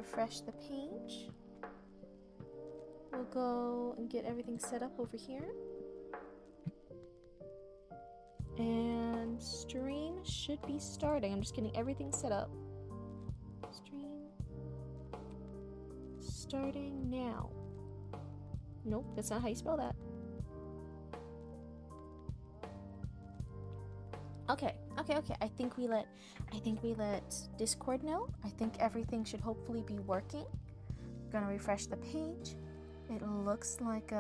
refresh the page. We'll go and get everything set up over here. And stream should be starting. I'm just getting everything set up. Stream starting now. Nope, that's not how you spell that. Okay. I think we let Discord know. I think everything should hopefully be working. I'm gonna refresh the page. It looks like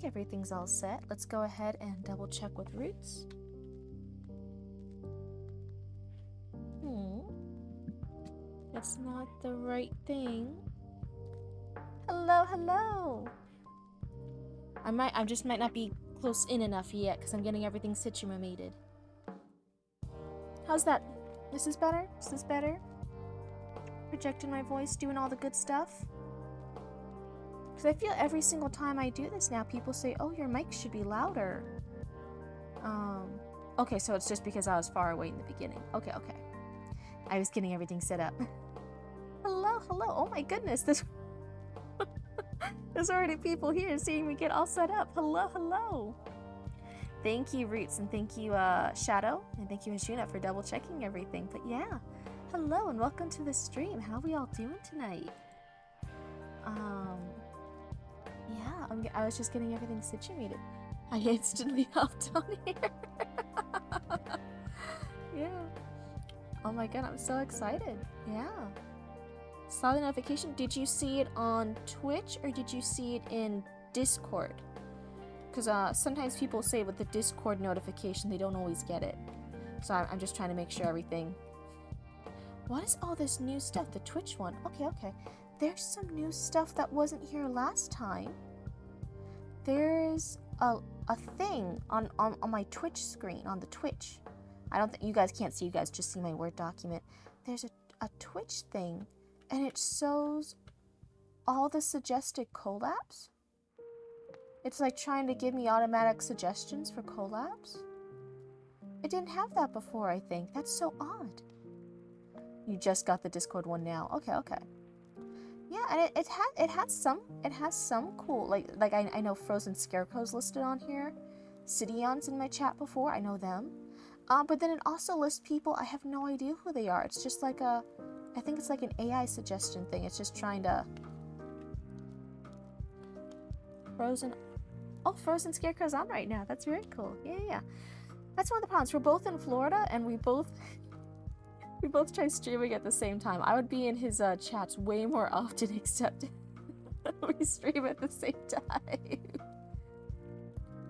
everything's all set. Let's go ahead and double check with Roots. That's not the right thing. Hello. I just might not be close in enough yet because I'm getting everything situated. How's that? This is better? Projecting my voice, doing all the good stuff? Because I feel every single time I do this now, people say, oh, your mic should be louder. Okay, so it's just because I was far away in the beginning. Okay. I was getting everything set up. Hello. Oh my goodness, there's already people here seeing me get all set up. Hello. Thank you, Roots, and thank you, Shadow, and thank you, Ashuna, for double checking everything. But yeah, hello and welcome to the stream. How we all doing tonight? Yeah, I was just getting everything situated. I instantly hopped on here. Yeah. Oh my god, I'm so excited. Yeah. Saw the notification. Did you see it on Twitch or did you see it in Discord? Because sometimes people say with the Discord notification they don't always get it. So I'm just trying to make sure everything... What is all this new stuff? The Twitch one. Okay. There's some new stuff that wasn't here last time. There's a thing on my Twitch screen, on the Twitch. I don't think you guys can't see, you guys just see my Word document. There's a Twitch thing, and it shows all the suggested collabs. It's like trying to give me automatic suggestions for collabs. It didn't have that before, I think. That's so odd. You just got the Discord one now. Okay. Yeah, and it has some cool, like I know Frozen Scarecrow's listed on here. Sidion's in my chat before, I know them. But then it also lists people, I have no idea who they are. It's just like I think it's like an AI suggestion thing. It's just trying to... Frozen Scarecrow's on right now. That's very cool. Yeah. That's one of the problems. We're both in Florida, and we both try streaming at the same time. I would be in his chats way more often, except we stream at the same time.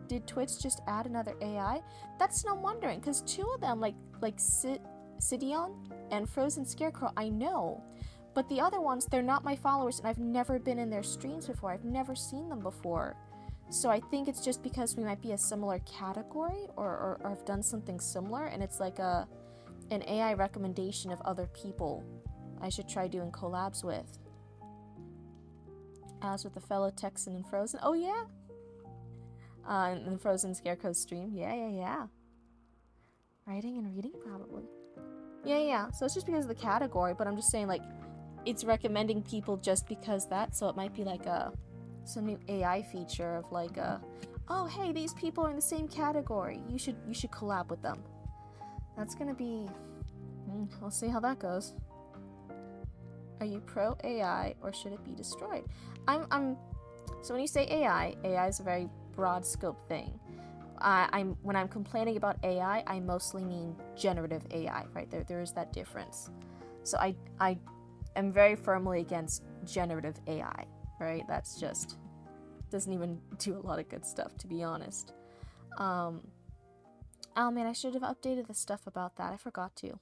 Did Twitch just add another AI? That's what I'm wondering, because two of them, like Sidion and Frozen Scarecrow, I know. But the other ones, they're not my followers, and I've never been in their streams before. I've never seen them before. So I think it's just because we might be a similar category, or have done something similar, and it's like an AI recommendation of other people I should try doing collabs with. As with the fellow Texan and Frozen. Oh yeah! In the Frozen Scarecrow stream. Yeah. Writing and reading, probably. Yeah. So it's just because of the category, but I'm just saying, like, it's recommending people just because that, so it might be like some new AI feature of like oh hey, these people are in the same category. You should collab with them. That's gonna be... we'll see how that goes. Are you pro AI or should it be destroyed? So when you say AI is a very broad scope thing. When I'm complaining about AI, I mostly mean generative AI, right? There is that difference. So I am very firmly against generative AI, right? That's just doesn't even do a lot of good stuff, to be honest. Oh man, I should have updated the stuff about that. I forgot to.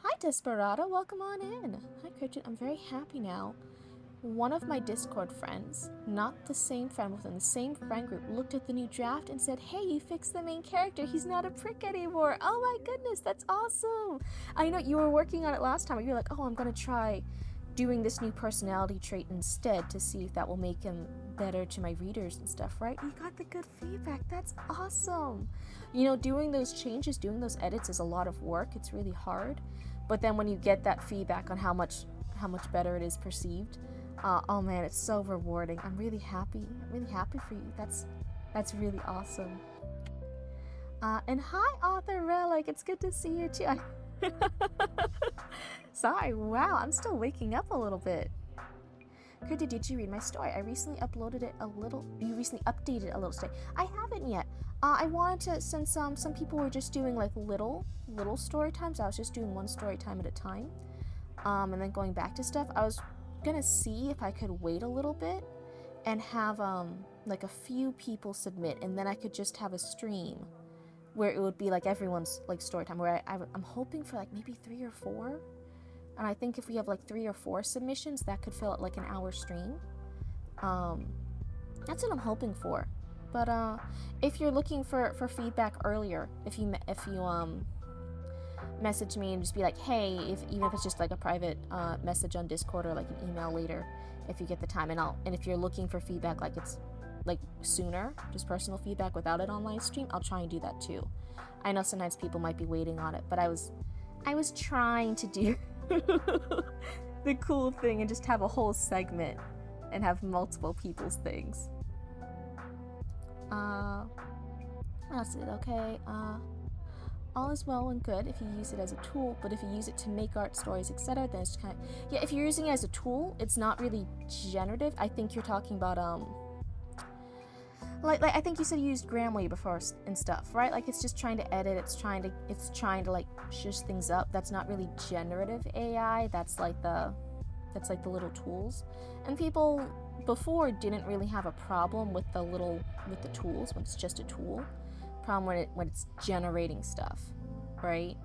Hi Desperado, welcome on in. Hi Cryptid, I'm very happy now. One of my Discord friends, not the same friend within the same friend group, looked at the new draft and said, hey, you fixed the main character, he's not a prick anymore. Oh my goodness, that's awesome. I know you were working on it last time, you were like, oh, I'm gonna try doing this new personality trait instead to see if that will make him better to my readers and stuff, right? You got the good feedback. That's awesome. You know, doing those changes, doing those edits is a lot of work. It's really hard. But then when you get that feedback on how much better it is perceived, oh man, it's so rewarding. I'm really happy. I'm really happy for you. That's really awesome. And hi, Author Relic. It's good to see you too. Sorry, wow, I'm still waking up a little bit. Cryptid, did you read my story? I recently uploaded it a little. You recently updated it a little today. I haven't yet. I wanted to, since some people were just doing like little story times. I was just doing one story time at a time, and then going back to stuff. I was gonna see if I could wait a little bit and have like a few people submit, and then I could just have a stream where it would be like everyone's like story time. Where I'm hoping for like maybe 3 or 4. And I think if we have like 3 or 4 submissions, that could fill out like an hour stream. That's what I'm hoping for. But if you're looking for feedback earlier, if you message me and just be like, hey, even if it's just like a private message on Discord or like an email later, if you get the time, and if you're looking for feedback like it's like sooner, just personal feedback without it on live stream, I'll try and do that too. I know sometimes people might be waiting on it, but I was trying to do the cool thing and just have a whole segment and have multiple people's things. That's it. Okay. All is well and good if you use it as a tool, but if you use it to make art, stories, etc., then it's kind of, yeah, if you're using it as a tool, it's not really generative. I think you're talking about like I think you said you used Grammarly before and stuff, right? Like it's just trying to edit, it's trying to like shush things up. That's not really generative AI. That's like the little tools. And people before didn't really have a problem with the tools when it's just a tool. Problem when it's generating stuff, right?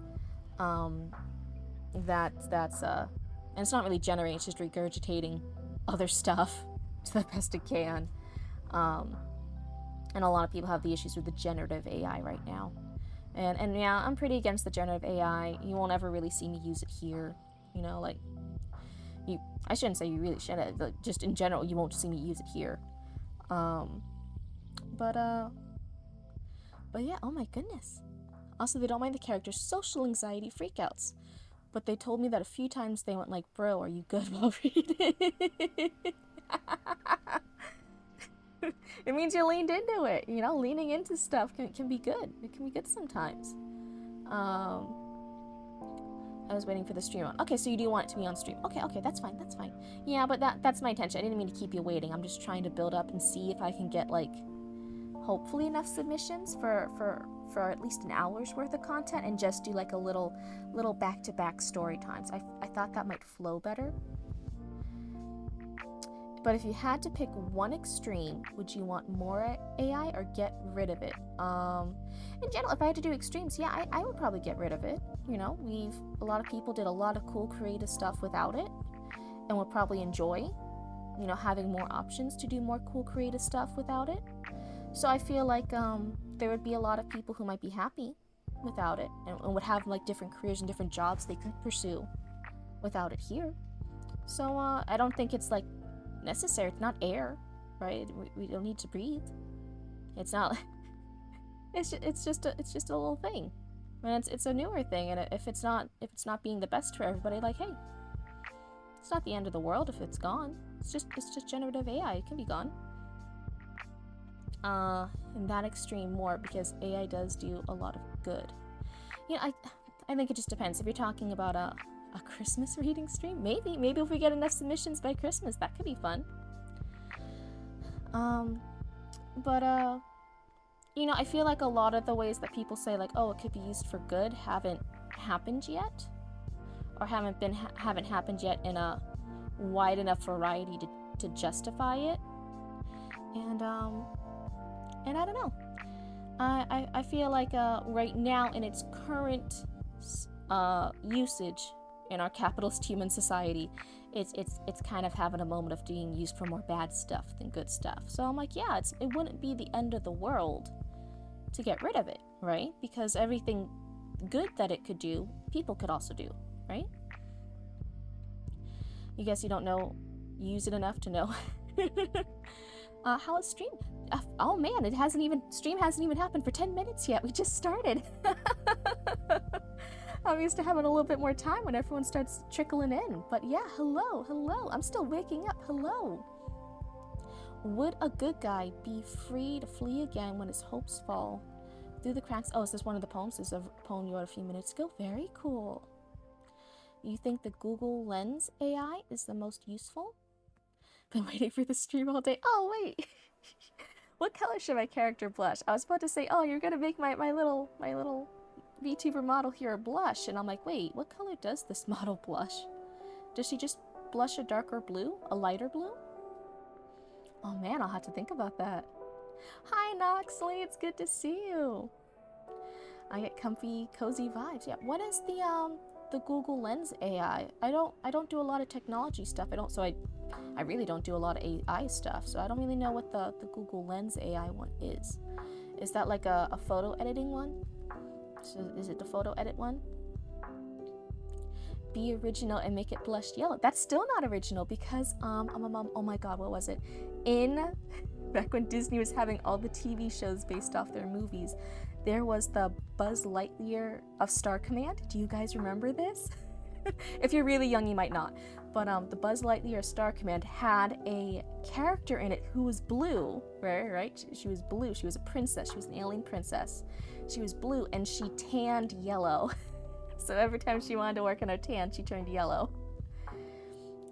That's and it's not really generating, it's just regurgitating other stuff to the best it can. And a lot of people have the issues with the generative AI right now. And yeah, I'm pretty against the generative AI. You won't ever really see me use it here. You know, like, I shouldn't say you really shouldn't, but just in general, you won't see me use it here. But yeah, oh my goodness. Also, they don't mind the character's social anxiety freakouts. But they told me that a few times they went like, bro, are you good while reading? It means you leaned into it. You know, leaning into stuff can be good. It can be good sometimes. I was waiting for the stream on. Okay, so you do want it to be on stream. Okay, that's fine. Yeah, but that's my intention. I didn't mean to keep you waiting. I'm just trying to build up and see if I can get, like, hopefully enough submissions for at least an hour's worth of content and just do, like, a little back-to-back story times. I thought that might flow better. But if you had to pick one extreme, would you want more AI or get rid of it? In general, if I had to do extremes, yeah, I would probably get rid of it. You know, a lot of people did a lot of cool creative stuff without it and would probably enjoy, you know, having more options to do more cool creative stuff without it. So I feel like there would be a lot of people who might be happy without it and would have like different careers and different jobs they could pursue without it here. So I don't think it's like necessary. It's not air, right? We don't need to breathe. It's not. It's just a little thing, and it's a newer thing. And if it's not being the best for everybody, like, hey, it's not the end of the world if it's gone. It's just generative AI. It can be gone. In that extreme more because AI does do a lot of good. Yeah, I think it just depends. If you're talking about a Christmas reading stream, maybe if we get enough submissions by Christmas, that could be fun. But you know, I feel like a lot of the ways that people say like, oh, it could be used for good haven't happened yet, or haven't happened yet in a wide enough variety to justify it. And I don't know. I feel like right now in its current usage in our capitalist human society, it's kind of having a moment of being used for more bad stuff than good stuff. So I'm like, yeah, it wouldn't be the end of the world to get rid of it, right? Because everything good that it could do, people could also do, right? You guess you don't know, you use it enough to know. How is stream? Oh man, stream hasn't even happened for 10 minutes yet. We just started. I'm used to having a little bit more time when everyone starts trickling in. But yeah, hello. I'm still waking up. Hello. Would a good guy be free to flee again when his hopes fall through the cracks? Oh, is this one of the poems? This is a poem you wrote a few minutes ago. Very cool. You think the Google Lens AI is the most useful? Been waiting for the stream all day. Oh, wait. What color should my character blush? I was about to say, oh, you're gonna make my little VTuber model here blush. And I'm like, wait, what color does this model blush? Does she just blush a darker blue? A lighter blue? Oh man, I'll have to think about that. Hi, Noxley, it's good to see you. I get comfy, cozy vibes. Yeah, what is the Google Lens AI? I don't do a lot of technology stuff. I really don't do a lot of AI stuff, so I don't really know what the Google Lens AI one is. Is that like a photo editing one? So is it the photo edit one? Be original and make it blush yellow. That's still not original because oh my god, what was it? Back when Disney was having all the TV shows based off their movies, there was the Buzz Lightyear of Star Command. Do you guys remember this? If you're really young, you might not. But the Buzz Lightyear of Star Command had a character in it who was blue, right? She was blue. She was a princess. She was an alien princess. She was blue, and she tanned yellow. So every time she wanted to work on her tan, she turned yellow.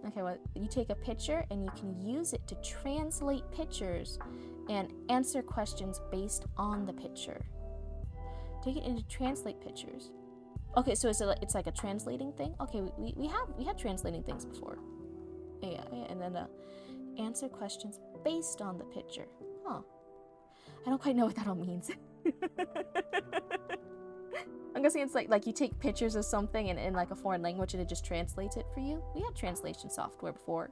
Okay, well, you take a picture and you can use it to translate pictures and answer questions based on the picture. Take it into translate pictures. Okay, so it's like a translating thing? Okay, we had translating things before. Yeah, and then answer questions based on the picture. Huh. I don't quite know what that all means. I'm guessing it's like you take pictures of something in like a foreign language and it just translates it for you. We had translation software before.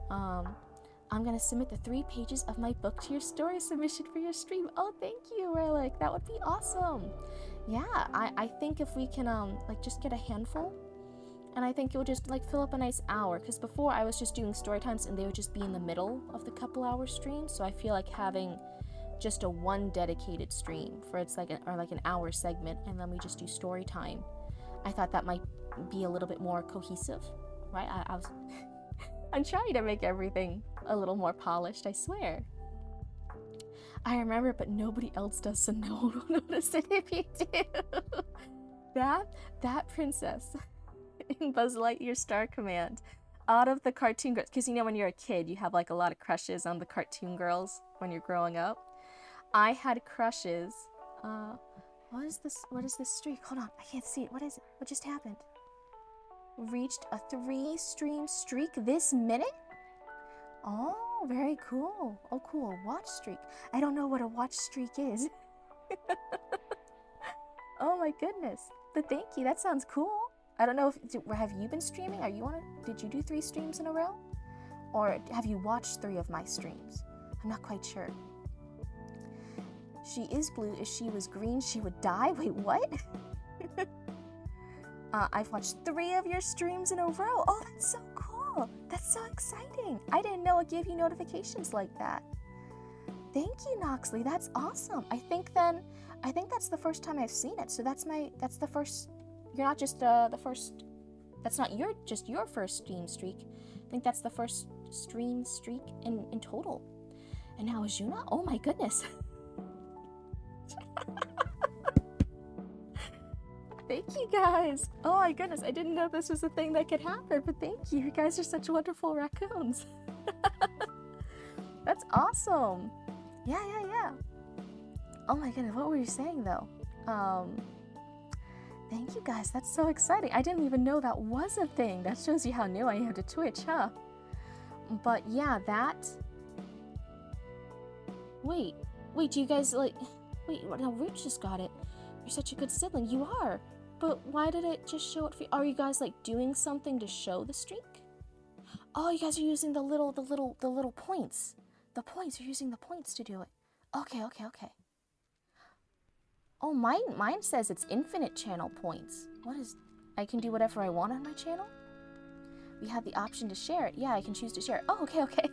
I'm gonna submit the 3 pages of my book to your story submission for your stream. Oh, thank you, Relic. That would be awesome. Yeah, I think if we can like just get a handful, and I think it would just like fill up a nice hour. Because before I was just doing story times and they would just be in the middle of the couple-hour stream. So I feel like having just a one dedicated stream for it's like an hour segment, and then we just do story time. I thought that might be a little bit more cohesive, right? I'm trying to make everything a little more polished, I swear. I remember, but nobody else does, so no one will notice it if you do. That princess in Buzz Lightyear Star Command, out of the cartoon girls, because you know when you're a kid, you have like a lot of crushes on the cartoon girls when you're growing up. I had crushes. What is this streak? Hold on, I can't see it. What is it? What just happened? Reached a 3-stream streak this minute? Oh, very cool. Oh, cool. Watch streak. I don't know what a watch streak is. Oh my goodness. But thank you. That sounds cool. I don't know have you been streaming? Did you do 3 streams in a row? Or have you watched 3 of my streams? I'm not quite sure. She is blue. If she was green, she would die. Wait, what? I've watched 3 of your streams in a row. Oh, that's so cool. That's so exciting. I didn't know it gave you notifications like that. Thank you, Noxley. That's awesome. I think that's the first time I've seen it. So that's the first. You're not just the first. That's not just your first stream streak. I think that's the first stream streak in total. And now Ajuna. Oh my goodness. Thank you guys. Oh my goodness, I didn't know this was a thing that could happen, but thank you. You guys are such wonderful raccoons. That's awesome. Yeah. Oh my goodness, what were you saying though? Thank you guys, that's so exciting. I didn't even know that was a thing. That shows you how new I am to Twitch, huh? But yeah, that... Wait, do you guys like... Wait, no, Rooch just got it. You're such a good sibling. You are. But why did it just show it for you? Are you guys like doing something to show the streak? Oh, you guys are using the little points. The points, you're using the points to do it. Okay. Oh, mine says it's infinite channel points. What is... I can do whatever I want on my channel? We have the option to share it. Yeah, I can choose to share it. Oh, okay, okay.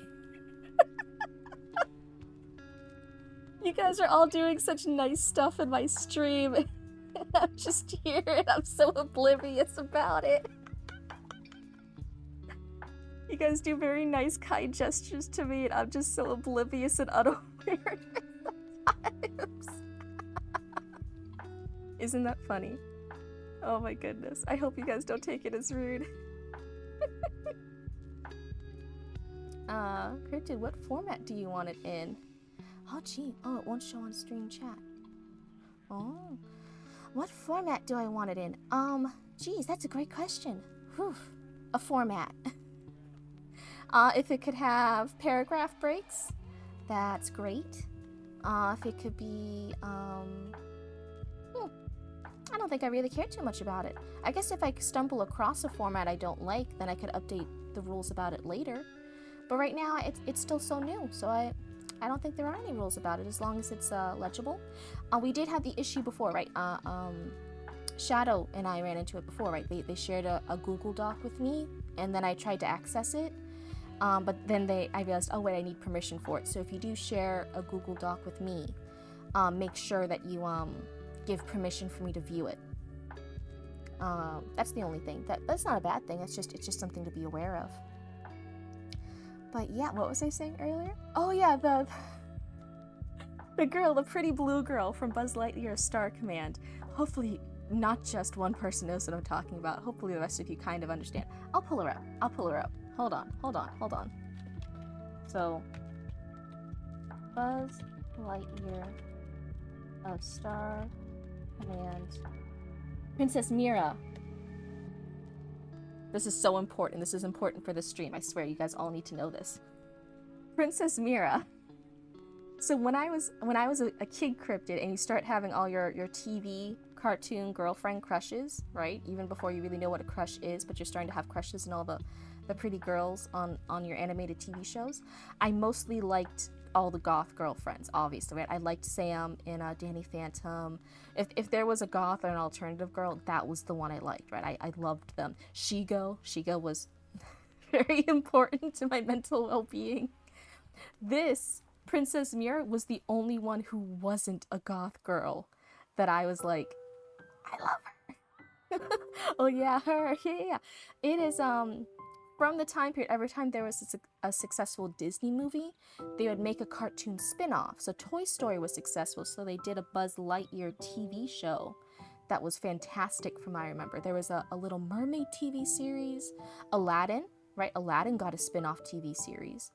You guys are all doing such nice stuff in my stream. I'm just here and I'm so oblivious about it. You guys do very nice, kind gestures to me, and I'm just so oblivious and unaware sometimes. Isn't that funny? Oh my goodness. I hope you guys don't take it as rude. Cryptid, what format do you want it in? Oh, gee. Oh, it won't show on stream chat. Oh. What format do I want it in? Geez, that's a great question. Whew. A format. If it could have paragraph breaks, that's great. If it could be, I don't think I really care too much about it. I guess if I stumble across a format I don't like, then I could update the rules about it later. But right now, it's still so new, so I don't think there are any rules about it as long as it's legible. We did have the issue before, right? Shadow and I ran into it before, right? They shared a Google Doc with me, and then I tried to access it. But then I realized, oh wait, I need permission for it. So if you do share a Google Doc with me, make sure that you give permission for me to view it. That's the only thing. That's not a bad thing. It's just something to be aware of. But yeah, what was I saying earlier? Oh yeah, the girl, the pretty blue girl from Buzz Lightyear Star Command. Hopefully not just one person knows what I'm talking about. Hopefully the rest of you kind of understand. I'll pull her up. Hold on. So, Buzz Lightyear of Star Command. Princess Mira. This is so important. This is important for the stream. I swear, you guys all need to know this. Princess Mira. So when I was a kid cryptid and you start having all your TV cartoon girlfriend crushes, right? Even before you really know what a crush is, but you're starting to have crushes and all the pretty girls on your animated TV shows. I mostly liked all the goth girlfriends, obviously, right? I liked Sam and Danny Phantom. If there was a goth or an alternative girl, that was the one I liked, right? I loved them. Shigo was very important to my mental well-being. This Princess Mira was the only one who wasn't a goth girl that I was like, I love her. Oh yeah, her. Yeah. It is from the time period, every time there was a successful Disney movie, they would make a cartoon spin-off. So Toy Story was successful, so they did a Buzz Lightyear TV show that was fantastic from what I remember. There was a Little Mermaid TV series, Aladdin, right? Aladdin got a spin-off TV series.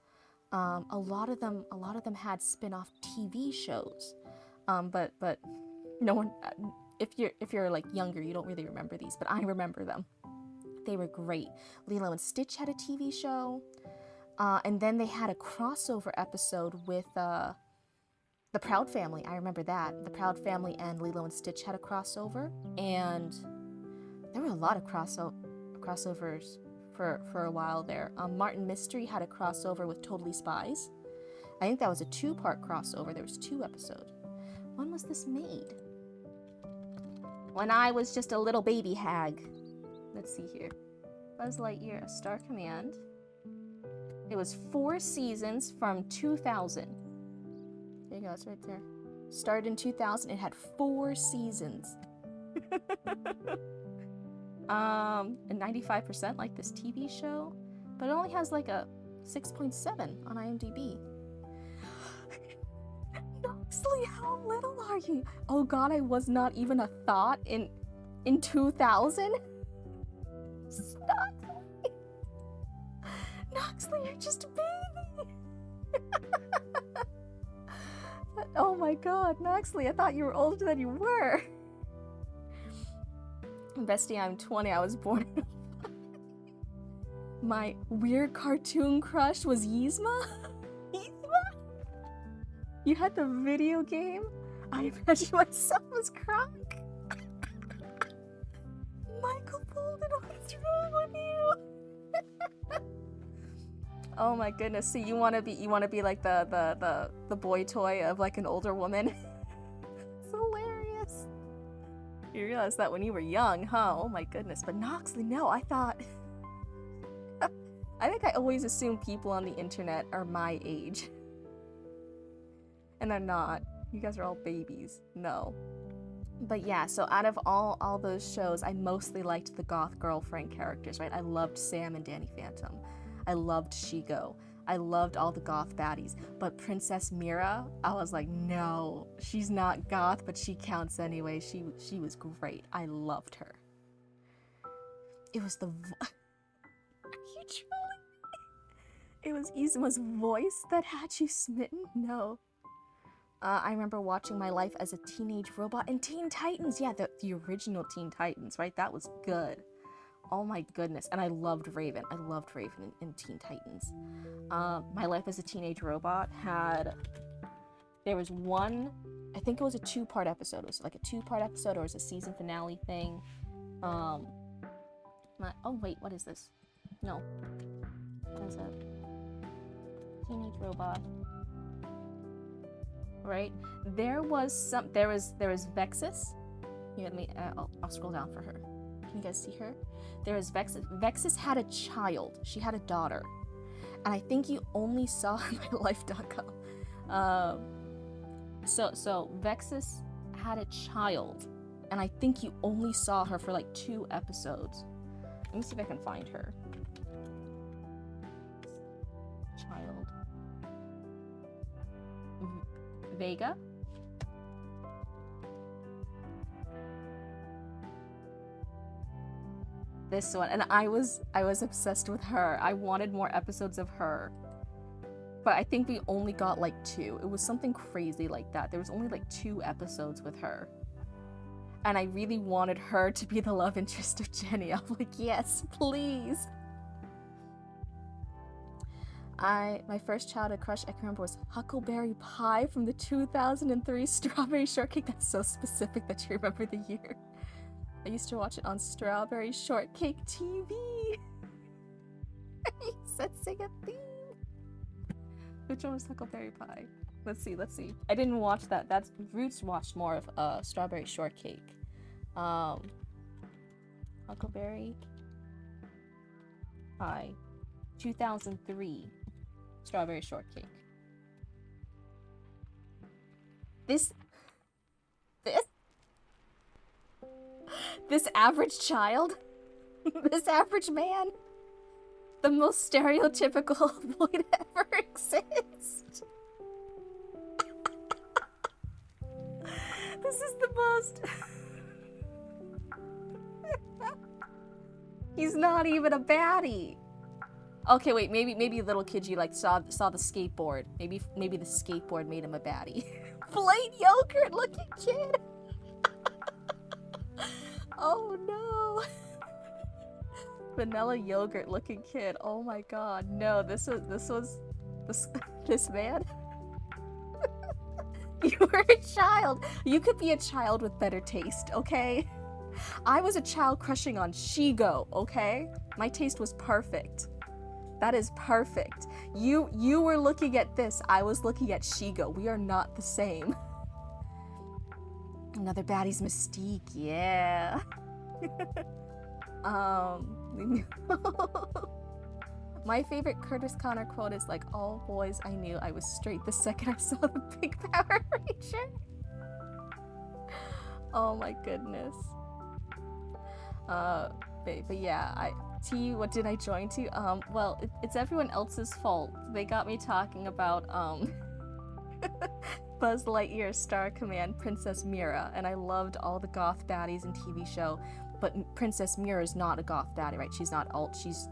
A lot of them had spin-off TV shows. But no one, if you're like younger, you don't really remember these, but I remember them. They were great. Lilo and Stitch had a TV show, and then they had a crossover episode with the Proud Family. I remember that. The Proud Family and Lilo and Stitch had a crossover, and there were a lot of crossovers for a while there. Martin Mystery had a crossover with Totally Spies. I think that was a 2-part crossover. There was 2 episodes. When was this made? When I was just a little baby hag. Let's see here. Buzz Lightyear, A Star Command. It was 4 seasons from 2000. There you go, it's right there. Started in 2000, it had 4 seasons. And 95% like this TV show, but it only has like a 6.7 on IMDb. Noxley, how little are you? Oh god, I was not even a thought in 2000? Stop! Noxley, you're just a baby! Oh my god, Noxley, I thought you were older than you were! Bestie, I'm 20, I was born in My weird cartoon crush was Yzma? Yzma? You had the video game? I imagine myself as Kronk. Michael Bolden, what's wrong with you? Oh my goodness, so you wanna be like the boy toy of like an older woman? It's hilarious. You realized that when you were young, huh? Oh my goodness. But Noxley, no, I thought I think I always assume people on the internet are my age. And they're not. You guys are all babies. No. But yeah, so out of all those shows, I mostly liked the goth girlfriend characters, right? I loved Sam and Danny Phantom. I loved Shigo. I loved all the goth baddies. But Princess Mira, I was like, no, she's not goth, but she counts anyway. She was great. I loved her. It was the Are you trolling me? It was Izuma's voice that had you smitten? No. I remember watching My Life as a Teenage Robot and Teen Titans. Yeah, the original Teen Titans, right? That was good. Oh my goodness. And I loved Raven. I loved Raven in Teen Titans. My Life as a Teenage Robot there was one, I think it was a 2-part episode. It was like a 2-part episode, or it was a season finale thing. Oh wait, what is this? No. What is it? Teenage Robot. Right? There was Vexus. Here, let me, I'll scroll down for her. Can you guys see her? There was Vexus. Vexus had a child. She had a daughter. And I think you only saw mylife.com. So Vexus had a child. And I think you only saw her for like 2 episodes. Let me see if I can find her. Child. Vega. This one, and I was obsessed with her. I wanted more episodes of her, but I think we only got like 2. It was something crazy like that. There was only like 2 episodes with her, and I really wanted her to be the love interest of Jenny. I'm like, yes, please. My first childhood crush I can remember was Huckleberry Pie from the 2003 Strawberry Shortcake. That's so specific that you remember the year. I used to watch it on Strawberry Shortcake TV. He said sing a theme. Which one was Huckleberry Pie? Let's see. I didn't watch that. That's Roots watched more of Strawberry Shortcake. Huckleberry Pie. 2003. Strawberry Shortcake. This average child? This average man? The most stereotypical boy to ever exist? This is the most... He's not even a baddie. Okay, wait, maybe little kid you like saw the skateboard. Maybe the skateboard made him a baddie. Plain yogurt looking kid. Oh no. Vanilla yogurt looking kid. Oh my god. No, this man. You were a child. You could be a child with better taste, okay? I was a child crushing on Shigo, okay? My taste was perfect. That is perfect. You were looking at this. I was looking at Shigo. We are not the same. Another baddie's Mystique. Yeah. My favorite Curtis Connor quote is like, all boys I knew I was straight the second I saw the big Power Ranger. Oh my goodness. But yeah, T, what did I join to? Well, it's everyone else's fault. They got me talking about, Buzz Lightyear's Star Command Princess Mira, and I loved all the goth baddies in TV show, but Princess Mira is not a goth baddie, right? She's not alt, she's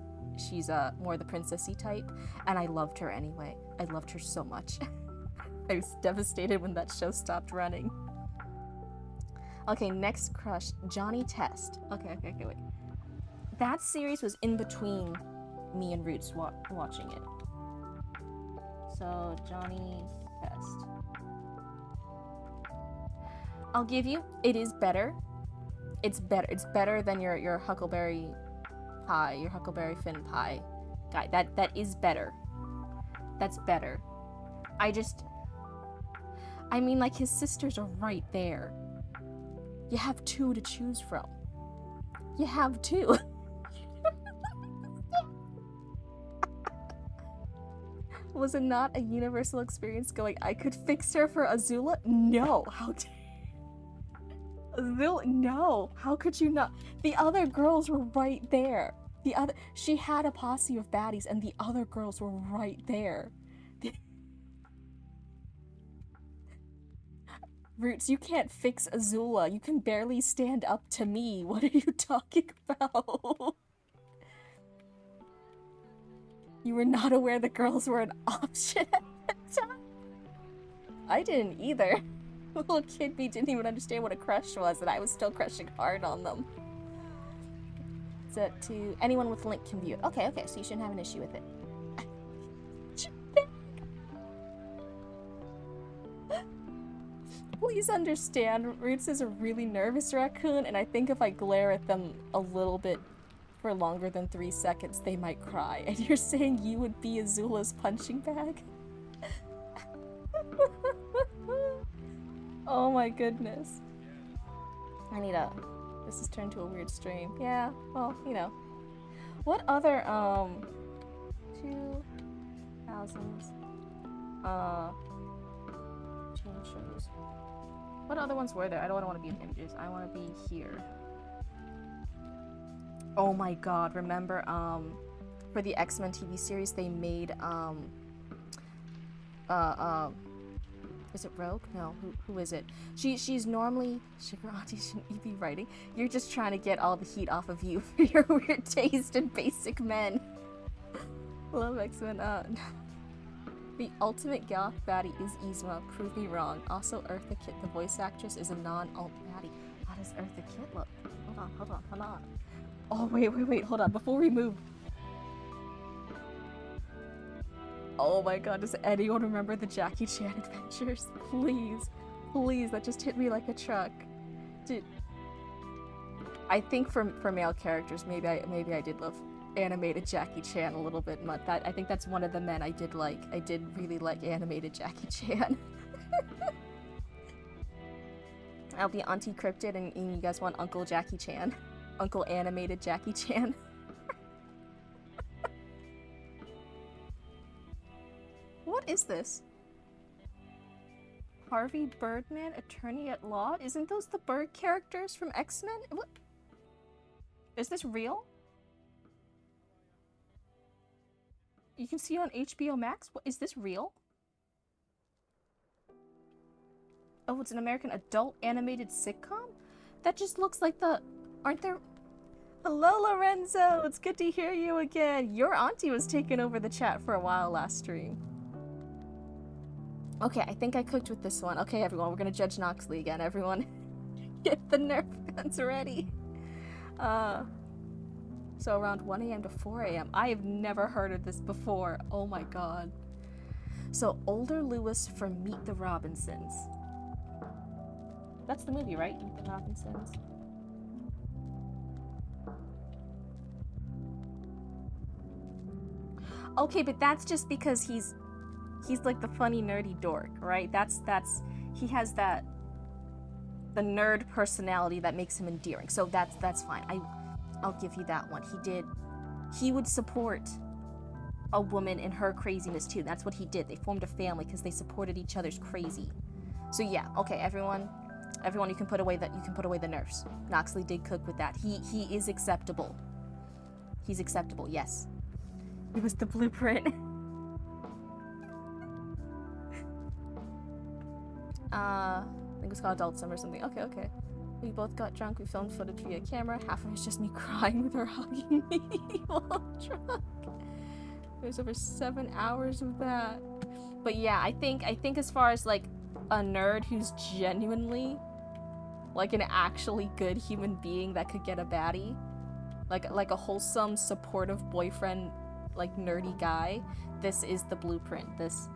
more the princessy type, and I loved her anyway. I loved her so much. I was devastated when that show stopped running. Okay, next crush, Johnny Test. Okay, wait. That series was in between me and Roots watching it. So, Johnny Test. I'll give you, it is better. It's better than your Huckleberry Pie, your Huckleberry Finn Pie guy. That is better. That's better. I mean, like, his sisters are right there. You have 2 to choose from. You have 2. Was it not a universal experience going, I could fix her for Azula? No. How dare Azula? No. How could you not? The other girls were right there. She had a posse of baddies and the other girls were right there. Roots, you can't fix Azula. You can barely stand up to me. What are you talking about? You were not aware the girls were an option at the time? I didn't either. Little kid me didn't even understand what a crush was, and I was still crushing hard on them. So to anyone with link can view it. Okay, so you shouldn't have an issue with it. Please understand, Roots is a really nervous raccoon, and I think if I glare at them a little bit for longer than 3 seconds, they might cry. And you're saying you would be Azula's punching bag? Oh my goodness. This has turned to a weird stream. Yeah, well, you know. What other, 2000s, change shows. What other ones were there? I don't want to be in images. I want to be here. Oh my god, remember, for the X-Men TV series, they made, is it Rogue? No, who is it? She's normally, Sugar Auntie, shouldn't you be writing? You're just trying to get all the heat off of you for your weird taste in basic men. Love X-Men, The ultimate goth baddie is Yzma, prove me wrong. Also, Eartha Kitt, the voice actress, is a non-alt baddie. How does Eartha Kitt look? Hold on. Oh, wait, hold on, before we move. Oh my god, does anyone remember the Jackie Chan adventures? Please, that just hit me like a truck. Dude. I think for male characters, maybe I did love animated Jackie Chan a little bit much. I think that's one of the men I did like. I did really like animated Jackie Chan. I'll be Auntie Cryptid and you guys want Uncle Jackie Chan. Uncle animated Jackie Chan. What is this? Harvey Birdman, attorney at law? Isn't those the bird characters from X-Men? What? Is this real? You can see it on HBO Max? What, is this real? Oh, it's an American adult animated sitcom? That just looks like the... Aren't there... Hello, Lorenzo! It's good to hear you again! Your auntie was taking over the chat for a while last stream. Okay, I think I cooked with this one. Okay, everyone, we're gonna judge Noxley again. Everyone, get the Nerf guns ready. So around 1 a.m. to 4 a.m. I have never heard of this before. Oh my god. So, older Lewis from Meet the Robinsons. That's the movie, right? Meet the Robinsons. Okay, but that's just because he's like the funny nerdy dork, right? He has the nerd personality that makes him endearing. So that's fine. I'll give you that one. He would support a woman in her craziness too. That's what he did. They formed a family because they supported each other's crazy. So yeah, okay, everyone you can put away the nerfs. Noxley did cook with that. He is acceptable. He's acceptable, yes. It was the blueprint. I think it was called Adult Sim or something. Okay. We both got drunk, we filmed footage via camera. Half of it's just me crying with her hugging me while I'm drunk. There's over 7 hours of that. But yeah, I think as far as like a nerd who's genuinely like an actually good human being that could get a baddie, like a wholesome, supportive boyfriend, like nerdy guy, this is the blueprint. This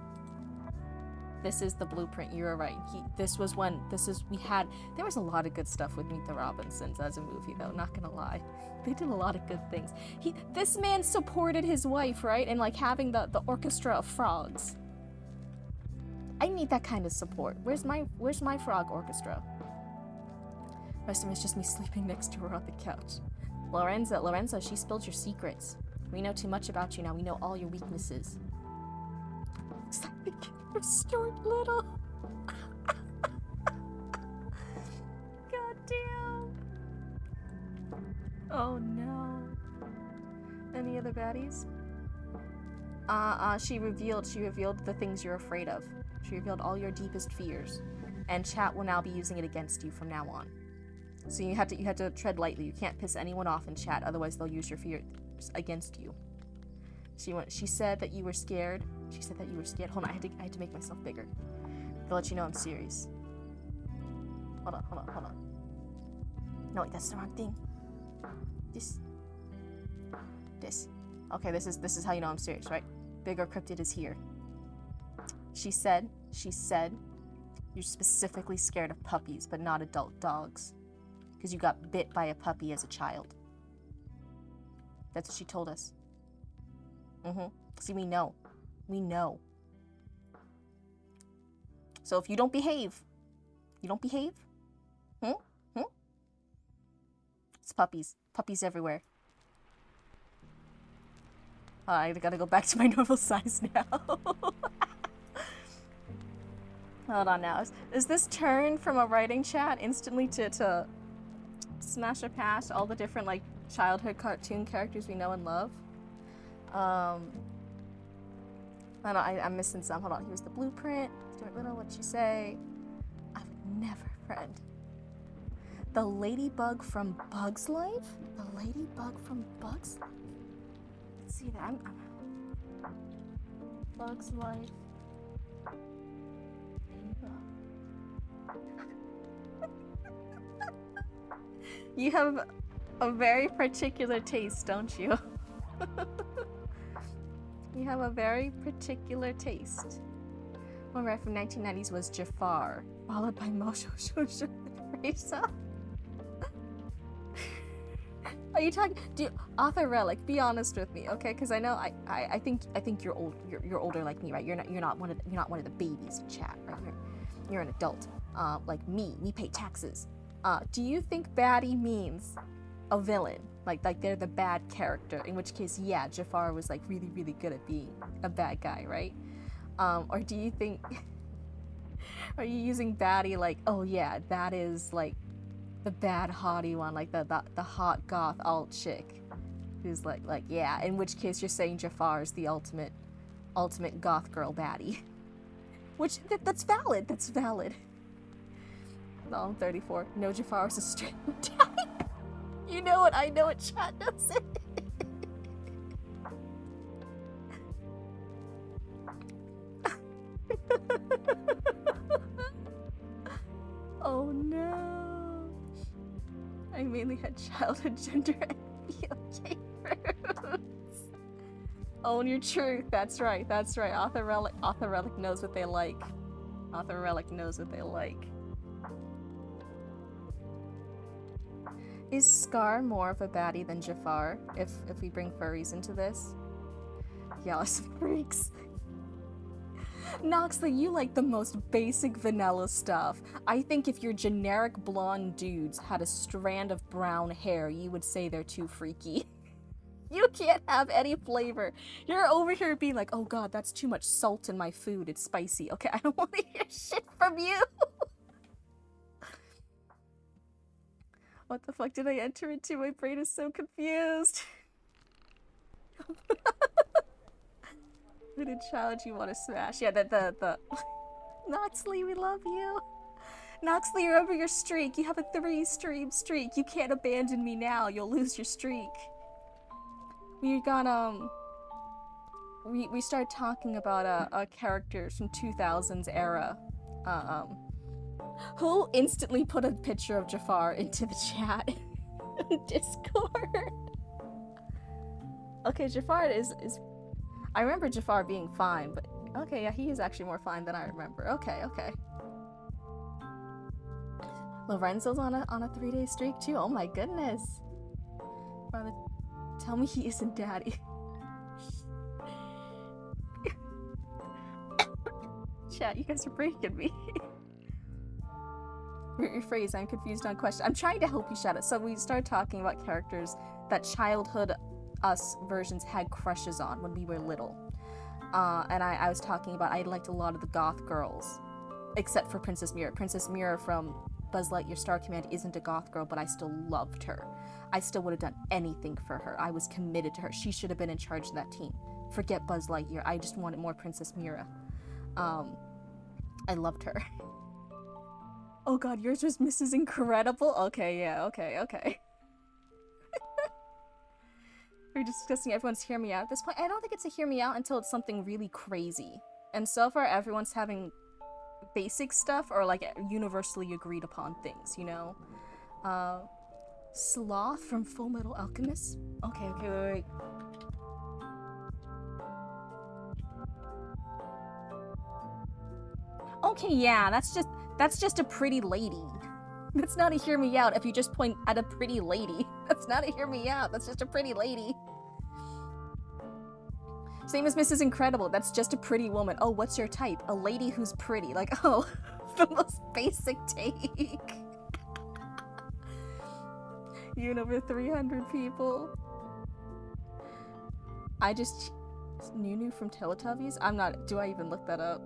is the blueprint. You're right. There was a lot of good stuff with Meet the Robinsons as a movie, though, not gonna lie. They did a lot of good things. This man supported his wife, right? And like having the orchestra of frogs. I need that kind of support. Where's my frog orchestra? Rest of it's just me sleeping next to her on the couch. Lorenzo, she spilled your secrets. We know too much about you now. We know all your weaknesses. looks like the kid from Stuart Little. God damn. Oh no. Any other baddies? She revealed the things you're afraid of. She revealed all your deepest fears. And chat will now be using it against you from now on. So you have to tread lightly. You can't piss anyone off in chat, otherwise they'll use your fears against you. She said that you were scared. She said that you were scared. Hold on, I had to make myself bigger. To let you know I'm serious. Hold on. No, wait, that's the wrong thing. This. Okay, this is how you know I'm serious, right? Bigger Cryptid is here. She said you're specifically scared of puppies, but not adult dogs. Because you got bit by a puppy as a child. That's what she told us. See, we know. So if you don't behave, it's puppies. Puppies everywhere. I gotta go back to my normal size now. Hold on now. Is this turn from a writing chat instantly to smash or pass all the different, like, childhood cartoon characters we know and love? I don't know, I'm missing some. Hold on, here's the blueprint. Stuart Little, what'd you say? I would never friend. The ladybug from Bug's Life? The ladybug from Bug's Life? Let's see that. I'm Bug's Life. You have a very particular taste, don't you? You have a very particular taste. One rap from 1990s was Jafar, followed by Mosho Shosho Reza. Are you talking? Author Relic? Be honest with me, okay? Because I know I think you're old. You're older like me, right? You're not one of the babies in chat, right? You're an adult, like me. We pay taxes. Do you think baddie means a villain? Like they're the bad character, in which case, yeah, Jafar was like really, really good at being a bad guy, right? Or do you think, are you using baddie like, oh yeah, that is like the bad hottie one, like the hot goth alt chick, who's like yeah, in which case you're saying Jafar is the ultimate goth girl baddie. Which, that's valid, No, I'm 34. No, Jafar was a straight daddy. You know it, I know it, chat knows it. Oh no. I mainly had childhood gender and okay fruits. Own your truth, that's right. Author Relic knows what they like. Is Scar more of a baddie than Jafar, if we bring furries into this? Y'all are some freaks. Noxley, you like the most basic vanilla stuff. I think if your generic blonde dudes had a strand of brown hair, you would say they're too freaky. You can't have any flavor. You're over here being like, oh god, that's too much salt in my food, it's spicy. Okay, I don't want to hear shit from you. What the fuck did I enter into? My brain is so confused. Who did challenge you want to smash? Yeah, the Noxley, we love you. Noxley, remember your streak. You have a 3-stream streak. You can't abandon me now. You'll lose your streak. We got, we started talking about, characters from 2000s era. Who instantly put a picture of Jafar into the chat? Discord. Okay, Jafar is I remember Jafar being fine, but okay, yeah, he is actually more fine than I remember. Okay. Lorenzo's on a 3-day streak too. Oh my goodness. Brother, tell me he isn't daddy. Chat, you guys are breaking me. Rephrase, I'm confused on question. I'm trying to help you, Shadow. So we started talking about characters that childhood us versions had crushes on when we were little. And I was talking about I liked a lot of the goth girls, except for Princess Mira. Princess Mira from Buzz Lightyear Star Command isn't a goth girl, but I still loved her. I still would have done anything for her. I was committed to her. She should have been in charge of that team. Forget Buzz Lightyear. I just wanted more Princess Mira. I loved her. Oh god, yours was Mrs. Incredible? Okay, yeah, okay. We're discussing everyone's hear me out at this point. I don't think it's a hear me out until it's something really crazy. And so far, everyone's having basic stuff or like universally agreed upon things, you know? Sloth from Full Metal Alchemist? Okay, wait. Okay, yeah, that's just a pretty lady. That's not a hear me out if you just point at a pretty lady. That's not a hear me out, that's just a pretty lady. Same as Mrs. Incredible, that's just a pretty woman. Oh, what's your type? A lady who's pretty. Like, oh, the most basic take. You over 300 people. Nunu from Teletubbies? Do I even look that up?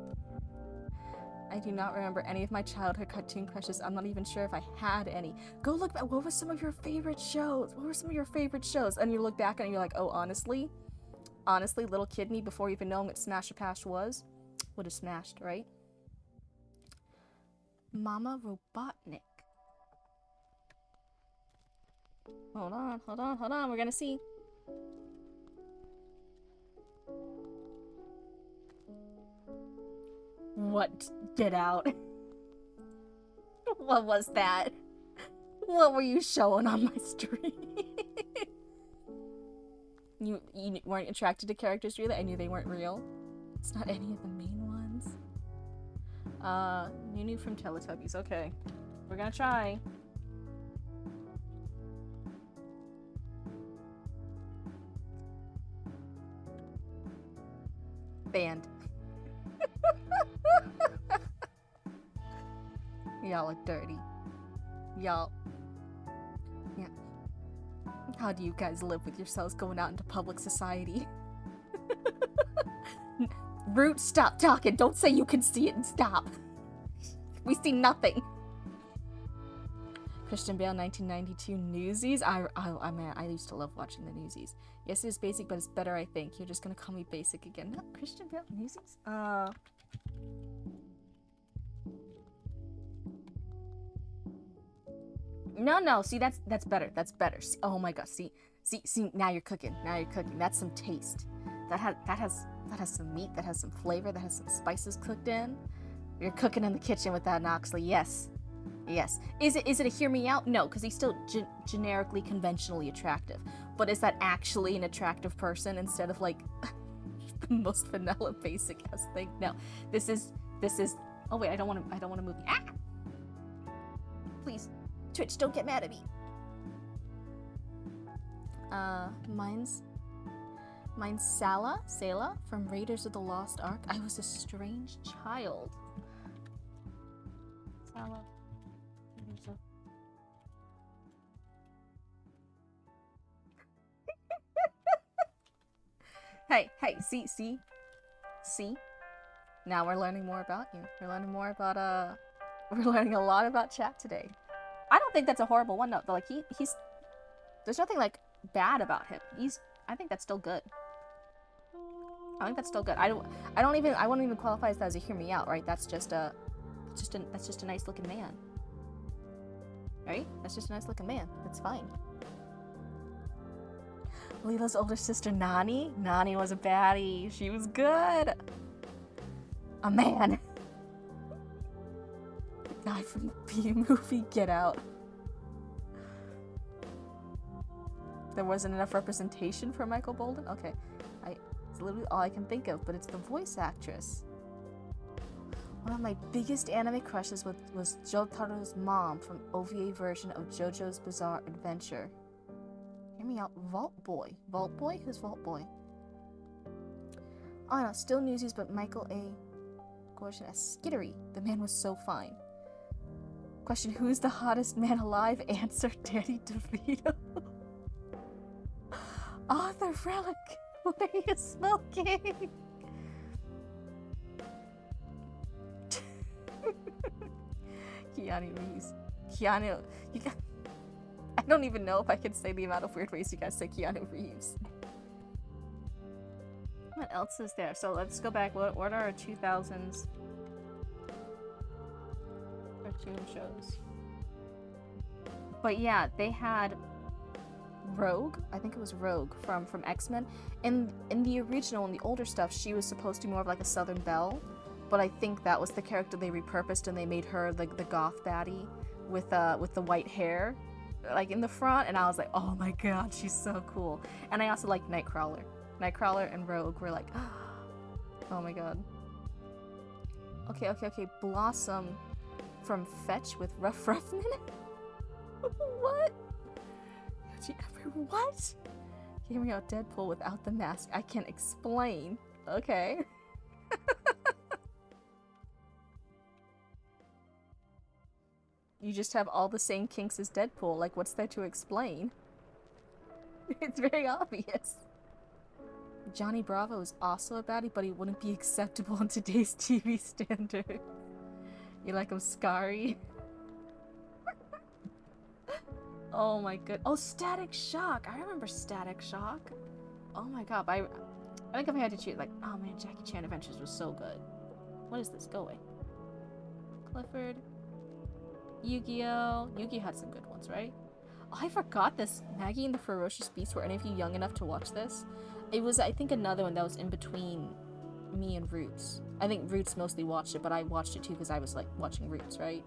I do not remember any of my childhood cartoon crushes. I'm not even sure if I had any. Go look back. What were some of your favorite shows? And you look back and you're like, oh, honestly, little kid me, before even knowing what Smash or Pash was, would have smashed, right? Mama Robotnik. Hold on. We're gonna see. What? Get out. What was that? What were you showing on my stream? You weren't attracted to characters really? I knew they weren't real. It's not any of the main ones. Nunu from Teletubbies. Okay. We're gonna try. Banned. Y'all are dirty. Y'all. Yeah. How do you guys live with yourselves going out into public society? Root, stop talking. Don't say you can see it and stop. We see nothing. Christian Bale 1992 Newsies. Man, I used to love watching the Newsies. Yes, it is basic, but it's better, I think. You're just gonna call me basic again. No, Christian Bale Newsies? No, see, that's better. That's better. See, oh my god, see, now you're cooking. That's some taste. That has some meat, that has some flavor, that has some spices cooked in. You're cooking in the kitchen with that, Noxley. Yes. Is it a hear me out? No, because he's still generically, conventionally attractive. But is that actually an attractive person instead of like the most vanilla basic ass thing? No, this is. Oh wait, I don't want to move. Ah! Please, Twitch, don't get mad at me. Mine's Sala from Raiders of the Lost Ark. I was a strange child. Sala. Hey, see? Now we're learning more about you. We're learning more about, we're learning a lot about chat today. I don't think that's a horrible one, though. Like, he's, there's nothing, like, bad about him. I think that's still good. I think that's still good. I wouldn't even qualify as that as a hear me out, right? That's just a nice looking man. Right? That's just a nice looking man. That's fine. Leela's older sister, Nani? Nani was a baddie. She was good. A man. The guy from the B movie, Get Out. There wasn't enough representation for Michael Bolton? Okay. It's literally all I can think of, but it's the voice actress. One of my biggest anime crushes was Jotaro's mom from OVA version of JoJo's Bizarre Adventure. Hear me out. Vault Boy? Who's Vault Boy? Oh no, still Newsies, but Michael A. Gordon as Skittery. The man was so fine. Question, who's the hottest man alive? Answer, Danny DeVito. Arthur Relic. What are you smoking? Keanu Reeves. Keanu... I don't even know if I can say the amount of weird ways you guys say Keanu Reeves. What else is there? So let's go back. What are our 2000s cartoon shows? But yeah, they had Rogue. I think it was Rogue from X-Men. In the original, in the older stuff, she was supposed to be more of like a Southern Belle. But I think that was the character they repurposed, and they made her like the goth baddie with the white hair, like in the front. And I was like, oh my god, she's so cool. And I also like Nightcrawler. Nightcrawler and Rogue were like, oh my god. Okay. Blossom from Fetch with Ruff Ruffman? What? What? Hearing out Deadpool without the mask. I can't explain. Okay. You just have all the same kinks as Deadpool. Like, what's there to explain? It's very obvious. Johnny Bravo is also a baddie, but he wouldn't be acceptable on today's TV standard. You like him scary? Oh my god. Oh, Static Shock! I remember Static Shock. Oh my god. I think if I had to choose, like, oh man, Jackie Chan Adventures was so good. What is this? Go away. Clifford. Yu-Gi-Oh! Yu-Gi-Oh had some good ones, right? Oh, I forgot this. Maggie and the Ferocious Beast. Were any of you young enough to watch this? It was, I think, another one that was in between me and Roots. I think Roots mostly watched it, but I watched it too because I was, like, watching Roots, right?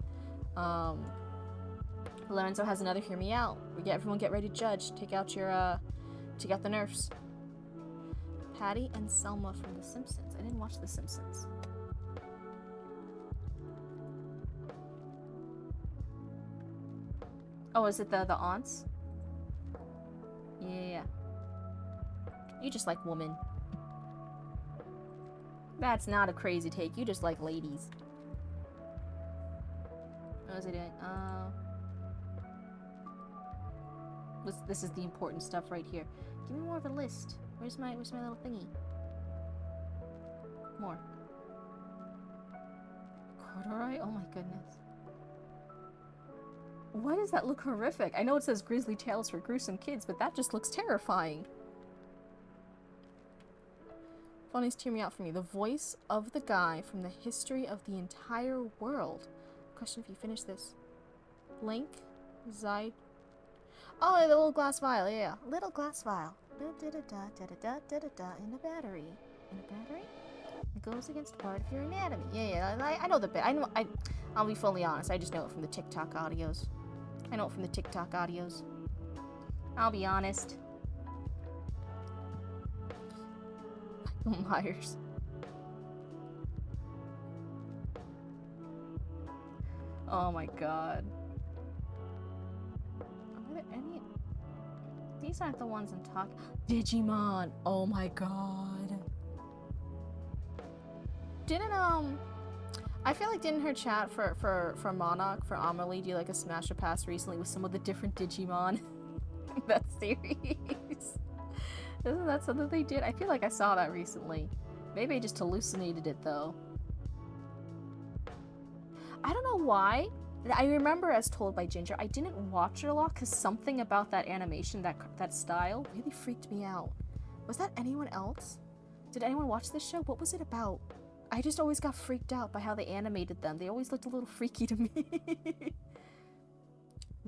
Lorenzo has another Hear Me Out. Everyone get ready to judge. Take out the nerfs. Patty and Selma from The Simpsons. I didn't watch The Simpsons. Oh, is it the aunts? Yeah. You just like women. That's not a crazy take. You just like ladies. What was I doing? This is the important stuff right here. Give me more of a list. Where's my little thingy? More. Corduroy? Oh my goodness. Why does that look horrific? I know it says Grisly Tales for Gruesome Kids, but that just looks terrifying. Funniest Hear Me Out for me. The voice of the guy from the history of the entire world. Question if you finish this. Link. Zide. Oh, the little glass vial. Yeah. Little glass vial. Da-da-da-da-da-da-da-da-da in a battery. In a battery? It goes against part of your anatomy. Yeah. I know the bit. I'll be fully honest. I just know it from the TikTok audios. I'll be honest. Michael Myers. Oh my god. Are there any... These aren't the ones I'm talking... Digimon! Oh my god. I feel like didn't her chat for Monarch, for Amelie, do like a Smash or Pass recently with some of the different Digimon in that series? Isn't that something they did? I feel like I saw that recently. Maybe I just hallucinated it though. I don't know why. I remember, as told by Ginger, I didn't watch it a lot because something about that animation, that style, really freaked me out. Was that anyone else? Did anyone watch this show? What was it about? I just always got freaked out by how they animated them. They always looked a little freaky to me.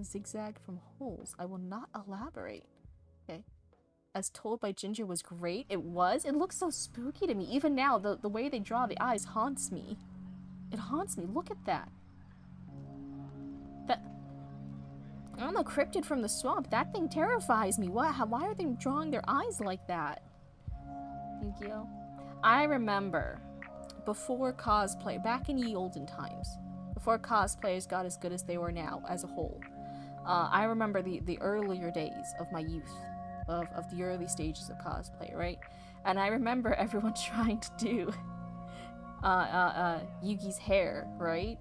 Zigzag from holes. I will not elaborate. Okay. As told by Ginger was great. It was. It looks so spooky to me. Even now, the way they draw the eyes haunts me. It haunts me. Look at that. I don't know, Cryptid from the Swamp. That thing terrifies me. Why are they drawing their eyes like that? Yu-Gi-Oh! I remember, before cosplay, back in ye olden times, before cosplayers got as good as they were now, as a whole, I remember the earlier days of my youth, of the early stages of cosplay, right? And I remember everyone trying to do Yugi's hair, right?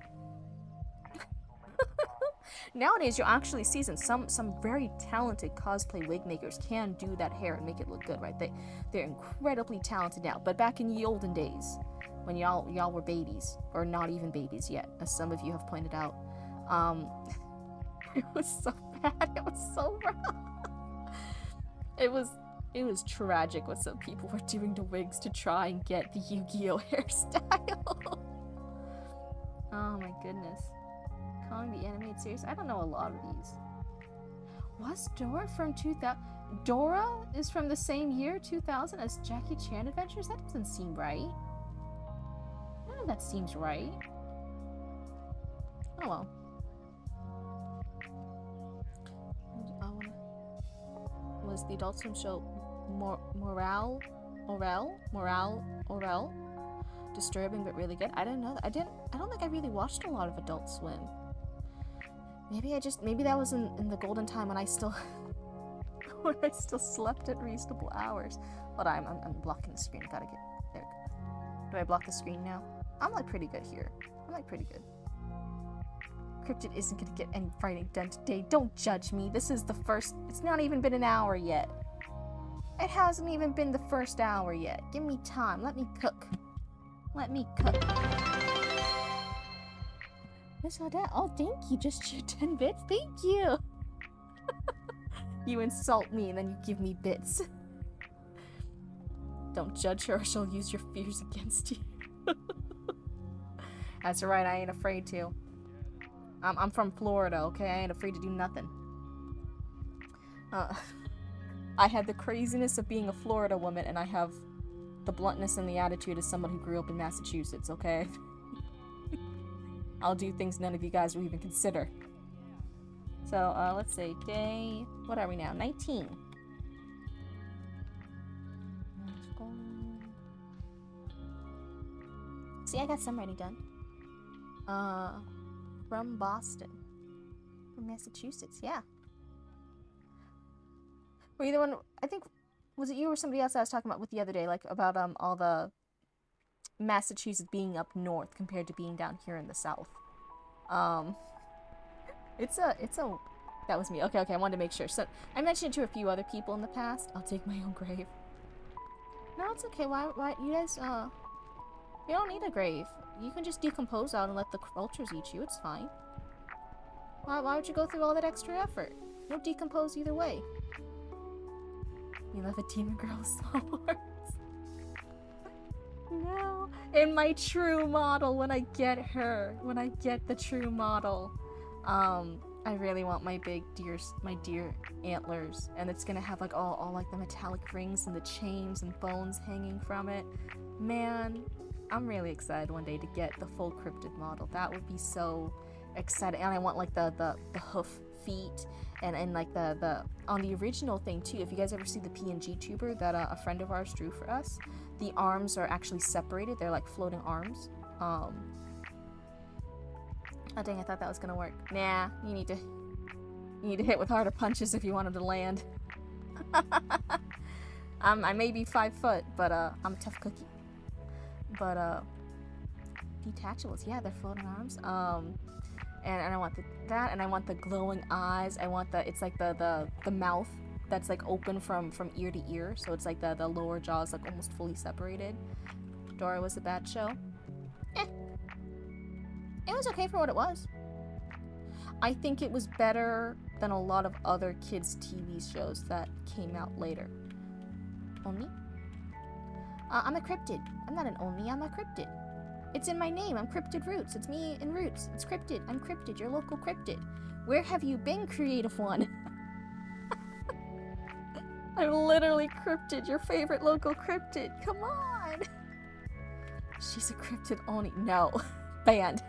Nowadays, you'll actually see some very talented cosplay wig makers can do that hair and make it look good, right? They're incredibly talented now. But back in the olden days, when y'all were babies, or not even babies yet, as some of you have pointed out, Um, it was so bad. It was so rough. It was tragic what some people were doing to wigs to try and get the Yu-Gi-Oh hairstyle. Oh my goodness. Calling the animated series? I don't know a lot of these. Was Dora from 2000? Dora is from the same year, 2000, as Jackie Chan Adventures? That doesn't seem right. None of that seems right. Oh well. Was the Adult Swim show Morale? Disturbing but really good? I don't know. I don't think I really watched a lot of Adult Swim. Maybe that was in the golden time when I still when I still slept at reasonable hours. Hold on, I'm blocking the screen. Gotta get there. Do I block the screen now? I'm like pretty good here. I'm like pretty good. Cryptid isn't gonna get any writing done today. Don't judge me. This is the first. It's not even been an hour yet. It hasn't even been the first hour yet. Give me time. Let me cook. Let me cook. Miss Odette, oh thank you. Just your 10 bits. Thank you. You insult me and then you give me bits. Don't judge her or she'll use your fears against you. That's right, I ain't afraid to. I'm from Florida, okay? I ain't afraid to do nothing. I had the craziness of being a Florida woman, and I have the bluntness and the attitude of someone who grew up in Massachusetts, okay? I'll do things none of you guys will even consider. So, let's see. Day... What are we now? 19. See, I got some writing done. From Boston. From Massachusetts, yeah. Were you the one... I think... Was it you or somebody else I was talking about with the other day? Like, about, all the... Massachusetts being up north compared to being down here in the south. It's a... That was me. Okay, I wanted to make sure. So, I mentioned it to a few other people in the past. I'll take my own grave. No, it's okay. Why, you guys, you don't need a grave. You can just decompose out and let the vultures eat you. It's fine. Why would you go through all that extra effort? You'll decompose either way. You love a demon girl with small hearts. No. In my true model, when I get her. When I get the true model. I really want my deer antlers. And it's gonna have like all like the metallic rings and the chains and bones hanging from it. Man, I'm really excited one day to get the full cryptid model. That would be so exciting. And I want like the hoof feet and like the on the original thing too. If you guys ever see the PNG tuber that a friend of ours drew for us, the arms are actually separated. They're like floating arms. Oh dang, I thought that was gonna work. Nah, you need to hit with harder punches if you want them to land. I may be 5 foot, but I'm a tough cookie. But detachables, yeah, they're floating arms. And I want that, and I want the glowing eyes. I want it's like the mouth that's like open from ear to ear, so it's like the lower jaw is like almost fully separated. Dora was a bad show. It was okay for what it was. I think it was better than a lot of other kids' TV shows that came out later. Oni? I'm a cryptid. I'm not an Oni, I'm a cryptid. It's in my name. I'm Cryptid Roots. It's me in Roots. It's Cryptid. I'm Cryptid, your local cryptid. Where have you been, creative one? I'm literally Cryptid, your favorite local cryptid. Come on! She's a cryptid Oni. No. Banned.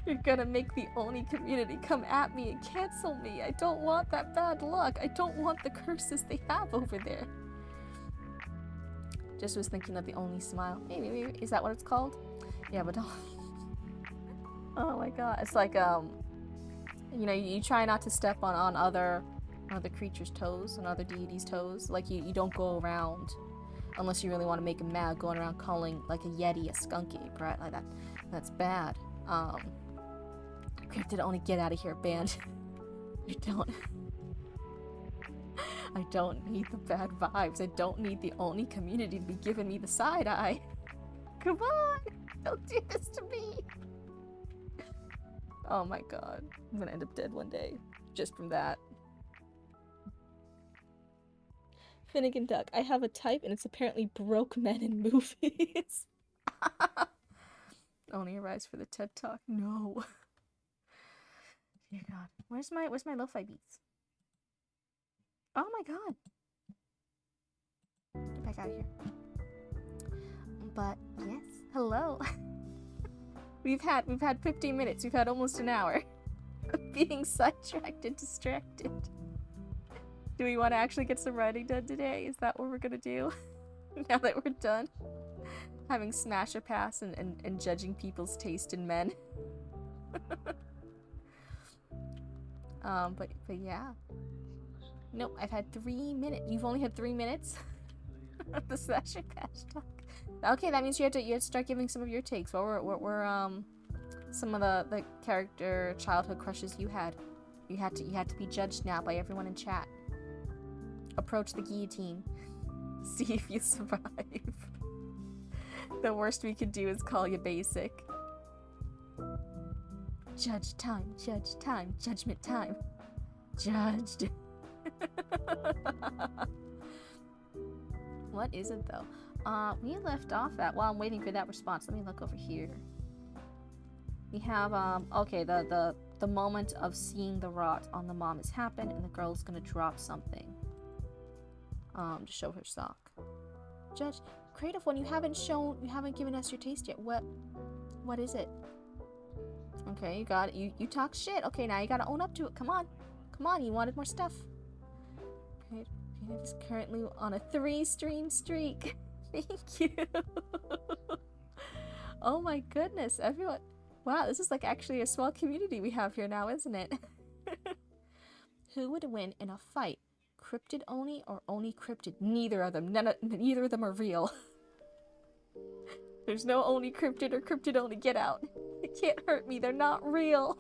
You're gonna make the Oni community come at me and cancel me. I don't want that bad luck. I don't want the curses they have over there. Just was thinking of the Oni smile. Maybe, is that what it's called? Yeah, but don't. Oh my god. It's like, you know, you try not to step on other creatures' toes, and other deities' toes. Like, you don't go around, unless you really want to make them mad, going around calling, like, a yeti a skunk ape, right? Like that. That's bad. Cryptid Oni, get out of here, band. I don't need the bad vibes. I don't need the Oni community to be giving me the side eye. Come on! Don't do this to me! Oh my god. I'm gonna end up dead one day. Just from that. Finnegan Duck. I have a type and it's apparently broke men in movies. Only arise for the TED Talk. No. Dear God. Where's my lo-fi beats? Oh my god. Get back out of here. But yes. Hello. We've had 15 minutes. We've had almost an hour of being sidetracked and distracted. Do we want to actually get some writing done today? Is that what we're gonna do? Now that we're done having smash a pass and judging people's taste in men. But yeah. Nope, I've had 3 minutes. You've only had 3 minutes of the smash a pass talk. Okay, that means you have to start giving some of your takes. What were some of the character childhood crushes you had? You had to be judged now by everyone in chat. Approach the guillotine. See if you survive. The worst we could do is call you basic. Judge time, judgment time. Judged. What is it though? We left off at, while I'm waiting for that response, let me look over here. We have, okay, the moment of seeing the rot on the mom has happened and the girl's gonna drop something. To show her sock. Judge, creative one, you haven't given us your taste yet. What is it? Okay, you got it. You talk shit. Okay, now you gotta own up to it. Come on, you wanted more stuff. Creative is currently on a 3-stream streak. Thank you. Oh my goodness, everyone. Wow, this is like actually a small community we have here now, isn't it? Who would win in a fight? Cryptid Oni or Oni Cryptid? Neither of them. Neither of them are real. There's no Oni Cryptid or Cryptid Oni. Get out. They can't hurt me. They're not real.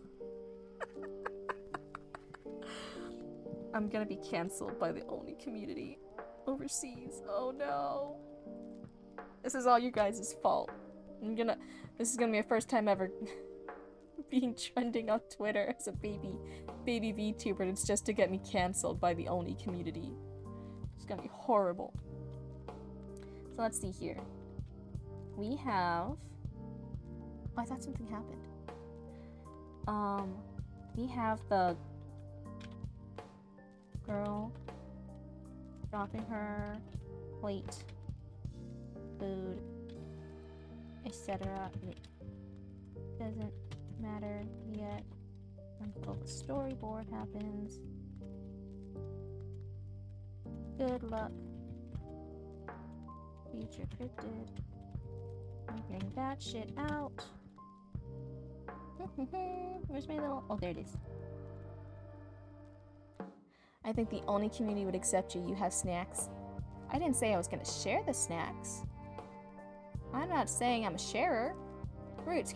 I'm gonna be cancelled by the Oni community overseas. Oh no. This is all you guys' fault. This is gonna be my first time ever being trending on Twitter as a baby VTuber, and it's just to get me cancelled by the Oni community. It's gonna be horrible. So let's see here. We have... Oh, I thought something happened. We have the girl dropping her plate, food, etc. It doesn't matter yet until the storyboard happens. Good luck, future Cryptid. Bring that shit out. Where's my little... Oh, there it is. I think the Oni community would accept you. You have snacks. I didn't say I was gonna share the snacks. I'm not saying I'm a sharer. Roots,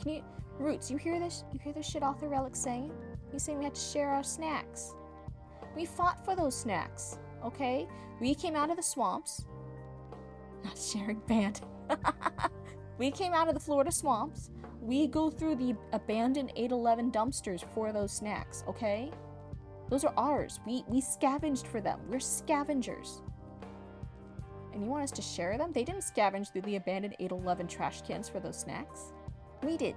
Roots, you hear this? You hear this shit Author Relic saying? He's saying we had to share our snacks. We fought for those snacks, okay? We came out of the swamps. Not sharing band. We came out of the Florida swamps. We go through the abandoned 811 dumpsters for those snacks, okay? Those are ours. We scavenged for them. We're scavengers. And you want us to share them? They didn't scavenge through the abandoned 811 trash cans for those snacks. We did.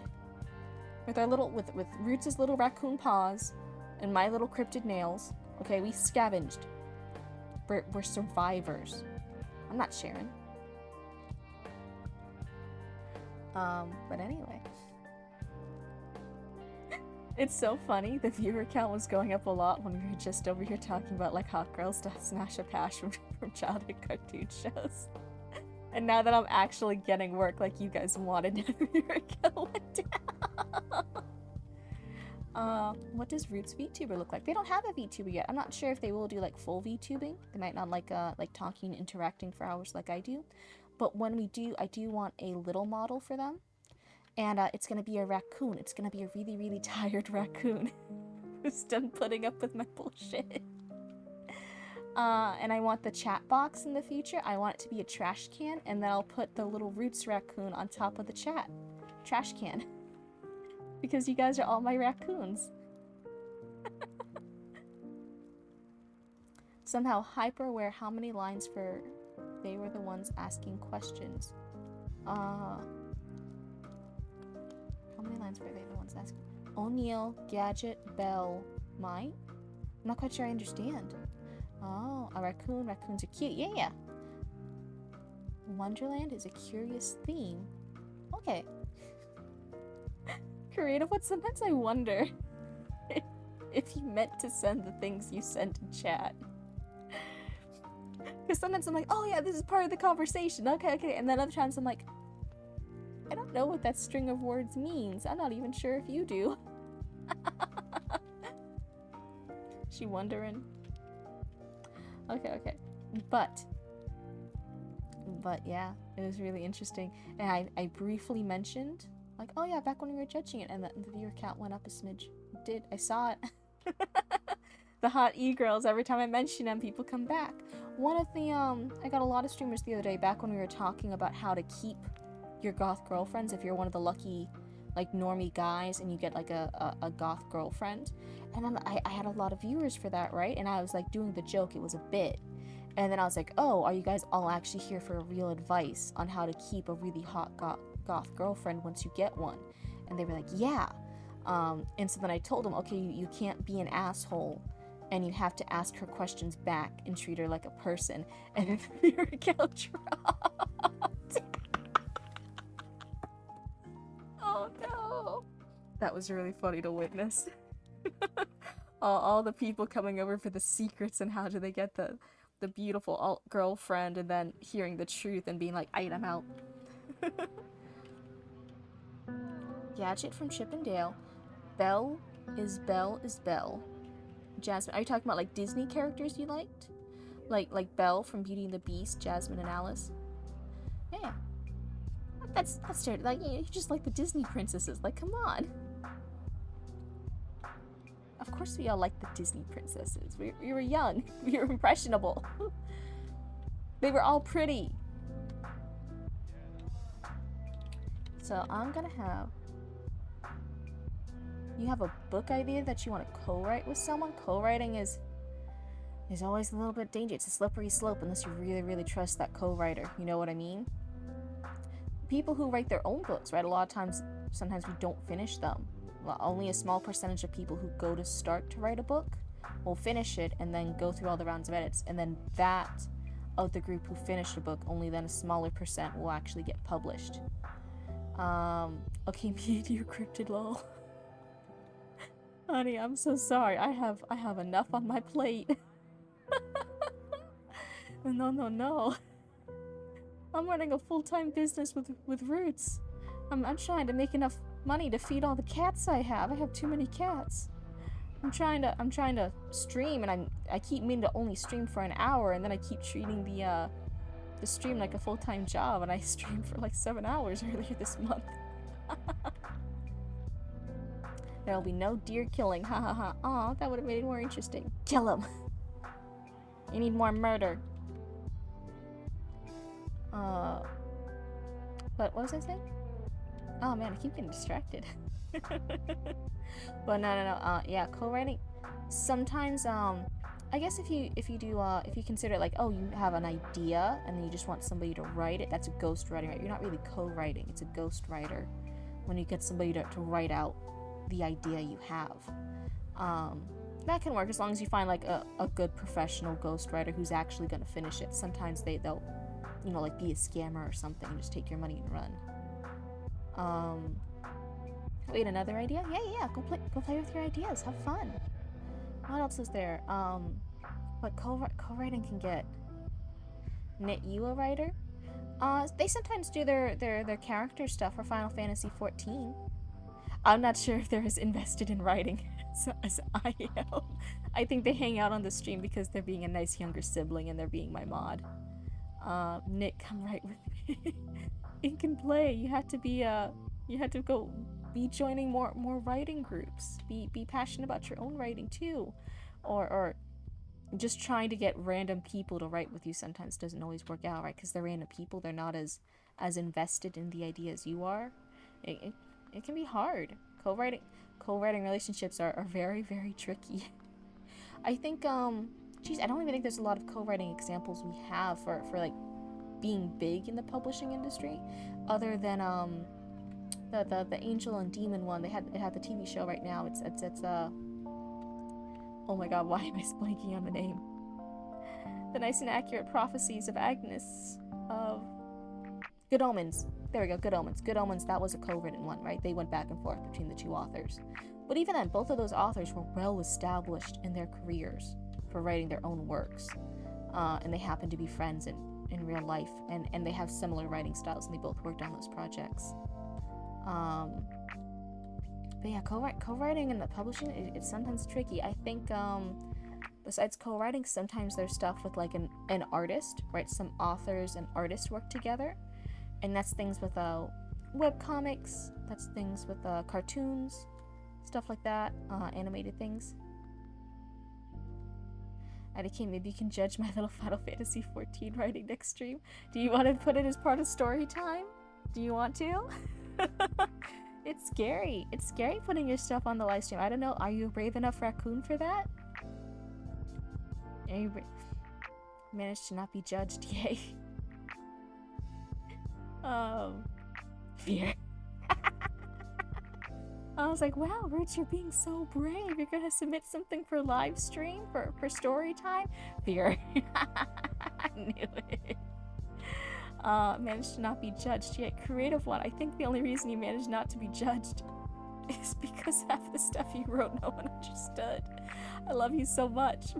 With our little, with Roots' little raccoon paws and my little cryptid nails. Okay, we scavenged. We're survivors. I'm not sharing. But anyway. It's so funny. The viewer count was going up a lot when we were just over here talking about like hot girls to smash a pass from childhood cartoon shows. And now that I'm actually getting work like you guys wanted, the viewer count went down. What does Roots VTuber look like? They don't have a VTuber yet. I'm not sure if they will do like full VTubing. They might not like talking and interacting for hours like I do. But when we do, I do want a little model for them. And it's gonna be a raccoon. It's gonna be a really, really tired raccoon who's done putting up with my bullshit. And I want the chat box in the future. I want it to be a trash can, and then I'll put the little Roots raccoon on top of the trash can. Because you guys are all my raccoons. Somehow hyper aware how many lines for they were the ones asking questions. How many lines were they the ones asking? O'Neill, Gadget, Bell, Mine? I'm not quite sure I understand. Oh, a raccoon. Raccoons are cute. Yeah, yeah. Wonderland is a curious theme. Okay. Creative, what sometimes I wonder if you meant to send the things you sent in chat. Because sometimes I'm like, oh yeah, this is part of the conversation. Okay, okay. And then other times I'm like, I don't know what that string of words means. I'm not even sure if you do. She wondering. Okay, okay. But yeah, it was really interesting. And I briefly mentioned, like, oh yeah, back when we were judging it, and the viewer count went up a smidge. It did. I saw it. The hot e-girls, every time I mention them, people come back. One of the, I got a lot of streamers the other day, back when we were talking about how to keep your goth girlfriends if you're one of the lucky, like, normie guys and you get, like, a goth girlfriend. And then I had a lot of viewers for that, right? And I was, like, doing the joke. It was a bit. And then I was like, oh, are you guys all actually here for real advice on how to keep a really hot goth girlfriend once you get one? And they were like, yeah. And so then I told them, okay, you can't be an asshole, and you have to ask her questions back and treat her like a person. And then the viewer count dropped. Oh no. That was really funny to witness. All the people coming over for the secrets and how do they get the beautiful alt girlfriend, and then hearing the truth and being like, I'm out. Gadget from Chippendale. Belle is Belle is Belle. Jasmine, are you talking about like Disney characters you liked? Like Belle from Beauty and the Beast, Jasmine and Alice? Yeah. That's straight. Like, you just like the Disney princesses. Like, come on. Of course we all like the Disney princesses. We were young. We were impressionable. They were all pretty. So I'm gonna have... You have a book idea that you want to co-write with someone? Co-writing is always a little bit dangerous. It's a slippery slope unless you really, really trust that co-writer. You know what I mean? People who write their own books, right? A lot of times, sometimes we don't finish them. Well, only a small percentage of people who go to start to write a book will finish it and then go through all the rounds of edits. And then that, of the group who finished a book, only then a smaller percent will actually get published. Okay, me and you, Cryptid, lol. Honey, I'm so sorry. I have enough on my plate. No. I'm running a full-time business with Roots. I'm trying to make enough money to feed all the cats I have. I have too many cats. I'm trying to stream, and I keep meaning to only stream for an hour, and then I keep treating the stream like a full-time job, and I streamed for like 7 hours earlier this month. There'll be no deer killing, ha ha ha. Aw, that would have made it more interesting. Kill him! You need more murder. What was I saying? Oh man, I keep getting distracted. But no. Yeah, co-writing. Sometimes, I guess if you consider it like, oh, you have an idea and then you just want somebody to write it, that's a ghost writing, right? You're not really co-writing, it's a ghost writer. When you get somebody to write out the idea you have. That can work as long as you find like a good professional ghostwriter who's actually gonna finish it. Sometimes they'll, you know, like be a scammer or something and just take your money and run. Wait, another idea? Yeah, go play with your ideas, have fun. What else is there? What co-writing can get? Knit you a writer? They sometimes do their character stuff for Final Fantasy XIV. I'm not sure if they're as invested in writing as I am. I think they hang out on the stream because they're being a nice younger sibling and they're being my mod. Nick, come write with me. Ink and play. You have to go be joining more writing groups. Be passionate about your own writing too. Or just trying to get random people to write with you sometimes doesn't always work out, right? Because they're random people, they're not as invested in the idea as you are. It can be hard. co-writing relationships are very, very tricky. I think, geez, I don't even think there's a lot of co-writing examples we have for like being big in the publishing industry, other than the Angel and Demon one. It had the TV show right now. It's oh my god, why am I blanking on the name? The Nice and Accurate Prophecies of Agnes of Good Omens. There we go, Good Omens. Good Omens, that was a co-written one, right? They went back and forth between the two authors. But even then, both of those authors were well established in their careers for writing their own works. And they happen to be friends in real life, and they have similar writing styles, and they both worked on those projects. But yeah, co-writing and the publishing, it's sometimes tricky. I think, besides co-writing, sometimes there's stuff with like an artist, right? Some authors and artists work together, and that's things with webcomics, that's things with cartoons, stuff like that, animated things. IDK, maybe you can judge my little Final Fantasy 14 writing next stream. Do you want to put it as part of story time? Do you want to? It's scary. It's scary putting your stuff on the live stream. I don't know. Are you a brave enough raccoon for that? Are you managed to not be judged? Yay. Fear. I was like, wow, Rich, you're being so brave. You're gonna submit something for live stream for story time? Fear. I knew it. Managed to not be judged yet. Creative one. I think the only reason you managed not to be judged is because half the stuff you wrote no one understood. I love you so much.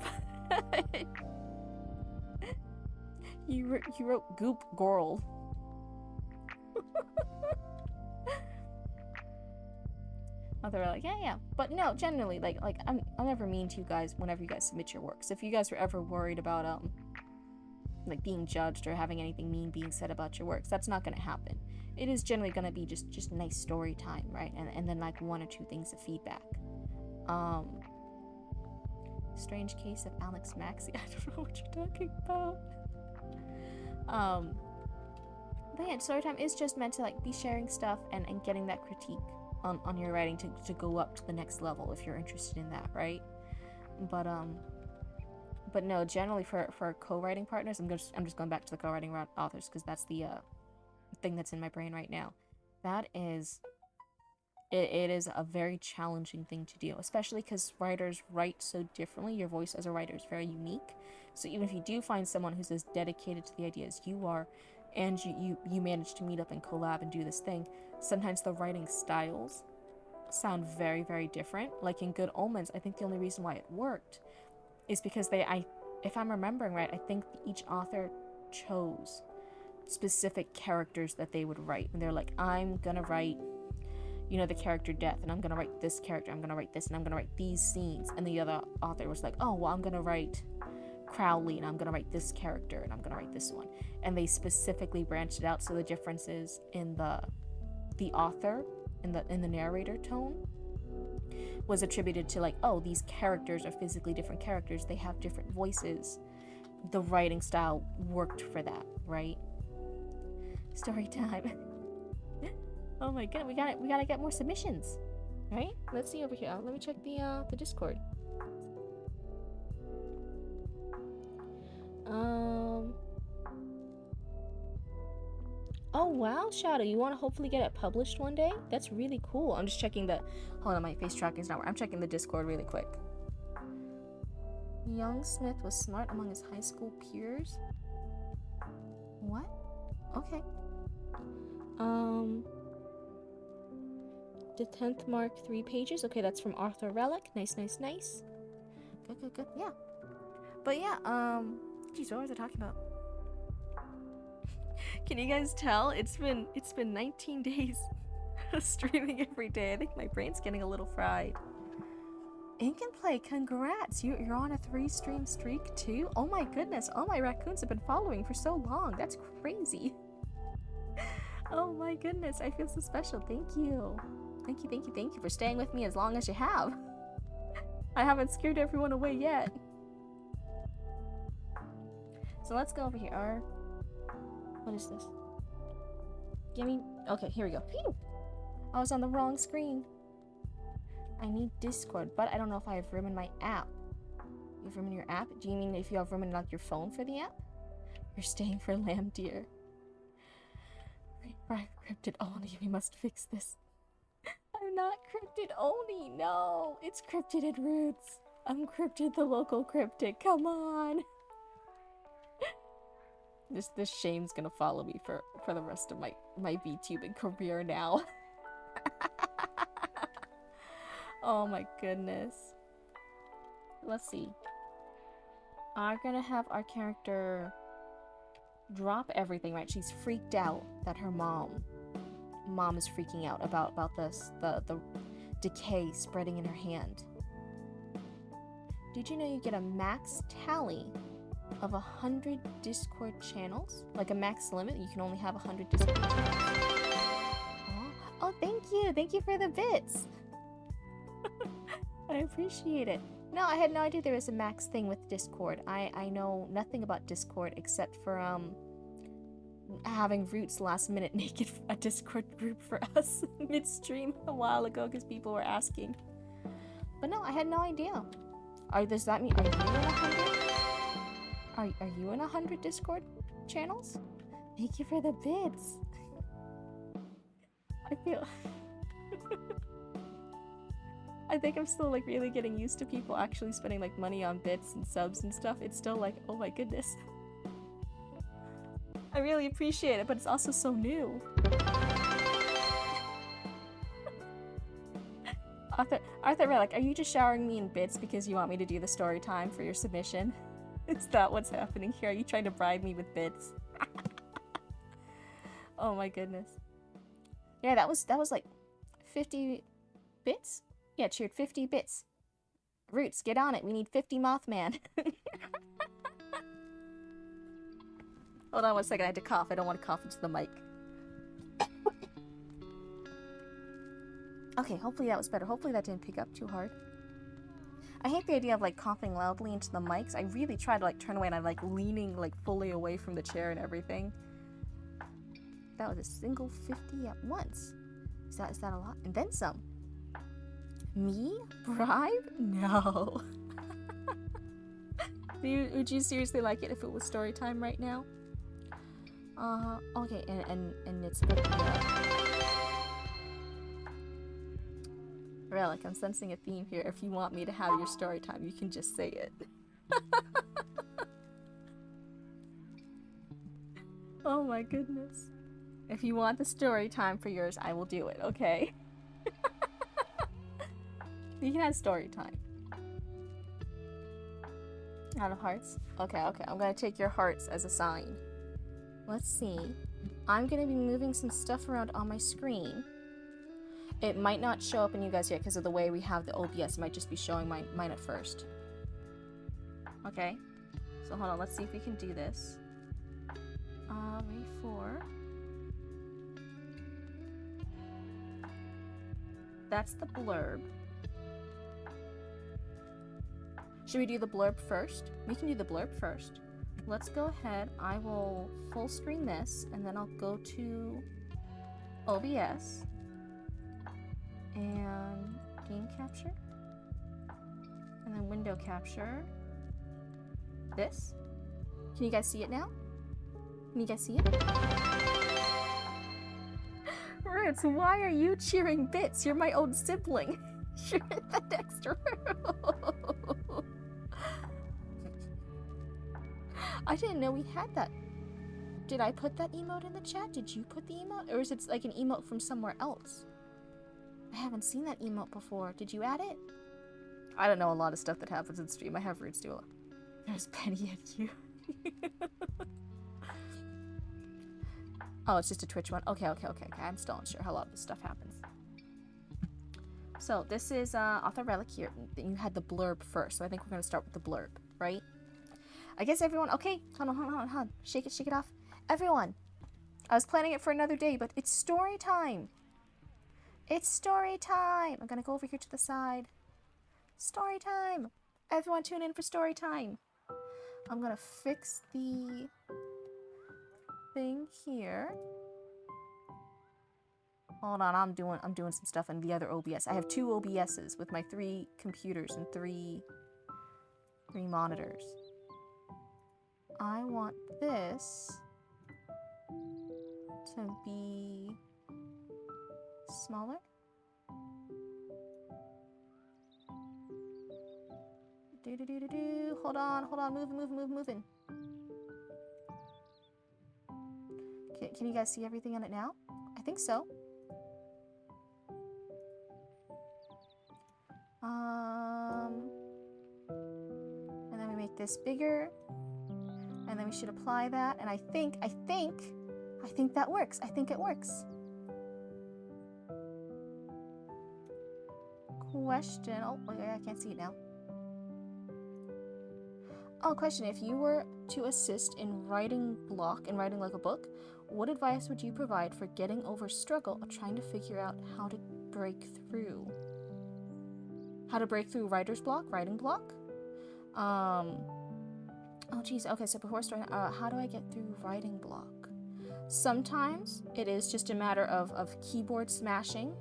you wrote Goop Gorl. They were like, yeah. But no, generally, like I'm never mean to you guys whenever you guys submit your works. If you guys were ever worried about like being judged or having anything mean being said about your works, that's not gonna happen. It is generally gonna be just nice story time, right? And then like one or two things of feedback. Strange case of Alex Maxey. I don't know what you're talking about. But yeah, story time is just meant to like be sharing stuff and getting that critique on your writing to go up to the next level if you're interested in that, right? But no, generally for co-writing partners, I'm just going back to the co-writing authors because that's the thing that's in my brain right now. That is, it is a very challenging thing to do, especially because writers write so differently. Your voice as a writer is very unique. So even if you do find someone who's as dedicated to the idea as you are, and you manage to meet up and collab and do this thing, sometimes the writing styles sound very, very different. Like in Good Omens, I think the only reason why it worked is because if I'm remembering right, I think each author chose specific characters that they would write. And they're like, I'm gonna write, the character Death, and I'm gonna write this character, I'm gonna write this, and I'm gonna write these scenes. And the other author was like, oh, well, I'm gonna write Crowley, and I'm gonna write this character, and I'm gonna write this one. And they specifically branched it out, so the differences in the author, in the narrator tone, was attributed to like, oh, these characters are physically different characters, they have different voices. The writing style worked for that, right? Story time. Oh my god, we gotta get more submissions, right? Let's see over here. Let me check the Discord. Oh wow, Shadow, you want to hopefully get it published one day? That's really cool. I'm just checking hold on, my face tracking's not working. I'm checking the Discord really quick. Young Smith was smart among his high school peers? What? Okay. The 10th mark 3 pages. Okay, that's from Arthur Relic. Nice. Good. Yeah. But yeah, geez, what was I talking about? Can you guys tell? It's been 19 days of streaming every day. I think my brain's getting a little fried. Ink and Play, congrats! You're on a 3-stream streak too? Oh my goodness, all my raccoons have been following for so long. That's crazy. Oh my goodness, I feel so special. Thank you for staying with me as long as you have. I haven't scared everyone away yet. So let's go over here. What is this? Gimme. Okay, here we go. Phew! I was on the wrong screen. I need Discord, but I don't know if I have room in my app. You have room in your app? Do you mean if you have room in like your phone for the app? You're staying for lamb deer. Right, Cryptid Oni, we must fix this. I'm not Cryptid Oni, no! It's Cryptid and Roots. I'm Cryptid the local Cryptid, come on! This shame's gonna follow me for the rest of my VTubing career now. Oh my goodness. Let's see. I'm gonna have our character drop everything, right? She's freaked out that her mom is freaking out about this, the decay spreading in her hand. Did you know you get a max tally of 100 Discord channels? Like a max limit, you can only have 100 Discord channels. Oh, thank you for the bits. I appreciate it. No, I had no idea there was a max thing with Discord. I know nothing about Discord except for having Roots last minute make a Discord group for us midstream a while ago because people were asking. But no, I had no idea. Does that mean, are you in 100? Are you in 100 Discord channels? Thank you for the bits. I feel... I think I'm still like really getting used to people actually spending like money on bits and subs and stuff. It's still like, oh my goodness. I really appreciate it, but it's also so new. Arthur Relic, are you just showering me in bits because you want me to do the story time for your submission? Is that what's happening here? Are you trying to bribe me with bits? Oh my goodness. Yeah, that was like 50 bits? Yeah, cheered 50 bits. Roots, get on it. We need 50 Mothman. Hold on one second. I had to cough. I don't want to cough into the mic. Okay, hopefully that was better. Hopefully that didn't pick up too hard. I hate the idea of like coughing loudly into the mics. I really try to like turn away and I'm like leaning like fully away from the chair and everything. That was a single 50 at once. Is that a lot? And then some. Me? Bribe? No. Would you seriously like it if it was story time right now? Okay, and it's Relic, I'm sensing a theme here. If you want me to have your story time, you can just say it. Oh my goodness. If you want the story time for yours, I will do it, okay? You can have story time. Out of hearts? Okay, I'm gonna take your hearts as a sign. Let's see. I'm gonna be moving some stuff around on my screen. It might not show up in you guys yet because of the way we have the OBS. It might just be showing mine at first. Okay. So hold on, let's see if we can do this. Wait for... That's the blurb. Should we do the blurb first? We can do the blurb first. Let's go ahead. I will full screen this, and then I'll go to OBS and game capture, and then window capture. This. Can you guys see it now? Can you guys see it? Roots, why are you cheering bits? You're my own sibling. You're in the next room. I didn't know we had that. Did I put that emote in the chat? Did you put the emote? Or is it like an emote from somewhere else? I haven't seen that emote before. Did you add it? I don't know a lot of stuff that happens in stream. I have Roots do it. There's Penny and you. Oh, it's just a Twitch one. Okay. I'm still unsure how a lot of this stuff happens. So this is Author Relic here. You had the blurb first, so I think we're gonna start with the blurb, right? I guess everyone. Okay, hold on. Shake it off. Everyone, I was planning it for another day, but it's story time. It's story time. I'm gonna go over here to the side. Story time. Everyone, tune in for story time. I'm gonna fix the thing here. Hold on, I'm doing some stuff in the other OBS. I have 2 OBSs with my 3 computers and 3 monitors. I want this to be smaller. Do. Hold on, moving. Can you guys see everything on it now? I think so. And then we make this bigger, and then we should apply that. And I think that works. I think it works. Question. Oh, I can't see it now. Oh, question. If you were to assist in writing block and writing like a book, what advice would you provide for getting over struggle of trying to figure out how to break through? How to break through writer's block, writing block? Oh geez, okay, so before starting, how do I get through writing block? Sometimes it is just a matter of keyboard smashing.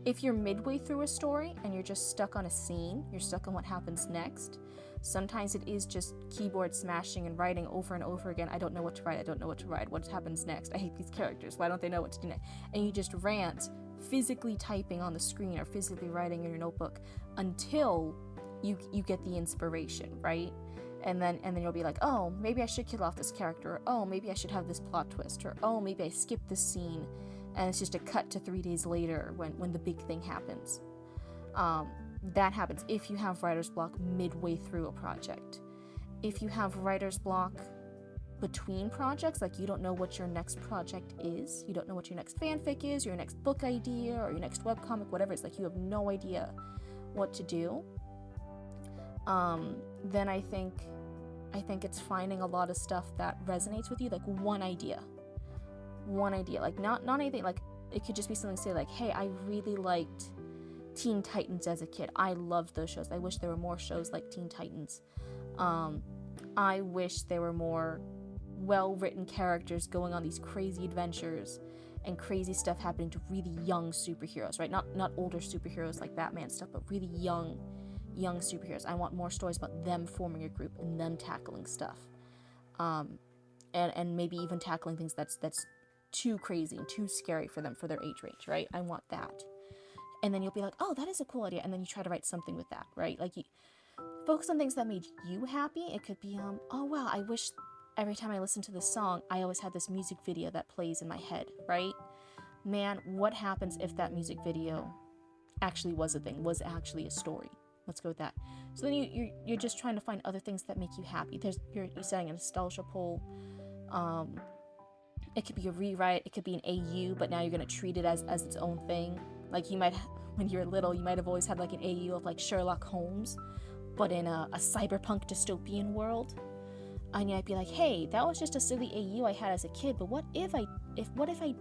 If you're midway through a story and you're just stuck on a scene, you're stuck on what happens next, sometimes it is just keyboard smashing and writing over and over again. I don't know what to write, what happens next, I hate these characters, why don't they know what to do next? And you just rant, physically typing on the screen or physically writing in your notebook until you get the inspiration, right? And then you'll be like, oh, maybe I should kill off this character, or oh, maybe I should have this plot twist, or oh, maybe I skipped this scene, and it's just a cut to 3 days later when the big thing happens. That happens if you have writer's block midway through a project. If you have writer's block between projects, like you don't know what your next project is, you don't know what your next fanfic is, your next book idea, or your next webcomic, whatever, it's like you have no idea what to do, then I think it's finding a lot of stuff that resonates with you, like one idea, like not anything, like it could just be something, say like, hey, I really liked Teen Titans as a kid, I loved those shows, I wish there were more shows like Teen Titans, I wish there were more well-written characters going on these crazy adventures and crazy stuff happening to really young superheroes, right? Not older superheroes like Batman stuff, but really young superheroes. I want more stories about them forming a group and them tackling stuff, and maybe even tackling things that's too crazy and too scary for them for their age range, right? I want that. And then you'll be like, oh, that is a cool idea, and then you try to write something with that, right? Like you focus on things that made you happy. It could be oh wow, I wish every time I listen to this song I always had this music video that plays in my head, right? Man, what happens if that music video actually was a thing, was actually a story? Let's go with that. So then you're just trying to find other things that make you happy. You're setting a nostalgia poll. It could be a rewrite. It could be an AU, but now you're gonna treat it as its own thing. Like you might, when you were little, you might have always had like an AU of like Sherlock Holmes, but in a cyberpunk dystopian world. And you might be like, hey, that was just a silly AU I had as a kid, but what if I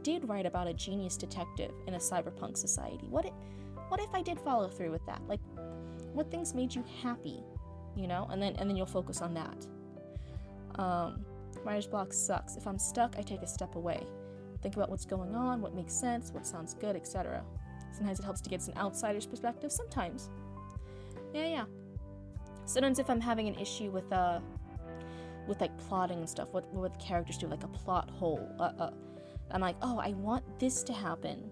did write about a genius detective in a cyberpunk society? What if I did follow through with that? Like, what things made you happy, you know? And then you'll focus on that. Writer's block sucks. If I'm stuck, I take a step away. Think about what's going on, what makes sense, what sounds good, etc. Sometimes it helps to get an outsider's perspective. Sometimes. Yeah. Sometimes if I'm having an issue with like plotting and stuff, what the characters do, like a plot hole. I'm like, oh, I want this to happen.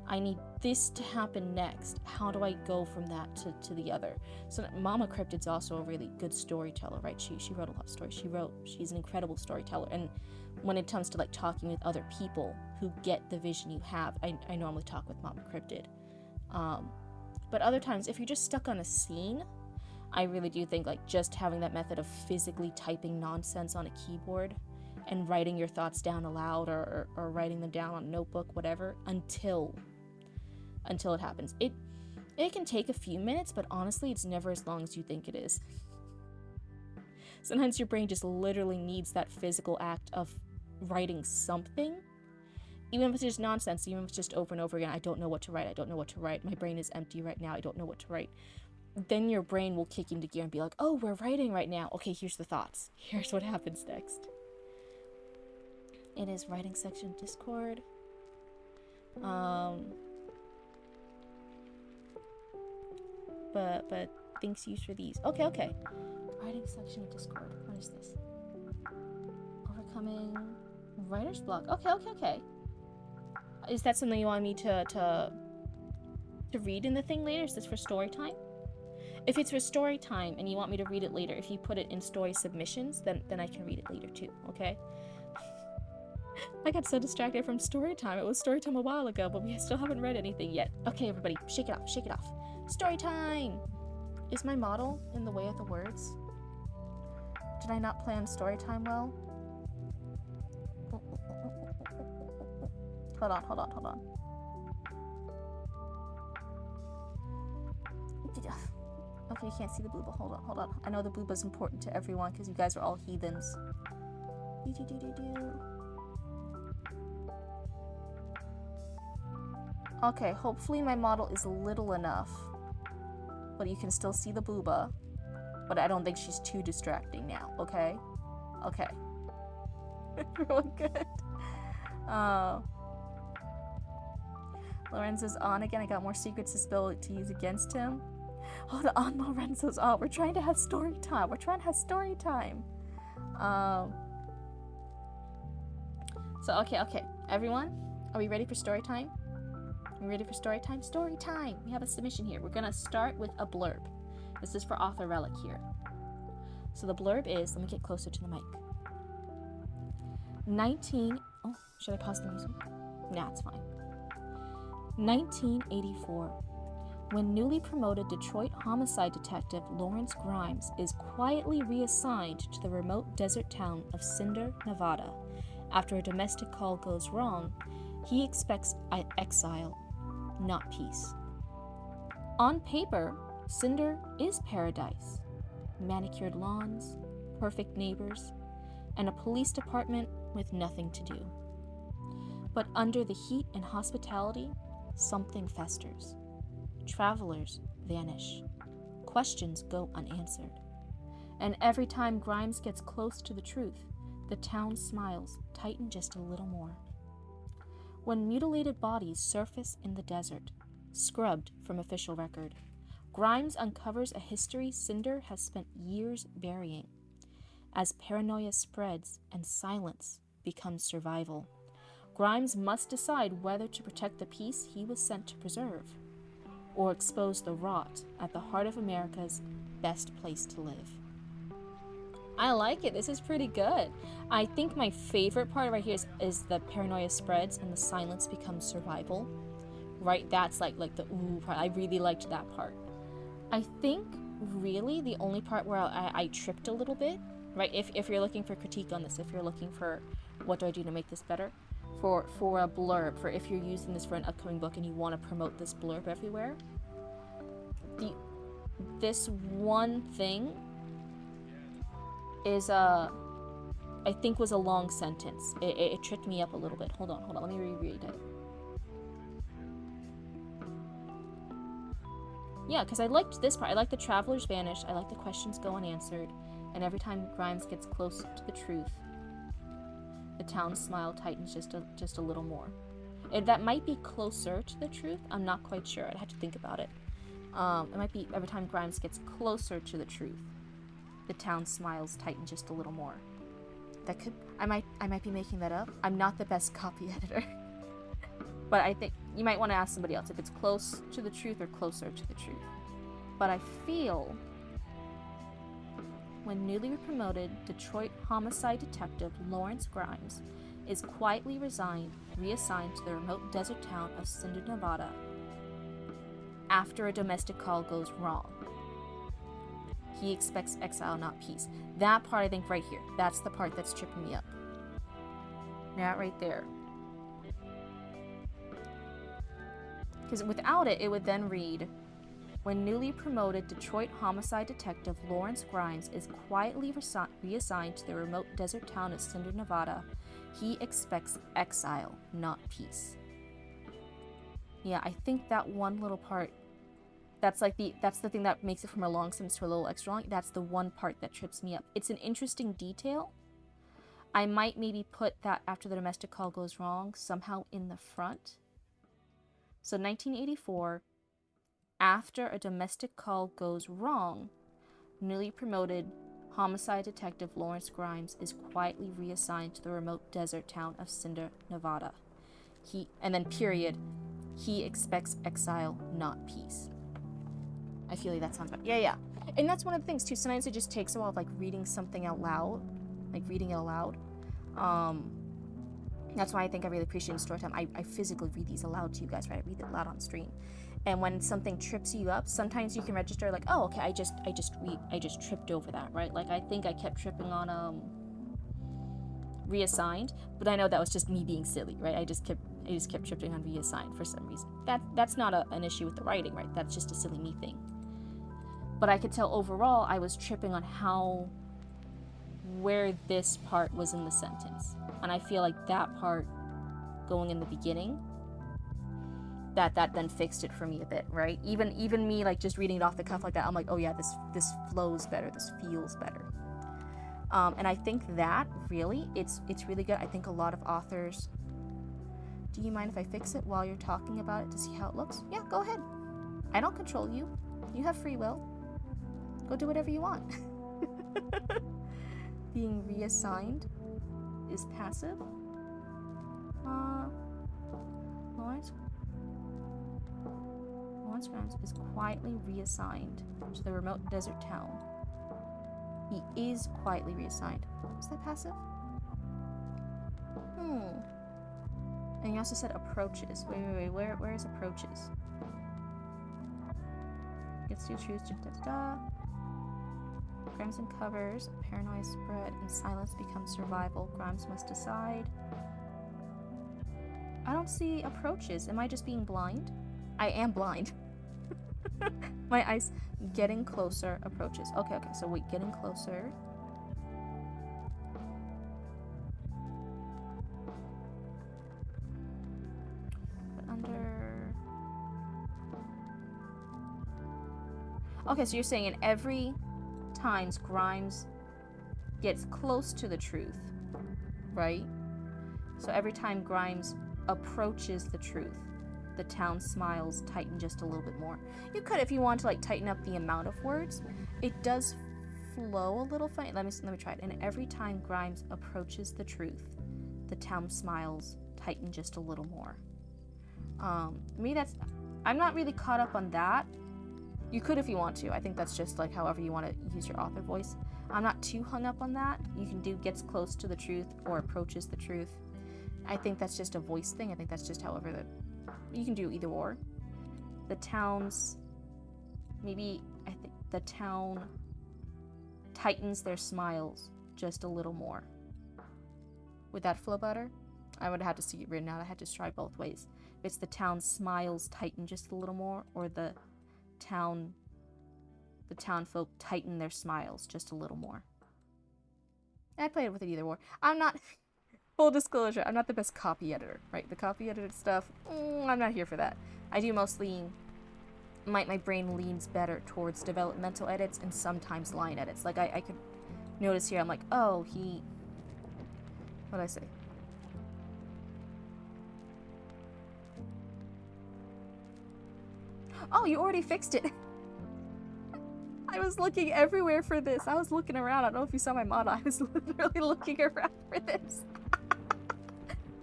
I need this to happen next. How do I go from that to the other? So Mama Cryptid's also a really good storyteller, right? She wrote a lot of stories. She's an incredible storyteller. And when it comes to like talking with other people who get the vision you have, I normally talk with Mama Cryptid. But other times, if you're just stuck on a scene, I really do think like just having that method of physically typing nonsense on a keyboard and writing your thoughts down aloud or writing them down on a notebook, whatever, until it happens. It can take a few minutes, but honestly, it's never as long as you think it is. Sometimes your brain just literally needs that physical act of writing something. Even if it's just nonsense, even if it's just over and over again, I don't know what to write, my brain is empty right now, I don't know what to write. Then your brain will kick into gear and be like, oh, we're writing right now. Okay, here's the thoughts. Here's what happens next. It is writing section Discord. But things used for these. Okay. Writing section of Discord. What is this? Overcoming writer's block. Okay. Is that something you want me to read in the thing later? Is this for story time? If it's for story time and you want me to read it later, if you put it in story submissions, then I can read it later too, okay? I got so distracted from story time. It was story time a while ago, but we still haven't read anything yet. Okay, everybody, shake it off. Story time! Is my model in the way of the words? Did I not plan story time well? Hold on. Okay, you can't see the booba. Hold on. I know the booba's important to everyone because you guys are all heathens. Okay, hopefully my model is little enough, but you can still see the booba. But I don't think she's too distracting now, okay? Okay. Everyone good? Lorenzo's on again. I got more secrets to spill to use against him. Hold on, Lorenzo's on. We're trying to have story time. So, okay. Everyone, are we ready for story time? Story time! We have a submission here. We're gonna start with a blurb. This is for Author Relic here. So the blurb is, let me get closer to the mic. Should I pause the music? Nah, it's fine. 1984. When newly promoted Detroit homicide detective Lawrence Grimes is quietly reassigned to the remote desert town of Cinder, Nevada, after a domestic call goes wrong, he expects exile, not peace. On paper, Cinder is paradise. Manicured lawns, perfect neighbors, and a police department with nothing to do. But under the heat and hospitality, something festers. Travelers vanish. Questions go unanswered. And every time Grimes gets close to the truth, the town's smiles tighten just a little more. When mutilated bodies surface in the desert, scrubbed from official record, Grimes uncovers a history Cinder has spent years burying. As paranoia spreads and silence becomes survival, Grimes must decide whether to protect the peace he was sent to preserve, or expose the rot at the heart of America's best place to live. I like it. This is pretty good. I think my favorite part right here is the paranoia spreads and the silence becomes survival. Right? That's like the ooh part. I really liked that part. I think really the only part where I tripped a little bit, right? If you're looking for critique on this, if you're looking for what do I do to make this better, for a blurb, for if you're using this for an upcoming book and you want to promote this blurb everywhere, this one thing is I think was a long sentence. It tripped me up a little bit. Hold on, let me reread it. Yeah, because I liked this part. I like the travelers vanish. I like the questions go unanswered. And every time Grimes gets close to the truth, the town's smile tightens just a little more. That might be closer to the truth. I'm not quite sure. I'd have to think about it. It might be every time Grimes gets closer to the truth, the town's smiles tighten just a little more. That could... I might be making that up. I'm not the best copy editor. But I think you might want to ask somebody else if it's close to the truth or closer to the truth. But I feel when newly promoted Detroit homicide detective Lawrence Grimes is quietly reassigned to the remote desert town of Cinder, Nevada, after a domestic call goes wrong. He expects exile, not peace. That part, I think, right here. That's the part that's tripping me up. That right there. Because without it, it would then read, when newly promoted Detroit homicide detective Lawrence Grimes is quietly reassigned to the remote desert town of Cinder, Nevada, he expects exile, not peace. Yeah, I think that one little part, that's the thing that makes it from a long sentence to a little extra long. That's the one part that trips me up. It's an interesting detail. I might maybe put that after the domestic call goes wrong somehow in the front. So 1984, after a domestic call goes wrong, newly promoted homicide detective Lawrence Grimes is quietly reassigned to the remote desert town of Cinder, Nevada. And then period, he expects exile, not peace. I feel like that sounds right. Yeah. And that's one of the things too. Sometimes it just takes a while, like reading something out loud, like reading it aloud. That's why I think I really appreciate in Storytime. I physically read these aloud to you guys, right? I read it loud on stream. And when something trips you up, sometimes you can register like, oh, okay, I just tripped over that, right? Like I think I kept tripping on reassigned, but I know that was just me being silly, right? I just kept tripping on reassigned for some reason. That's not an issue with the writing, right? That's just a silly me thing. But I could tell overall I was tripping on where this part was in the sentence. And I feel like that part going in the beginning, that then fixed it for me a bit, right? Even me like just reading it off the cuff like that, I'm like, oh yeah, this flows better, this feels better. And I think that really, it's really good. I think a lot of authors, do you mind if I fix it while you're talking about it to see how it looks? Yeah, go ahead. I don't control you. You have free will. Go do whatever you want. Being reassigned is passive. Lawrence Grimes is quietly reassigned to the remote desert town. He is quietly reassigned. Is that passive? And you also said approaches. Wait. Where is approaches? Gets to choose. Grimes uncovers, paranoia spread, and silence becomes survival. Grimes must decide. I don't see approaches. Am I just being blind? I am blind. My eyes. Getting closer, approaches. Okay, so wait, getting closer. But under... Okay, so you're saying in every times Grimes gets close to the truth, right? So every time Grimes approaches the truth, the town smiles tighten just a little bit more. You could, if you want to, like tighten up the amount of words. It does flow a little funny. Let me try it. And every time Grimes approaches the truth, the town smiles tighten just a little more. Me, that's, I'm not really caught up on that. You could if you want to. I think that's just like however you want to use your author voice. I'm not too hung up on that. You can do gets close to the truth or approaches the truth. I think that's just a voice thing. I think that's just however that you can do either or. The towns, maybe I think the town tightens their smiles just a little more. Would that flow better? I would have to see it written out. I had to try both ways. If it's the town smiles tighten just a little more, or the town folk tighten their smiles just a little more. I played with it either or. I'm not, full disclosure, I'm not the best copy editor, right? The copy edited stuff, I'm not here for that. I do mostly, my brain leans better towards developmental edits and sometimes line edits. Like I could notice here, I'm like, oh, what'd I say? Oh, you already fixed it. I was looking everywhere for this. I was looking around. I don't know if you saw my model. I was literally looking around for this.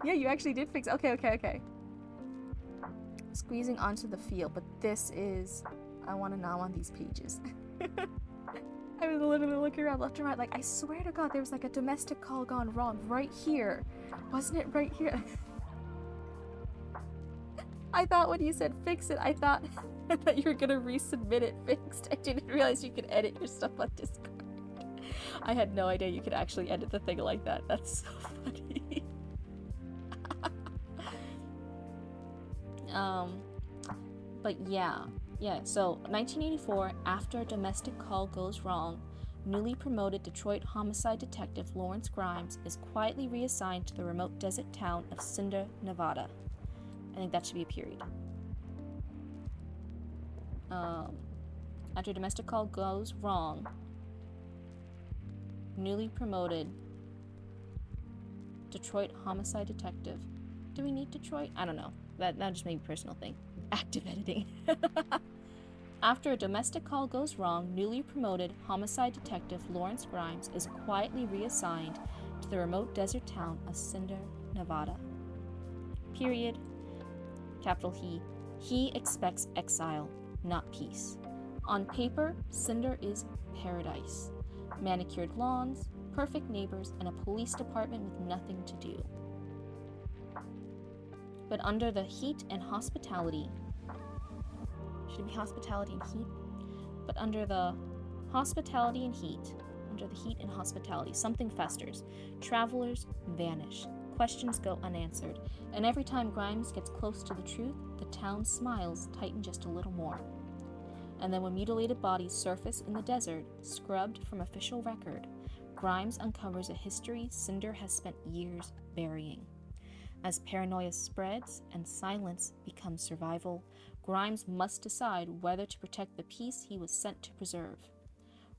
Yeah, you actually did fix it. Okay. Squeezing onto the field, but this is... I want to know on these pages. I was literally looking around left and right, like, I swear to God, there was like a domestic call gone wrong right here. Wasn't it right here? I thought when you said fix it, I thought you were gonna resubmit it fixed. I didn't realize you could edit your stuff on Discord. I had no idea you could actually edit the thing like that. That's so funny. But yeah, so 1984, after a domestic call goes wrong, newly promoted Detroit homicide detective Lawrence Grimes is quietly reassigned to the remote desert town of Cinder, Nevada. I think that should be a period. After a domestic call goes wrong, newly promoted Detroit homicide detective. Do we need Detroit? I don't know. That just may be a personal thing. Active editing. After a domestic call goes wrong, newly promoted homicide detective Lawrence Grimes is quietly reassigned to the remote desert town of Cinder, Nevada. Period. Capital He. He expects exile, not peace. On paper, Cinder is paradise. Manicured lawns, perfect neighbors, and a police department with nothing to do. But under the heat and hospitality... Should it be hospitality and heat? But under the hospitality and heat, under the heat and hospitality, something festers. Travelers vanish. Questions go unanswered. And every time Grimes gets close to the truth, the town's smiles tighten just a little more. And then when mutilated bodies surface in the desert, scrubbed from official record, Grimes uncovers a history Cinder has spent years burying. As paranoia spreads and silence becomes survival, Grimes must decide whether to protect the peace he was sent to preserve,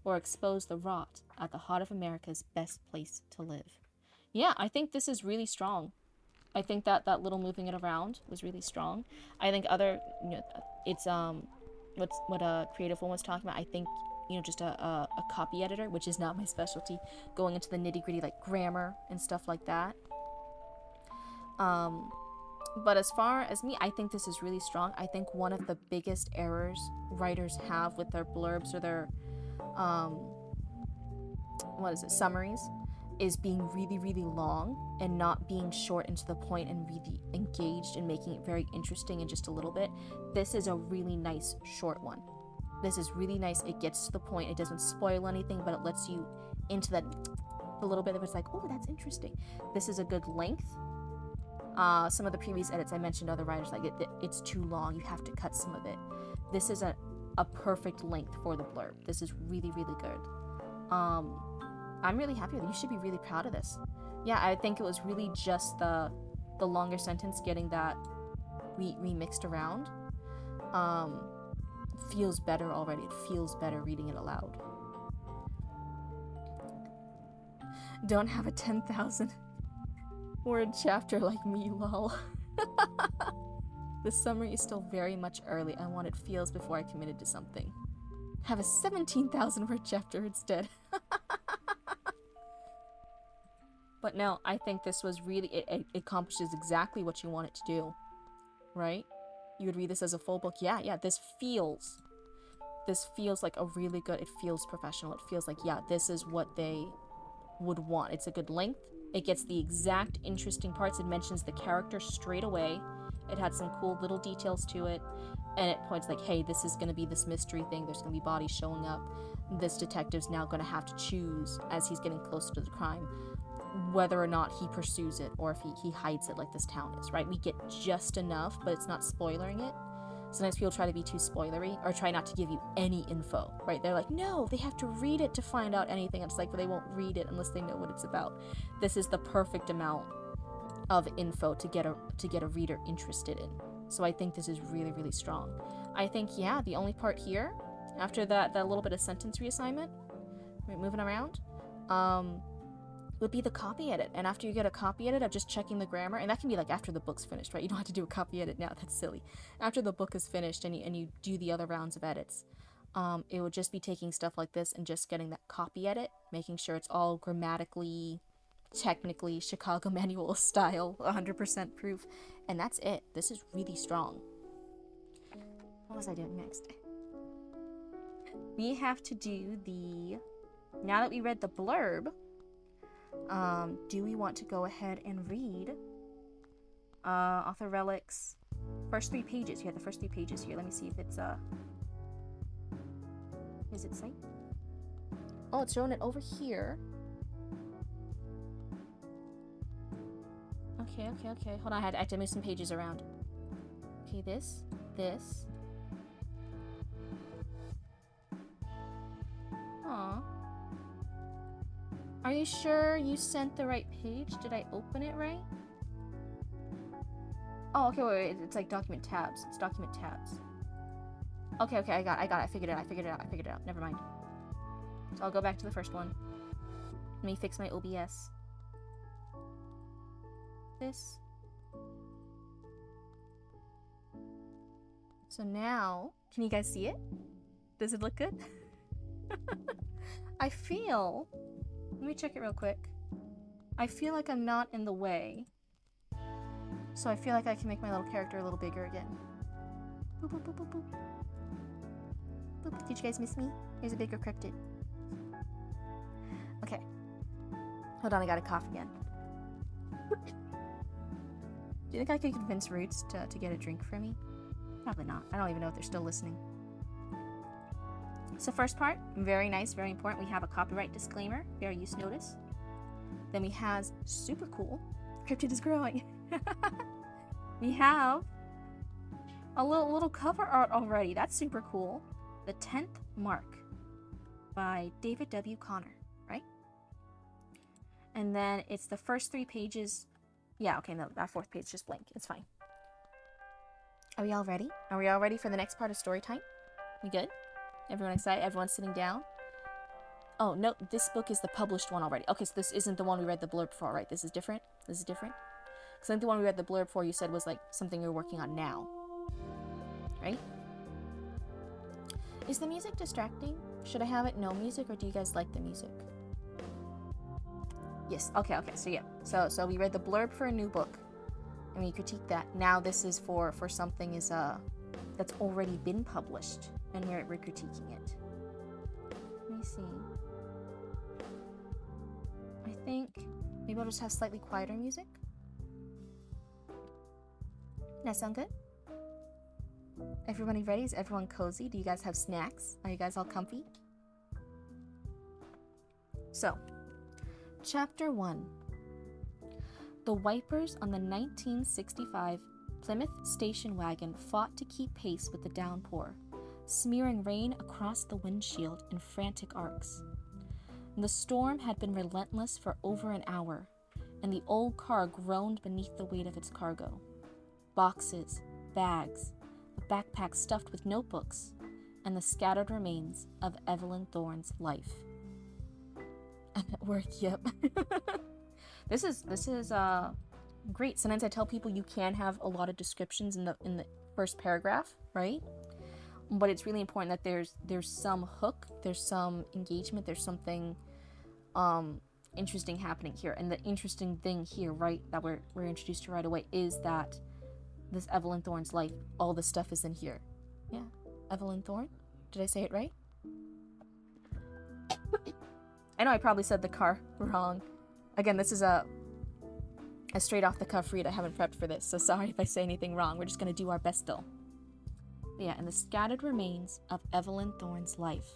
or expose the rot at the heart of America's best place to live. Yeah, I think this is really strong. I think that little moving it around was really strong. I think it's what a creative one was talking about. I think just a copy editor, which is not my specialty, going into the nitty gritty like grammar and stuff like that. But as far as me, I think this is really strong. I think one of the biggest errors writers have with their blurbs or their, summaries, is being really, really long and not being short and to the point and really engaged and making it very interesting in just a little bit. This is a really nice short one. This is really nice. It gets to the point. It doesn't spoil anything, but it lets you into that a little bit of it's like, oh, that's interesting. This is a good length. Some of the previous edits I mentioned other writers like it's too long, you have to cut some of it. This is a perfect length for the blurb. This is really, really good. I'm really happy with it. You should be really proud of this. Yeah, I think it was really just the longer sentence getting that remixed around. Feels better already. It feels better reading it aloud. Don't have a 10,000 word chapter like me, lol. The summary is still very much early. I wanted feels before I committed to something. Have a 17,000 word chapter instead. But no, I think this was really, it accomplishes exactly what you want it to do, right? You would read this as a full book. Yeah, this feels like a really good, it feels professional. It feels like, yeah, this is what they would want. It's a good length. It gets the exact interesting parts. It mentions the character straight away. It had some cool little details to it. And it points like, hey, this is going to be this mystery thing. There's going to be bodies showing up. This detective's now going to have to choose, as he's getting closer to the crime, whether or not he pursues it or if he hides it like this town is, right? We get just enough, but it's not spoilering it. Sometimes people try to be too spoilery or try not to give you any info, right? They're like, no, they have to read it to find out anything. It's like, but they won't read it unless they know what it's about. This is the perfect amount of info to get a reader interested in. So I think this is really, really strong. I think, yeah, the only part here, after that little bit of sentence reassignment, right, moving around, would be the copy edit. And after you get a copy edit of just checking the grammar, and that can be like after the book's finished, right? You don't have to do a copy edit now. That's silly. After the book is finished and you do the other rounds of edits, it would just be taking stuff like this and just getting that copy edit, making sure it's all grammatically, technically Chicago Manual style, 100% proof, and that's it. This is really strong. What was I doing next? We have to do now that we read the blurb, do we want to go ahead and read Author Relic's first 3 pages? You have the first 3 pages here. Let me see if it's is it safe? Oh, it's showing it over here. Okay. Hold on, I had to move some pages around. Okay, this. Aw. Are you sure you sent the right page? Did I open it right? Oh, okay, wait, it's like document tabs. It's document tabs. Okay, I got it. I figured it out. Never mind. So I'll go back to the first one. Let me fix my OBS. This. So now, can you guys see it? Does it look good? I feel, let me check it real quick. I feel like I'm not in the way. So I feel like I can make my little character a little bigger again. Boop, boop, boop, boop, boop. Boop. Did you guys miss me? Here's a bigger cryptid. Okay. Hold on, I gotta cough again. Do you think I could convince Roots to get a drink for me? Probably not. I don't even know if they're still listening. So first part, very nice, very important. We have a copyright disclaimer, fair use notice. Then we have, super cool, Cryptid is growing. We have a little cover art already. That's super cool. The 10th Mark by David W. Connor, right? And then it's the first 3 pages. Yeah, okay, no, that 4th page is just blank. It's fine. Are we all ready? Are we all ready for the next part of story time? We good? Everyone excited? Everyone sitting down? Oh, no, this book is the published one already. Okay, so this isn't the one we read the blurb for, right? This is different? This is different? Because I think the one we read the blurb for, you said was like something you're working on now. Right? Is the music distracting? Should I have it no music, or do you guys like the music? Yes, okay, so yeah. So we read the blurb for a new book, and we critique that. Now this is for something that's already been published, and we're critiquing it. Let me see. I think maybe I'll just have slightly quieter music. That sound good? Everybody ready? Is everyone cozy? Do you guys have snacks? Are you guys all comfy? So, Chapter 1. The wipers on the 1965 Plymouth station wagon fought to keep pace with the downpour, smearing rain across the windshield in frantic arcs. The storm had been relentless for over an hour, and the old car groaned beneath the weight of its cargo. Boxes, bags, a backpack stuffed with notebooks, and the scattered remains of Evelyn Thorne's life. I'm at work, yep. This is great. Sometimes I tell people you can have a lot of descriptions in the first paragraph, right? But it's really important that there's some hook, there's some engagement, there's something interesting happening here. And the interesting thing here, right, that we're introduced to right away is that this Evelyn Thorne's life, all the stuff is in here. Yeah, Evelyn Thorne? Did I say it right? I know I probably said the car wrong. Again, this is a straight off the cuff read. I haven't prepped for this, so sorry if I say anything wrong. We're just gonna do our best though. But yeah, and the scattered remains of Evelyn Thorne's life.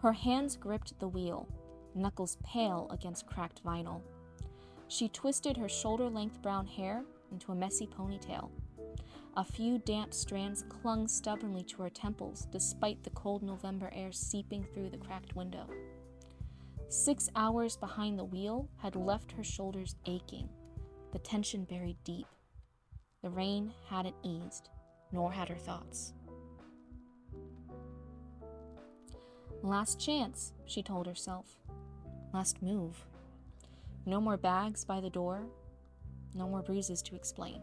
Her hands gripped the wheel, knuckles pale against cracked vinyl. She twisted her shoulder-length brown hair into a messy ponytail. A few damp strands clung stubbornly to her temples despite the cold November air seeping through the cracked window. 6 hours behind the wheel had left her shoulders aching, the tension buried deep. The rain hadn't eased, nor had her thoughts. Last chance, she told herself. Last move. No more bags by the door, no more bruises to explain.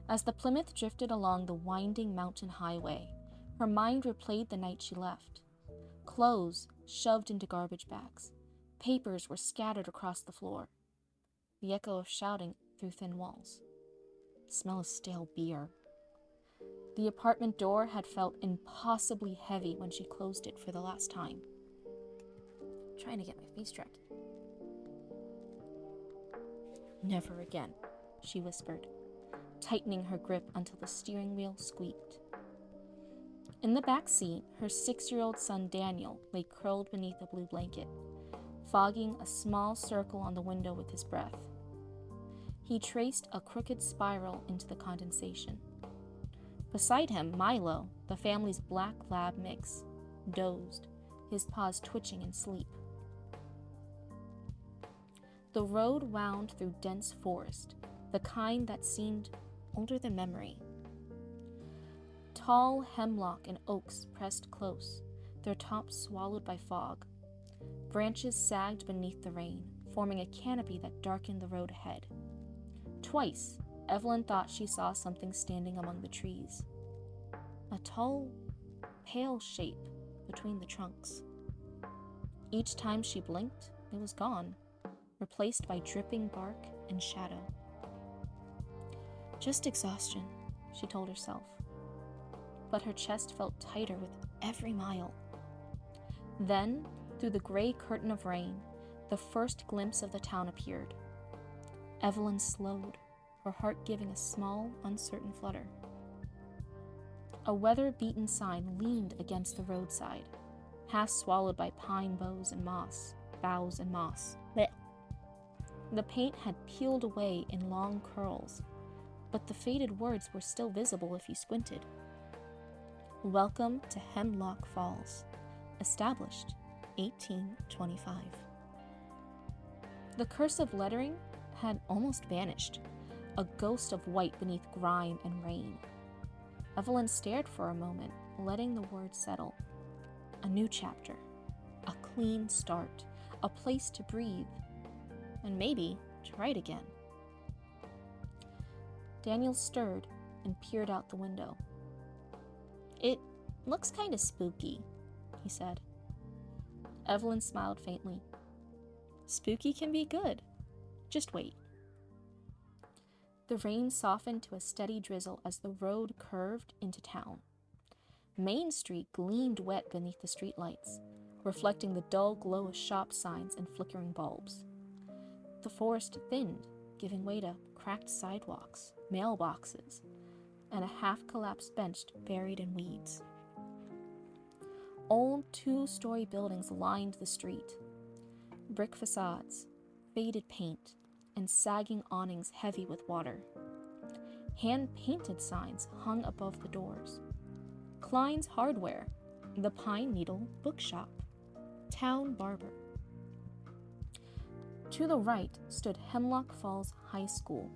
As the Plymouth drifted along the winding mountain highway, her mind replayed the night she left. Clothes shoved into garbage bags. Papers were scattered across the floor. The echo of shouting through thin walls. The smell of stale beer. The apartment door had felt impossibly heavy when she closed it for the last time. I'm trying to get my face tracked. Never again, she whispered, tightening her grip until the steering wheel squeaked. In the back seat, her 6-year-old son Daniel lay curled beneath a blue blanket, fogging a small circle on the window with his breath. He traced a crooked spiral into the condensation. Beside him, Milo, the family's black lab mix, dozed, his paws twitching in sleep. The road wound through dense forest, the kind that seemed older than memory. Tall hemlock and oaks pressed close, their tops swallowed by fog. Branches sagged beneath the rain, forming a canopy that darkened the road ahead. Twice, Evelyn thought she saw something standing among the trees. A tall, pale shape between the trunks. Each time she blinked, it was gone, replaced by dripping bark and shadow. Just exhaustion, she told herself. But her chest felt tighter with every mile. Then, through the gray curtain of rain, the first glimpse of the town appeared. Evelyn slowed, her heart giving a small, uncertain flutter. A weather-beaten sign leaned against the roadside, half swallowed by pine boughs and moss. Blech. The paint had peeled away in long curls, but the faded words were still visible if you squinted. Welcome to Hemlock Falls, established 1825. The cursive lettering had almost vanished, a ghost of white beneath grime and rain. Evelyn stared for a moment, letting the words settle. A new chapter, a clean start, a place to breathe, and maybe to write again. Daniel stirred and peered out the window. It looks kind of spooky, he said. Evelyn smiled faintly. Spooky can be good. Just wait. The rain softened to a steady drizzle as the road curved into town. Main Street gleamed wet beneath the streetlights, reflecting the dull glow of shop signs and flickering bulbs. The forest thinned, giving way to cracked sidewalks, mailboxes, and a half-collapsed bench buried in weeds. Old two-story buildings lined the street. Brick facades, faded paint, and sagging awnings heavy with water. Hand-painted signs hung above the doors. Klein's Hardware, the Pine Needle Bookshop, Town Barber. To the right stood Hemlock Falls High School,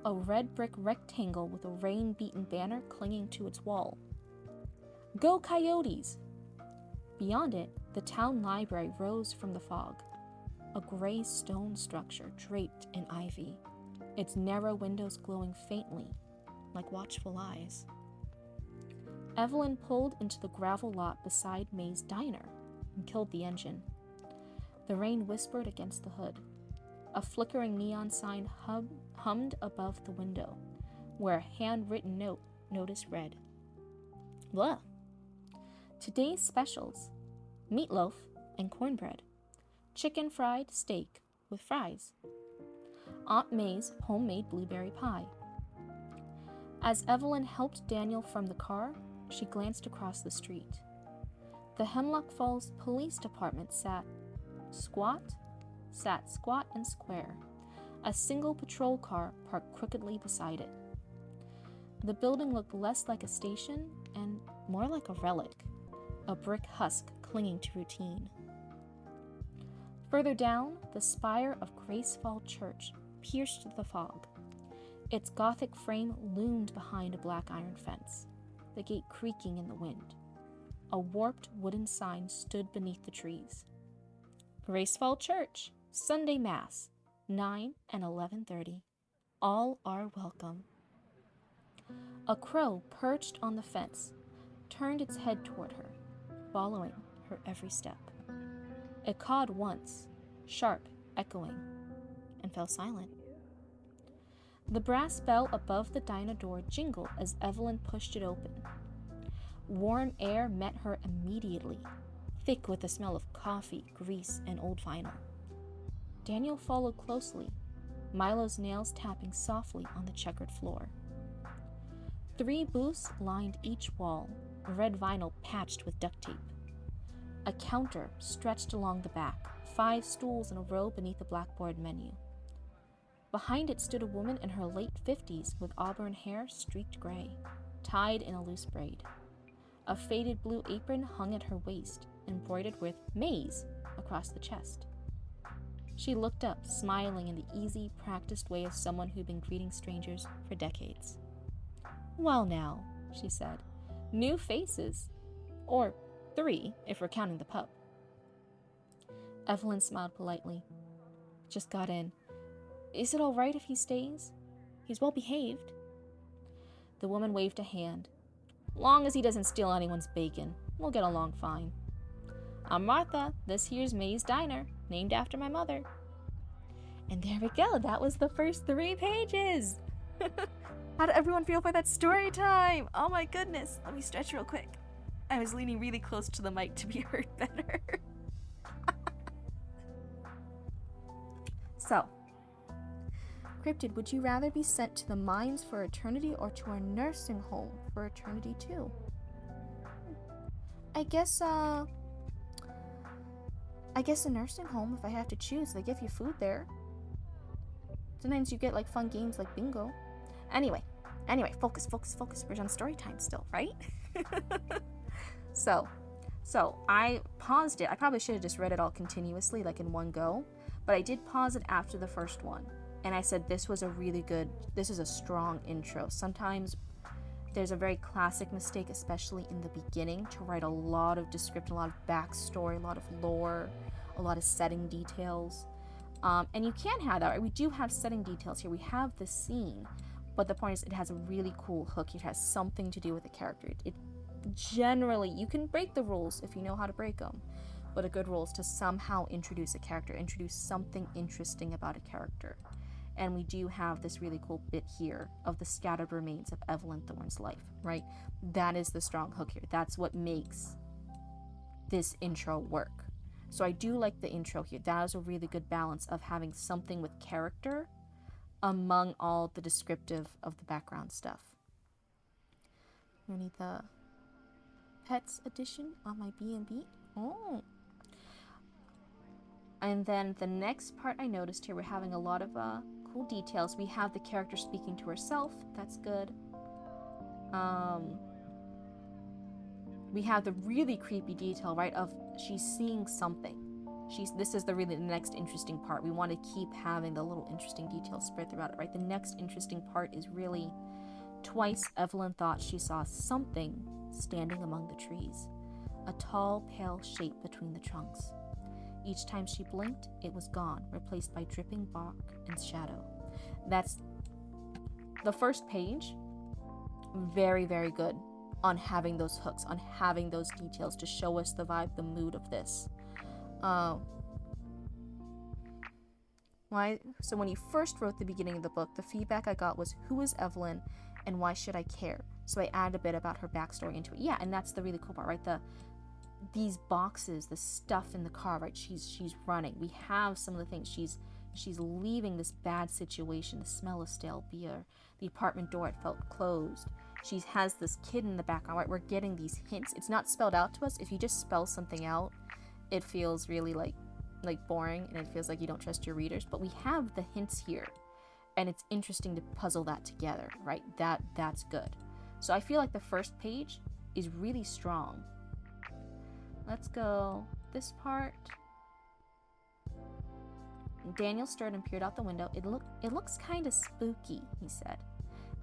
a red brick rectangle with a rain-beaten banner clinging to its wall. Go Coyotes! Beyond it, the town library rose from the fog, a gray stone structure draped in ivy, its narrow windows glowing faintly, like watchful eyes. Evelyn pulled into the gravel lot beside May's diner and killed the engine. The rain whispered against the hood. A flickering neon sign hummed above the window, where a handwritten notice read, Blah! Today's specials, meatloaf and cornbread, chicken fried steak with fries, Aunt May's homemade blueberry pie. As Evelyn helped Daniel from the car, she glanced across the street. The Hemlock Falls Police Department sat squat and square, a single patrol car parked crookedly beside it. The building looked less like a station and more like a relic, a brick husk clinging to routine. Further down, the spire of Gracefall Church pierced the fog. Its Gothic frame loomed behind a black iron fence, the gate creaking in the wind. A warped wooden sign stood beneath the trees. Gracefall Church, Sunday Mass, 9 and 11:30. All are welcome. A crow perched on the fence turned its head toward her, following her every step. It cawed once, sharp, echoing, and fell silent. The brass bell above the diner door jingled as Evelyn pushed it open. Warm air met her immediately, thick with the smell of coffee, grease, and old vinyl. Daniel followed closely, Milo's nails tapping softly on the checkered floor. 3 booths lined each wall, red vinyl patched with duct tape. A counter stretched along the back, 5 stools in a row beneath a blackboard menu. Behind it stood a woman in her late 50s with auburn hair streaked gray, tied in a loose braid. A faded blue apron hung at her waist, embroidered with "Maze" across the chest. She looked up, smiling in the easy, practiced way of someone who'd been greeting strangers for decades. "Well now," she said, "new faces. Or 3, if we're counting the pup." Evelyn smiled politely. "Just got in. Is it all right if he stays? He's well behaved. The woman waved a hand. Long as he doesn't steal anyone's bacon, we'll get along fine. I'm Martha. This here's May's Diner, named after my mother. And there we go. That was the first 3 pages. How did everyone feel for that story time? Oh my goodness. Let me stretch real quick. I was leaning really close to the mic to be heard better. So, Cryptid, would you rather be sent to the mines for eternity or to a nursing home for eternity too? I guess a nursing home if I have to choose. They give you food there. Sometimes you get like fun games like bingo. Anyway, focus. We're on story time still, right? So I paused it. I probably should have just read it all continuously, like in one go. But I did pause it after the first one. And I said this is a strong intro. Sometimes there's a very classic mistake, especially in the beginning, to write a lot of description, a lot of backstory, a lot of lore, a lot of setting details. And you can have that, right? We do have setting details here. We have the scene, but the point is it has a really cool hook. It has something to do with the character. It generally, you can break the rules if you know how to break them, but a good rule is to somehow introduce a character, introduce something interesting about a character. And we do have this really cool bit here of the scattered remains of Evelyn Thorne's life, right? That is the strong hook here. That's what makes this intro work. So I do like the intro here. That is a really good balance of having something with character among all the descriptive of the background stuff. We need the pets edition on my B&B. Oh. And then the next part I noticed here, we're having a lot of cool details. We have the character speaking to herself. That's good. We have the really creepy detail, right, of she's seeing something. This is the next interesting part. We want to keep having the little interesting details spread throughout it, right? The next interesting part is really twice Evelyn thought she saw something standing among the trees. A tall, pale shape between the trunks. Each time she blinked, it was gone, replaced by dripping bark and shadow. That's the first page. Very, very good on having those hooks, on having those details to show us the vibe, the mood of this. So when you first wrote the beginning of the book, the feedback I got was, who is Evelyn and why should I care? So I added a bit about her backstory into it. Yeah, and that's the really cool part, right? These boxes, the stuff in the car, right? She's running. We have some of the things. She's leaving this bad situation, the smell of stale beer, the apartment door, it felt closed. She has this kid in the background, right? We're getting these hints. It's not spelled out to us. If you just spell something out, it feels really like boring, and it feels like you don't trust your readers. But we have the hints here, and it's interesting to puzzle that together, right? That's good. So I feel like the first page is really strong. Let's go this part. Daniel stirred and peered out the window. It looks kind of spooky, he said.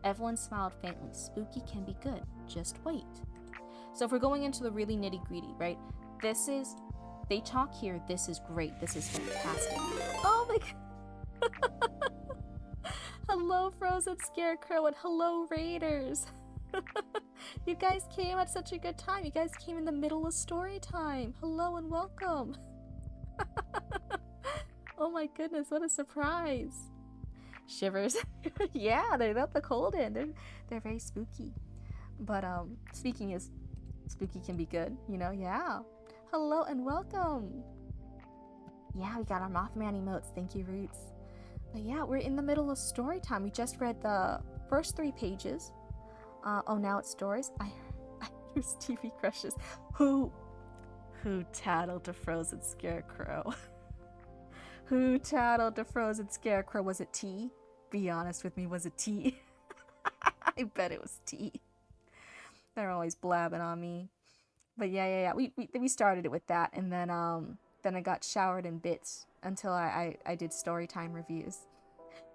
Evelyn smiled faintly. Spooky can be good. Just wait. So if we're going into the really nitty-gritty, right? They talk here. This is great. This is fantastic. Oh my god. Hello, Frozen Scarecrow, and hello, Raiders. You guys came at such a good time. You guys came in the middle of story time. Hello and welcome. Oh my goodness, what a surprise. Shivers. Yeah, they let the cold in. They're very spooky. But speaking is spooky can be good, you know? Yeah. Hello and welcome. Yeah, we got our Mothman emotes. Thank you, Roots. But yeah, we're in the middle of story time. We just read the first 3 pages. Now it's stories. I use TV crushes. Who tattled to Frozen Scarecrow? Who tattled to Frozen Scarecrow? Was it T? Be honest with me, was it T? I bet it was T. They're always blabbing on me. But yeah. We started it with that, and then I got showered in bits until I did storytime reviews.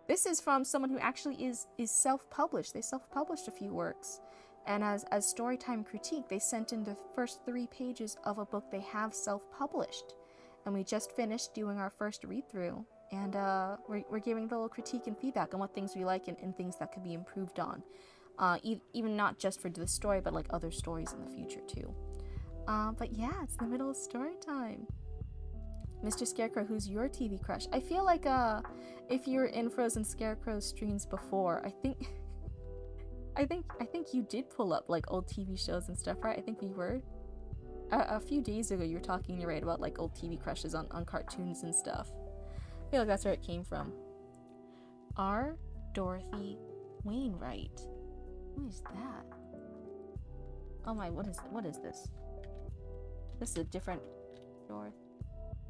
This is from someone who actually is self-published. They self-published a few works. And as storytime critique, they sent in the first 3 pages of a book they have self-published. And we just finished doing our first read-through, And we're giving a little critique and feedback on what things we like and things that could be improved on. Even not just for this story, but like other stories in the future too. But yeah, it's the middle of story time. Mr. Scarecrow, who's your TV crush? I feel like if you were in Frozen Scarecrow streams before, I think you did pull up like old TV shows and stuff, right? I think we were. A few days ago, you were talking, you're right, about like old TV crushes on cartoons and stuff. I feel like that's where it came from. R. Dorothy Wainwright. Who is that? Oh my, what is this? This is a different Dorothy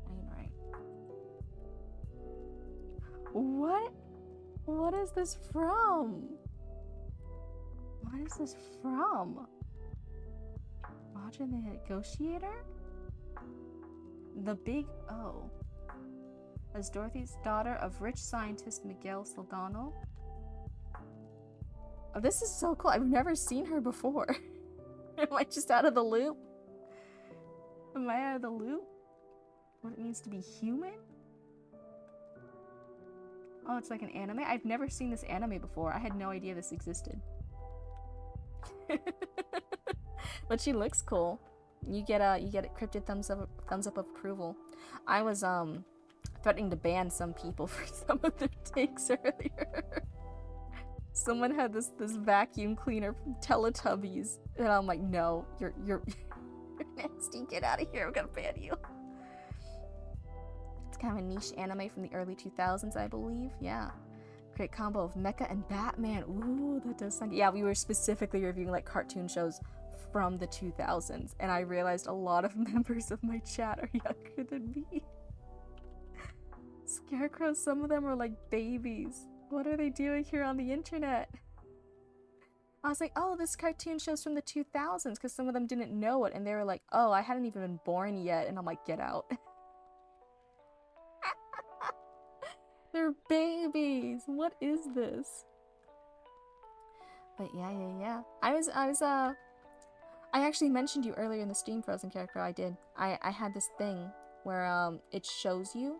Wainwright. What is this from? What is this from? Roger the Negotiator? The Big O. As Dorothy's daughter of rich scientist Miguel Saldano. Oh, this is so cool. I've never seen her before. Am I just out of the loop? Am I out of the loop? What it means to be human? Oh, it's like an anime? I've never seen this anime before. I had no idea this existed. But she looks cool. You get a Cryptid thumbs up of approval. I was threatening to ban some people for some of their takes earlier. Someone had this vacuum cleaner from Teletubbies, and I'm like, no, you're nasty. Get out of here. I'm gonna ban you. It's kind of a niche anime from the early 2000s, I believe. Yeah. Great combo of mecha and Batman. Ooh, that does sound... Yeah, we were specifically reviewing like cartoon shows from the 2000s, and I realized a lot of members of my chat are younger than me. Scarecrows, some of them are like babies. What are they doing here on the internet? I was like, oh, this cartoon show's from the 2000s, because some of them didn't know it, and they were like, oh, I hadn't even been born yet, and I'm like, get out. They're babies. What is this? But yeah. I actually mentioned you earlier in the stream, Frozen Character. I did. I had this thing where it shows you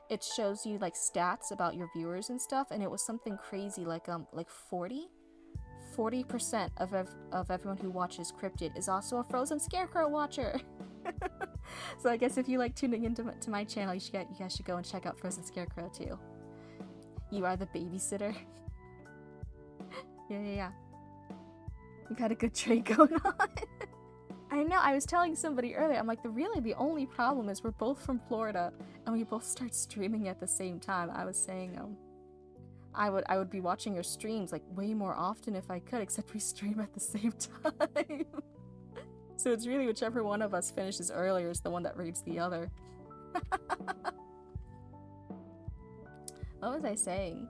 like stats about your viewers and stuff, and it was something crazy like 40% of everyone who watches Cryptid is also a Frozen Scarecrow watcher. So I guess if you like tuning into my channel, you guys should go and check out Frozen Scarecrow too. You are the babysitter. Yeah. You got a good trade going on. I know, I was telling somebody earlier, I'm like, the only problem is we're both from Florida, and we both start streaming at the same time. I was saying, I would be watching your streams, like, way more often if I could, except we stream at the same time. So it's really whichever one of us finishes earlier is the one that reads the other. What was I saying?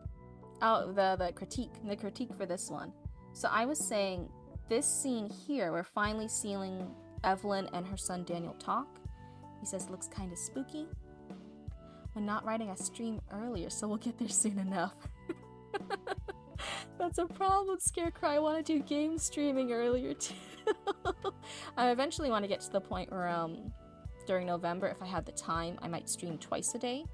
Oh, the critique for this one. So I was saying, this scene here, we're finally seeing Evelyn and her son Daniel talk. He says it looks kind of spooky. When not writing, I stream earlier, so we'll get there soon enough. That's a problem, Scarecrow. I want to do game streaming earlier too. I eventually want to get to the point where during November, if I have the time, I might stream twice a day.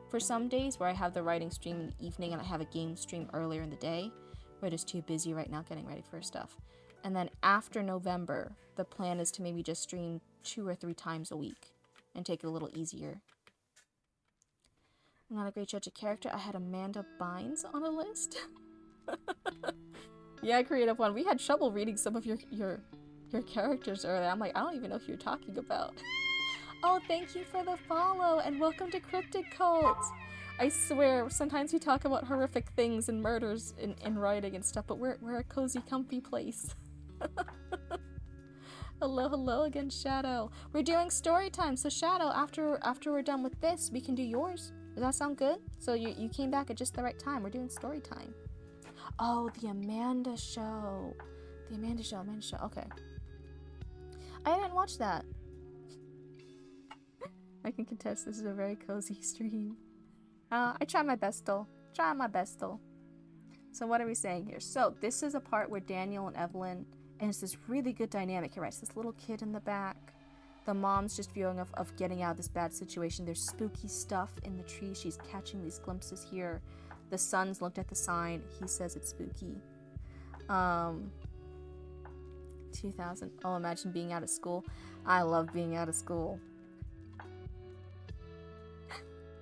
For some days where I have the writing stream in the evening and I have a game stream earlier in the day. We're just too busy right now getting ready for stuff. And then after November, the plan is to maybe just stream 2 or 3 times a week and take it a little easier. I'm not a great judge of character. I had Amanda Bynes on a list. Yeah, Creative One. We had trouble reading some of your characters earlier. I'm like, I don't even know who you're talking about. Oh, thank you for the follow, and welcome to Cryptid Cult. I swear, sometimes we talk about horrific things and murders in writing and stuff, but we're a cozy, comfy place. Hello again, Shadow. We're doing story time, so Shadow, after we're done with this, we can do yours. Does that sound good? So you came back at just the right time. We're doing story time. Oh, the Amanda Show. The Amanda Show. Okay. I didn't watch that. I can contest this is a very cozy stream. I try my best though. So what are we saying here? So this is a part where Daniel and Evelyn, and it's this really good dynamic here, right? It's this little kid in the back. The mom's just viewing of getting out of this bad situation. There's spooky stuff in the tree. She's catching these glimpses here. The son's looked at the sign. He says it's spooky. 2000. Oh, imagine being out of school. I love being out of school.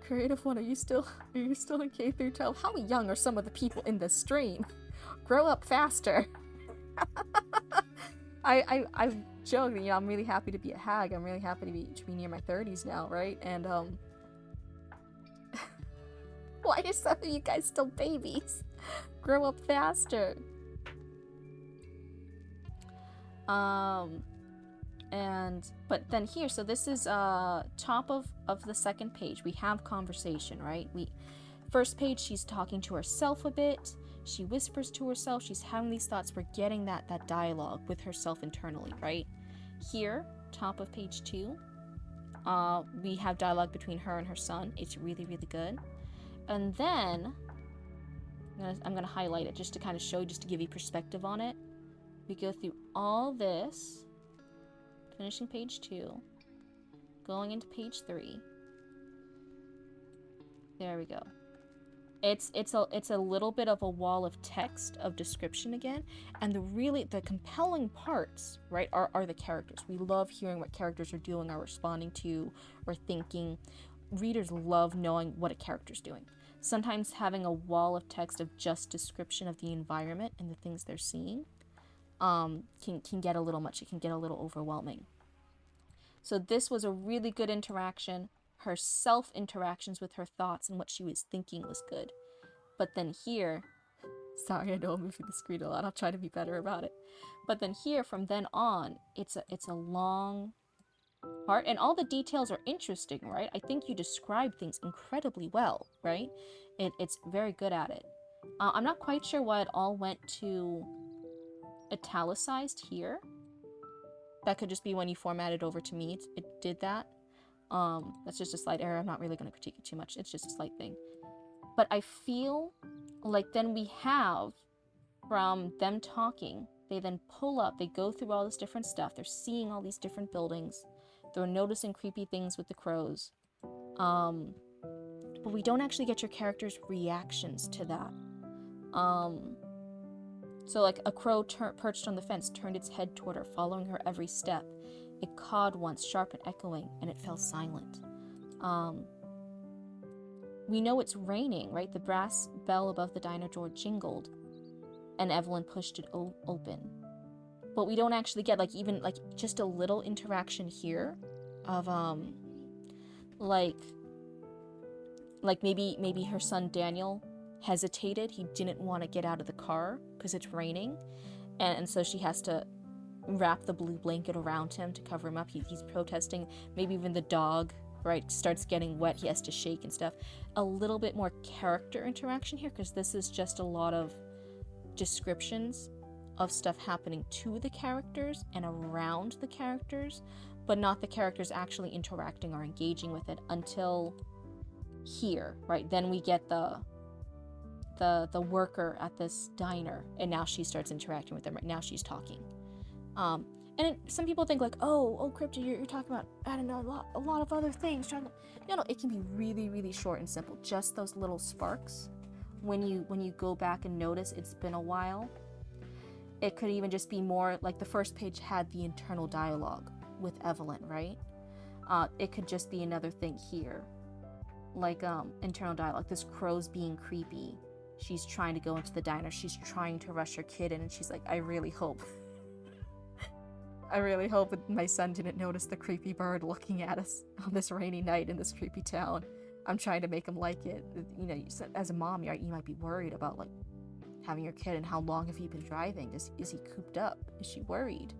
Creative one, are you still in K through 12? How young are some of the people in this stream? Grow up faster. I've joked, you know, I'm really happy to be a hag. I'm really happy to be near my 30s now, right? And why are some of you guys still babies? Grow up faster. But then here, so this is top of the second page. We have conversation, right? First page, she's talking to herself a bit. She whispers to herself. She's having these thoughts. We're getting that dialogue with herself internally, right? Here, top of page 2, we have dialogue between her and her son. It's really, really good. And then I'm gonna highlight it just to kind of show, just to give you perspective on it. We go through all this, finishing page 2, going into page 3. There we go. It's a little bit of a wall of text, of description again, and the compelling parts, right, are the characters. We love hearing what characters are doing, are responding to, or thinking. Readers love knowing what a character's doing. Sometimes having a wall of text of just description of the environment and the things they're seeing can get a little much. It can get a little overwhelming. So this was a really good interaction. Her self-interactions with her thoughts and what she was thinking was good. But then here, sorry, I know I'm moving the screen a lot. I'll try to be better about it. But then here, from then on, it's a long part, and all the details are interesting, right? I think you describe things incredibly well, right? It's very good at it. I'm not quite sure why it all went to italicized here. That could just be when you formatted over to me. It did that. That's just a slight error. I'm not really going to critique it too much. It's just a slight thing. But I feel like then we have, from them talking, they then pull up, they go through all this different stuff. They're seeing all these different buildings. They're noticing creepy things with the crows. But we don't actually get your character's reactions to that. So like a crow perched on the fence turned its head toward her, following her every step. It cawed once, sharp and echoing, and it fell silent. We know it's raining, right? The brass bell above the diner door jingled, and Evelyn pushed it open. But we don't actually get even just a little interaction here of like maybe her son Daniel hesitated. He didn't want to get out of the car because it's raining, and so she has to wrap the blue blanket around him to cover him up. He's protesting. Maybe even the dog, right, starts getting wet. He has to shake and stuff. A little bit more character interaction here, because this is just a lot of descriptions of stuff happening to the characters and around the characters, but not the characters actually interacting or engaging with it until here, right? Then we get the worker at this diner, and now she starts interacting with them. Right now she's talking. And some people think oh, Cryptid, you're talking about, I don't know, a lot of other things. No, it can be really, really short and simple. Just those little sparks. When you go back and notice it's been a while, it could even just be more like the first page had the internal dialogue with Evelyn, right? It could just be another thing here, like internal dialogue. This crow's being creepy. She's trying to go into the diner. She's trying to rush her kid in, and she's like, I really hope my son didn't notice the creepy bird looking at us on this rainy night in this creepy town. I'm trying to make him like it. You know, as a mom, you might be worried about having your kid, and how long have you been driving? Is he cooped up? Is she worried?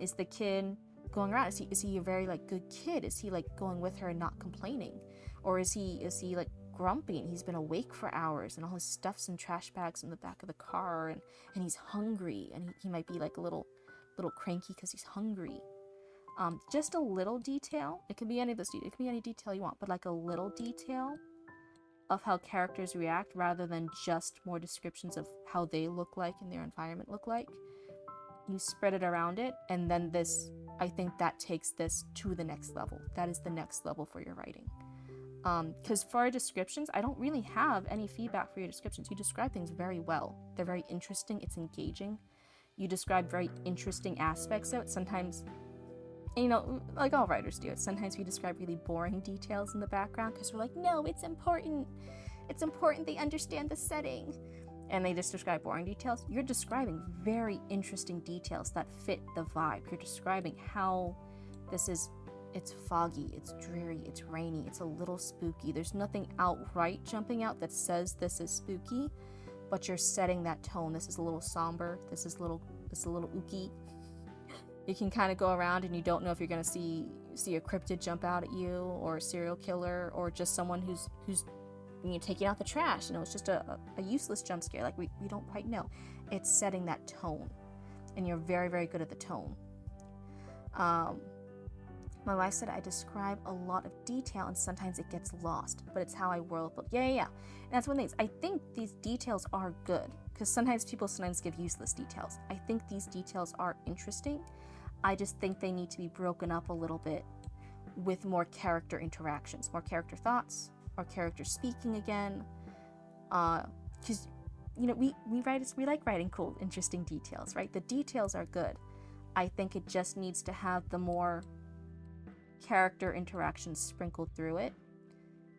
Is the kid going around? Is he a very good kid? Is he going with her and not complaining? Or is he grumpy and he's been awake for hours and all his stuff's in trash bags in the back of the car, and he's hungry, and he might be a little cranky because he's hungry. Just a little detail. It can be any of those details. It can be any detail you want, but a little detail of how characters react, rather than just more descriptions of how they look like and their environment look like. You spread it around it, and then this I think that takes this to the next level. That is the next level for your writing. Because for our descriptions, I don't really have any feedback for your descriptions. You describe things very well. They're very interesting. It's engaging. You describe very interesting aspects of it. Sometimes, you know, like all writers do it, sometimes we describe really boring details in the background because we're like, no, it's important. It's important they understand the setting. And they just describe boring details. You're describing very interesting details that fit the vibe. You're describing how this is, it's foggy, it's dreary, it's rainy, it's a little spooky. There's nothing outright jumping out that says this is spooky, but you're setting that tone. This is a little somber, this is a little ooky. You can kind of go around and you don't know if you're gonna see a cryptid jump out at you, or a serial killer, or just someone who's taking out the trash. You know, it's just a useless jump scare. Like we don't quite know. It's setting that tone, and you're very, very good at the tone. My wife said I describe a lot of detail and sometimes it gets lost, but it's how I world build. Yeah. And that's one thing. I think these details are good because sometimes people give useless details. I think these details are interesting. I just think they need to be broken up a little bit with more character interactions, more character thoughts, or character speaking again. Because, you know, we like writing cool, interesting details, right? The details are good. I think it just needs to have the more character interactions sprinkled through it.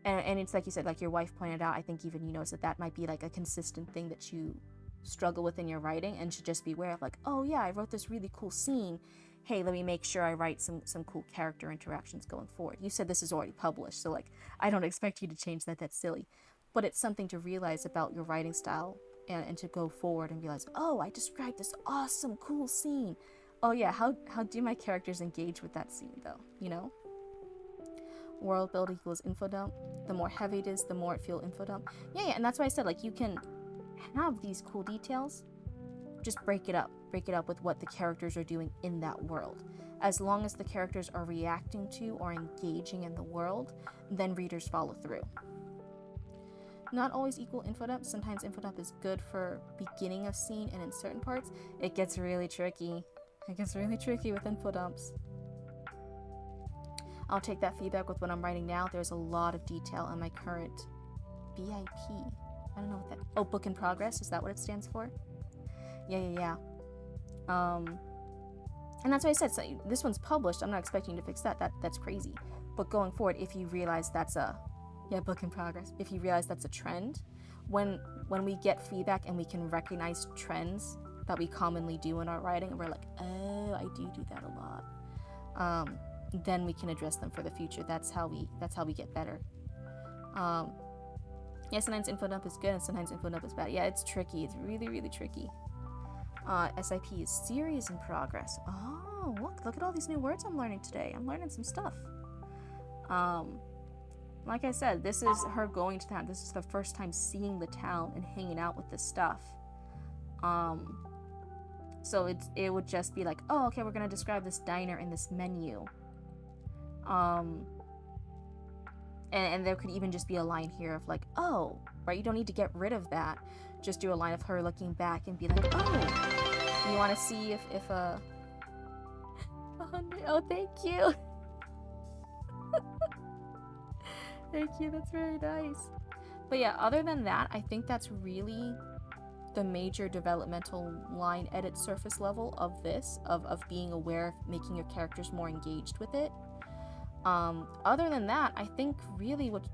And it's like you said, like your wife pointed out, I think even you notice that might be like a consistent thing that you struggle with in your writing, and should just be aware of, like, oh yeah, I wrote this really cool scene. Hey, let me make sure I write some cool character interactions going forward. You said this is already published, so like I don't expect you to change that. That's silly. But it's something to realize about your writing style, and to go forward and realize, oh, I described this awesome, cool scene. Oh yeah, how do my characters engage with that scene though, you know? World build equals info dump. The more heavy it is, the more it feels info dump. Yeah, and that's why I said, like, you can have these cool details, just break it up with what the characters are doing in that world. As long as the characters are reacting to or engaging in the world, then readers follow through. Not always equal info dump. Sometimes info dump is good for beginning a scene, and in certain parts it gets really tricky. It gets really tricky with info dumps. I'll take that feedback with what I'm writing now. There's a lot of detail in my current BIP. I don't know what that... Oh, book in progress. Is that what it stands for? Yeah. And that's what I said. So this one's published. I'm not expecting you to fix that. That's crazy. But going forward, if you realize that's a... Yeah, book in progress. If you realize that's a trend, when we get feedback and we can recognize trends that we commonly do in our writing, and we're like, oh, I do that a lot. Then we can address them for the future. That's how we get better. Yeah, sometimes info dump is good and sometimes info dump is bad. Yeah, it's tricky. It's really, really tricky. SIP is series in progress. Oh, look at all these new words I'm learning today. I'm learning some stuff. Like I said, this is her going to town. This is the first time seeing the town and hanging out with this stuff. So it would just be like, oh, okay, we're gonna describe this diner and this menu. And there could even just be a line here of like, oh, right, you don't need to get rid of that. Just do a line of her looking back and be like, oh, you want to see if oh, thank you. Thank you, that's very nice. But yeah, other than that, I think that's really the major developmental line edit surface level of this, of being aware of making your characters more engaged with it. Other than that, I think really what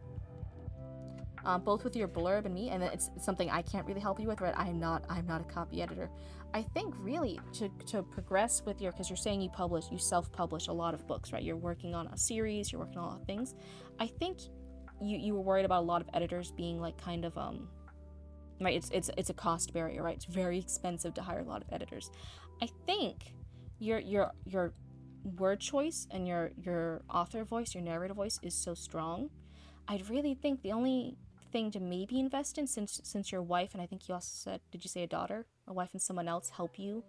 both with your blurb and me, and it's something I can't really help you with, right? I'm not a copy editor. I think really to progress with your, because you're saying you self-publish a lot of books, right? You're working on a series, you're working on a lot of things. I think you were worried about a lot of editors being like kind of right, it's a cost barrier, right? It's very expensive to hire a lot of editors. I think your word choice and your author voice, your narrator voice is so strong. I'd really think the only thing to maybe invest in, since your wife, and I think you also said, did you say a wife and someone else help you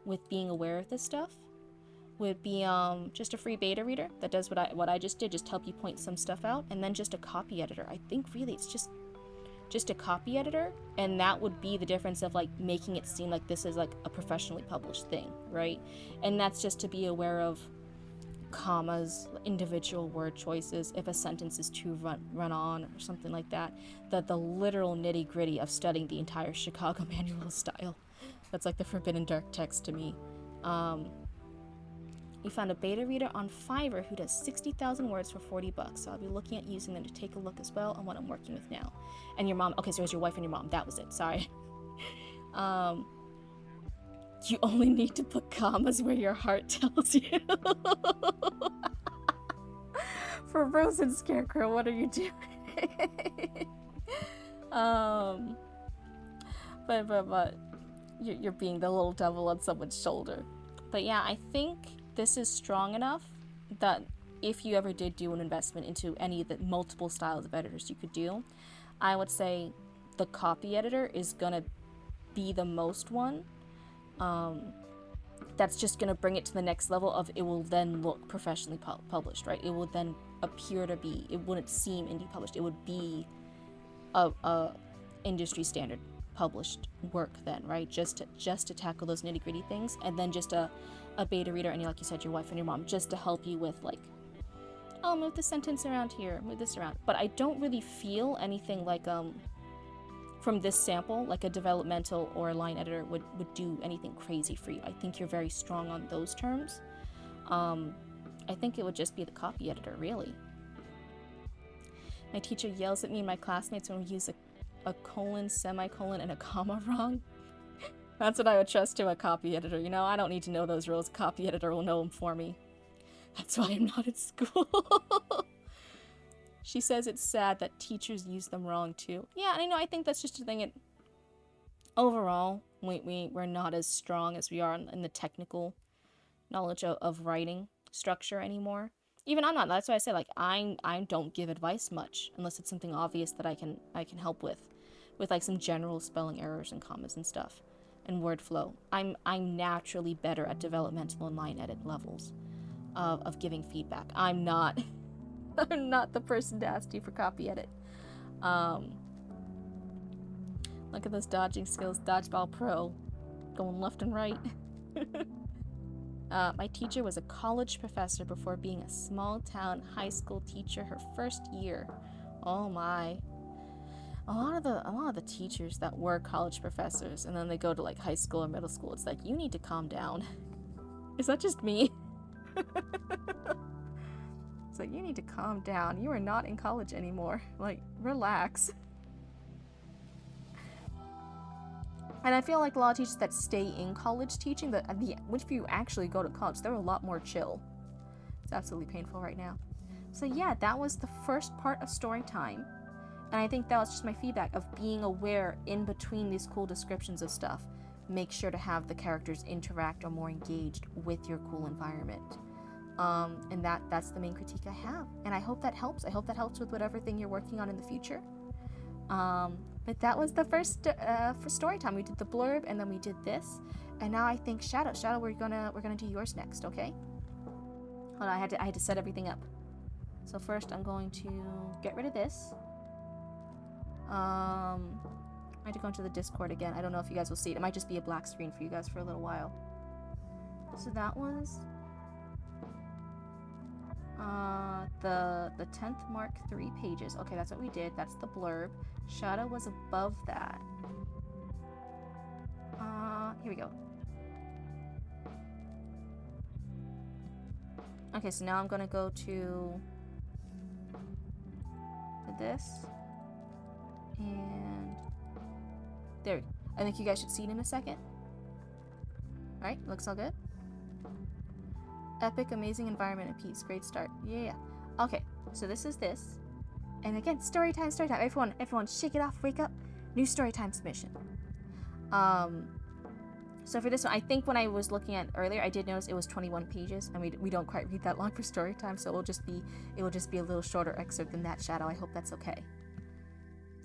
with being aware of this stuff, would be just a free beta reader that does what I just did, just help you point some stuff out, and then just a copy editor. I think really it's just just a copy editor, and that would be the difference of like making it seem like this is like a professionally published thing, right? And that's just to be aware of commas, individual word choices, if a sentence is too run on or something like that. The literal nitty gritty of studying the entire Chicago manual style. That's like the forbidden dark text to me. We found a beta reader on Fiverr who does 60,000 words for $40, so I'll be looking at using them to take a look as well on what I'm working with now. And your mom, okay, so it was your wife and your mom, that was it, sorry. You only need to put commas where your heart tells you. For Rose and Scarecrow, what are you doing? But you're being the little devil on someone's shoulder. But yeah, I think this is strong enough that if you ever did do an investment into any of the multiple styles of editors you could do, I would say the copy editor is gonna be the most one. That's just gonna bring it to the next level of it will then look professionally published, right? It will then appear to be, it wouldn't seem indie published, it would be a industry standard published work then, right? Just to tackle those nitty gritty things, and then just a beta reader, and like you said, your wife and your mom, just to help you with like, oh, move the sentence around here, move this around. But I don't really feel anything like from this sample, like a developmental or a line editor would do anything crazy for you. I think you're very strong on those terms. I think it would just be the copy editor, really. My teacher yells at me and my classmates when we use a colon, semicolon, and a comma wrong. That's what I would trust to a copy editor. You know, I don't need to know those rules. Copy editor will know them for me. That's why I'm not at school. She says it's sad that teachers use them wrong too. Yeah, I know. I think that's just a thing. Overall, we're not as strong as we are in the technical knowledge of writing structure anymore. Even I'm not. That's why I say like I don't give advice much unless it's something obvious that I can help with like some general spelling errors and commas and stuff and word flow. I'm naturally better at developmental and line edit levels of giving feedback. I'm not the person to ask you for copy edit. Look at those dodging skills. Dodgeball pro. Going left and right. My teacher was a college professor before being a small town high school teacher her first year. Oh my. A lot of the teachers that were college professors and then they go to like high school or middle school, it's like, you need to calm down. Is that just me? It's like, you need to calm down. You are not in college anymore. Like, relax. And I feel like a lot of teachers that stay in college teaching, if you actually go to college, they're a lot more chill. It's absolutely painful right now. So yeah, that was the first part of story time. And I think that was just my feedback of being aware in between these cool descriptions of stuff. Make sure to have the characters interact or more engaged with your cool environment. And that's the main critique I have. And I hope that helps. I hope that helps with whatever thing you're working on in the future. But that was the first for story time. We did the blurb and then we did this. And now I think Shadow, we're gonna do yours next, okay? Hold on, I had to set everything up. So first I'm going to get rid of this. I had to go into the Discord again. I don't know if you guys will see it. It might just be a black screen for you guys for a little while. So that was the 10th Mark 3 pages. Okay, that's what we did. That's the blurb. Shadow was above that. Here we go. Okay, so now I'm gonna go to this. And there we go. I think you guys should see it in a second. Alright, looks all good. Epic, amazing environment and peace. Great start. Yeah. Okay, so this is this. And again, story time, story time. Everyone shake it off, wake up. New story time submission. So for this one, I think when I was looking at earlier, I did notice it was 21 pages, and we don't quite read that long for story time, so it will just be a little shorter excerpt than that, Shadow. I hope that's okay.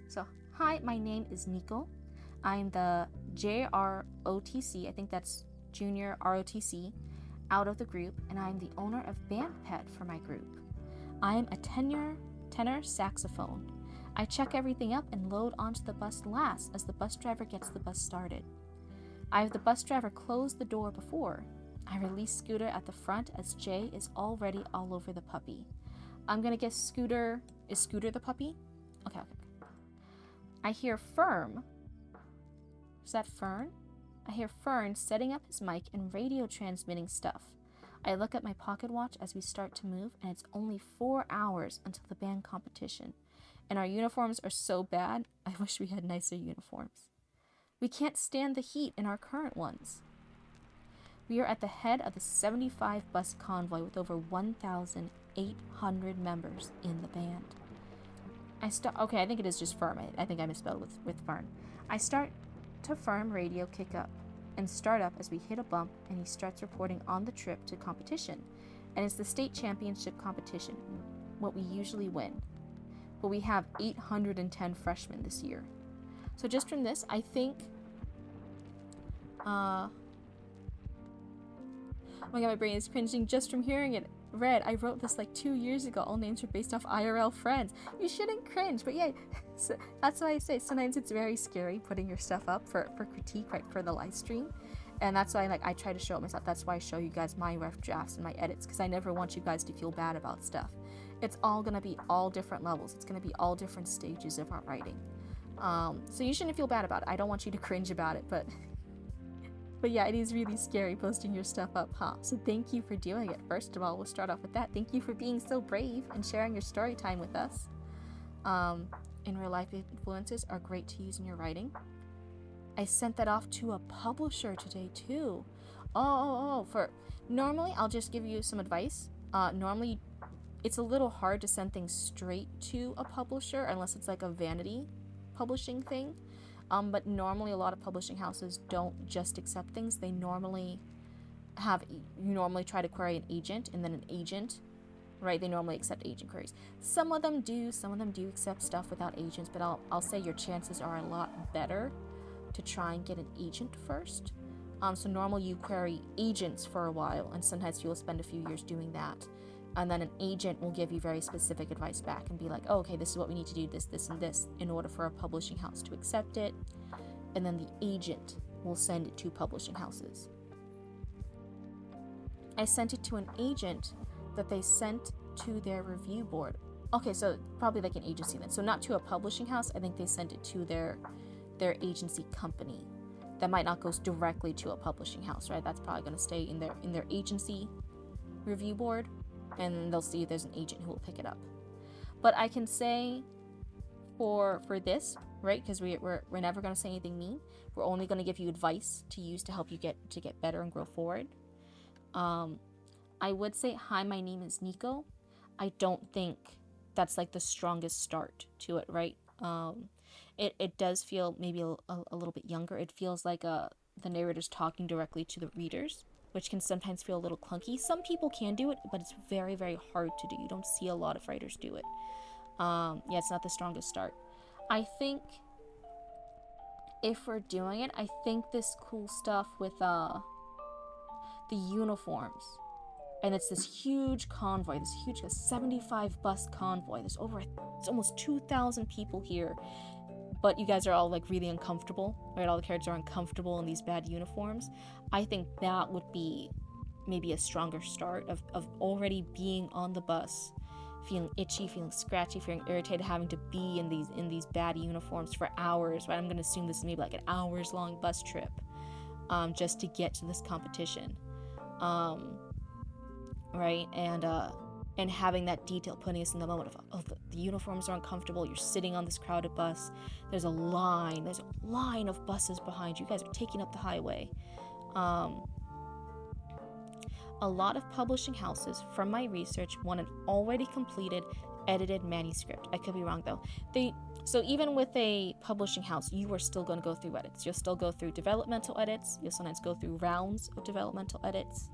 So, hi, my name is Nico. I'm the JROTC, I think that's Junior ROTC, out of the group, and I'm the owner of Band Pet for my group. I am a tenor saxophone. I check everything up and load onto the bus last as the bus driver gets the bus started. I have the bus driver close the door before. I release Scooter at the front as Jay is already all over the puppy. I'm gonna guess Scooter... Is Scooter the puppy? Okay. I hear Firm. Is that Fern? I hear Fern setting up his mic and radio transmitting stuff. I look at my pocket watch as we start to move, and it's only 4 hours until the band competition. And our uniforms are so bad, I wish we had nicer uniforms. We can't stand the heat in our current ones. We are at the head of the 75 bus convoy with over 1,800 members in the band. Okay, I think it is just Firm. I think I misspelled with Fern. I start to Firm radio kick up and start up as we hit a bump, and he starts reporting on the trip to competition. And it's the state championship competition, what we usually win. But we have 810 freshmen this year. So just from this, I think... oh my god, my brain is cringing just from hearing it. Red, I wrote this like 2 years ago. All names are based off IRL friends. You shouldn't cringe, but yeah, so that's why I say sometimes it's very scary putting your stuff up for critique, right, for the live stream. And that's why I try to show it myself. That's why I show you guys my rough drafts and my edits, because I never want you guys to feel bad about stuff. It's all going to be all different levels. It's going to be all different stages of our writing. So you shouldn't feel bad about it. I don't want you to cringe about it, but yeah, it is really scary posting your stuff up, huh? So thank you for doing it. First of all, we'll start off with that. Thank you for being so brave and sharing your story time with us. In real life, influences are great to use in your writing. I sent that off to a publisher today too. Normally I'll just give you some advice. Normally it's a little hard to send things straight to a publisher unless it's like a vanity publishing thing. But normally a lot of publishing houses don't just accept things. They normally try to query an agent, and then an agent, right? They normally accept agent queries. Some of them do accept stuff without agents, but I'll say your chances are a lot better to try and get an agent first. So normally you query agents for a while, and sometimes you'll spend a few years doing that. And then an agent will give you very specific advice back and be like, oh, okay, this is what we need to do, this, and this, in order for a publishing house to accept it. And then the agent will send it to publishing houses. I sent it to an agent that they sent to their review board. Okay, so probably like an agency then. So not to a publishing house, I think they sent it to their agency company. That might not go directly to a publishing house, right? That's probably going to stay in their agency review board. And they'll see if there's an agent who will pick it up. But I can say for this, right, because we're never going to say anything mean. We're only going to give you advice to use to help you get better and grow forward. I would say, hi, my name is Nico. I don't think that's like the strongest start to it, right? It does feel maybe a little bit younger. It feels like the narrator's talking directly to the readers, which can sometimes feel a little clunky. Some people can do it, but it's very, very hard to do. You don't see a lot of writers do it. It's not the strongest start. I think if we're doing it, I think this cool stuff with the uniforms, and it's this huge convoy, this huge 75 bus convoy. There's almost 2,000 people here, but you guys are all like really uncomfortable, right? All the characters are uncomfortable in these bad uniforms. I think that would be maybe a stronger start of already being on the bus, feeling itchy, feeling scratchy, feeling irritated, having to be in these bad uniforms for hours, right? I'm going to assume this is maybe like an hours-long bus trip, just to get to this competition, right? And having that detail, putting us in the moment of the uniforms are uncomfortable, you're sitting on this crowded bus, there's a line of buses behind you, you guys are taking up the highway. A lot of publishing houses, from my research, want an already completed, edited manuscript. I could be wrong though. So even with a publishing house, you are still going to go through edits. You'll still go through developmental edits, you'll sometimes go through rounds of developmental edits.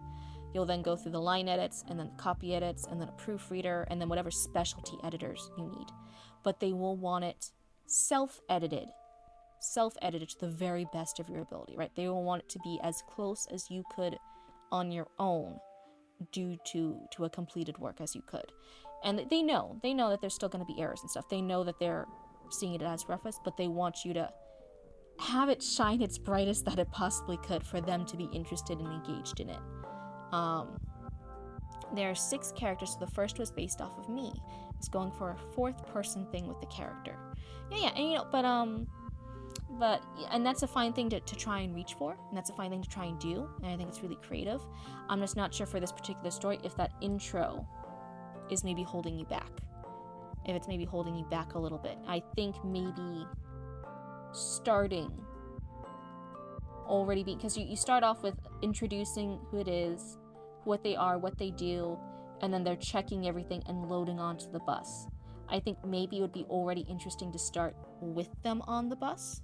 You'll then go through the line edits, and then copy edits, and then a proofreader, and then whatever specialty editors you need. But they will want it self-edited to the very best of your ability, right? They will want it to be as close as you could on your own due to a completed work as you could. And they know that there's still going to be errors and stuff. They know that they're seeing it as roughest, but they want you to have it shine its brightest that it possibly could for them to be interested and engaged in it. There are 6 characters, so the first was based off of me. It's going for a 4th person thing with the character. Yeah, and but and that's a fine thing to try and reach for, and that's a fine thing to try and do, and I think it's really creative. I'm just not sure for this particular story if that intro is maybe holding you back. If it's maybe holding you back a little bit. I think maybe starting already, because you start off with introducing who it is, what they are, what they do, and then they're checking everything and loading onto the bus. I think maybe it would be already interesting to start with them on the bus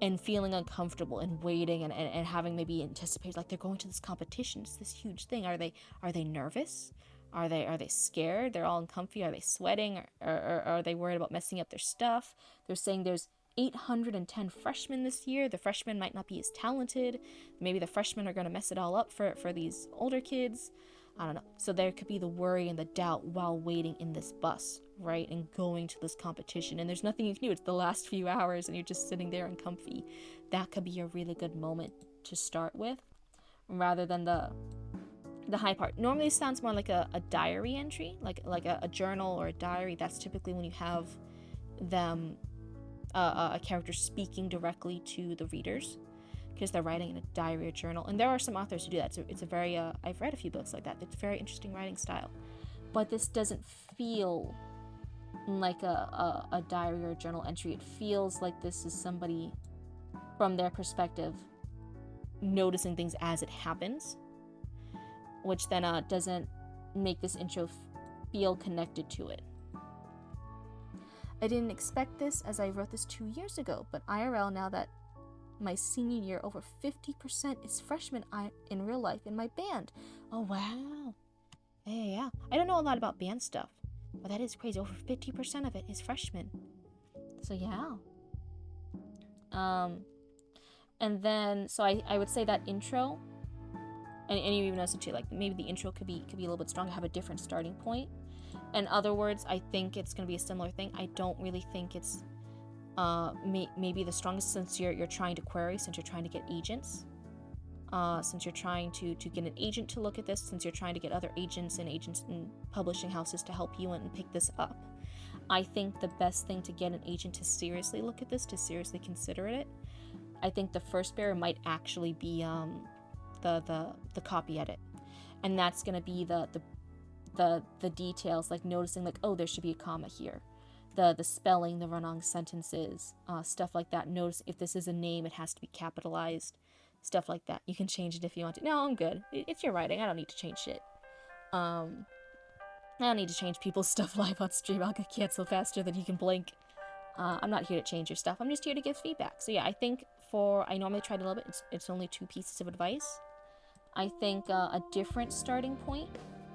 and feeling uncomfortable and waiting and having maybe anticipate like they're going to this competition. It's this huge thing. Are they nervous? Are they scared? They're all uncomfy. Are they sweating? Or are they worried about messing up their stuff? They're saying there's 810 freshmen this year. The freshmen might not be as talented. Maybe the freshmen are going to mess it all up for these older kids. I don't know. So there could be the worry and the doubt while waiting in this bus, right? And going to this competition. And there's nothing you can do. It's the last few hours and you're just sitting there uncomfy. That could be a really good moment to start with, rather than the high part. Normally it sounds more like a diary entry, like a journal or a diary. That's typically when you have them, a character speaking directly to the readers, because they're writing in a diary or journal. And there are some authors who do that. So it's a very, I've read a few books like that. It's a very interesting writing style. But this doesn't feel like a diary or a journal entry. It feels like this is somebody, from their perspective, noticing things as it happens, which then doesn't make this intro feel connected to it. I didn't expect this, as I wrote this 2 years ago, but IRL, now that my senior year, over 50% is freshmen in real life in my band. Oh, wow. Yeah. I don't know a lot about band stuff, but that is crazy. Over 50% of it is freshmen. So, yeah. And then, so I would say that intro, and you even notice it too, like maybe the intro could be a little bit stronger, have a different starting point. In other words, I think it's going to be a similar thing. I don't really think it's maybe the strongest, since you're trying to query, since you're trying to get agents, since you're trying to get an agent to look at this, since you're trying to get other agents and publishing houses to help you and pick this up. I think the best thing to get an agent to seriously look at this, to seriously consider it, I think the first barrier might actually be the copy edit, and that's going to be the details, like noticing like, oh, there should be a comma here, the spelling, the run-on sentences, stuff like that. Notice if this is a name, it has to be capitalized, stuff like that. You can change it if you want to. No, I'm good. It's your writing. I don't need to change shit. I don't need to change people's stuff live on stream. I'll get canceled faster than you can blink. I'm not here to change your stuff. I'm just here to give feedback. So yeah, I think I normally try to love it. It's only 2 pieces of advice. I think a different starting point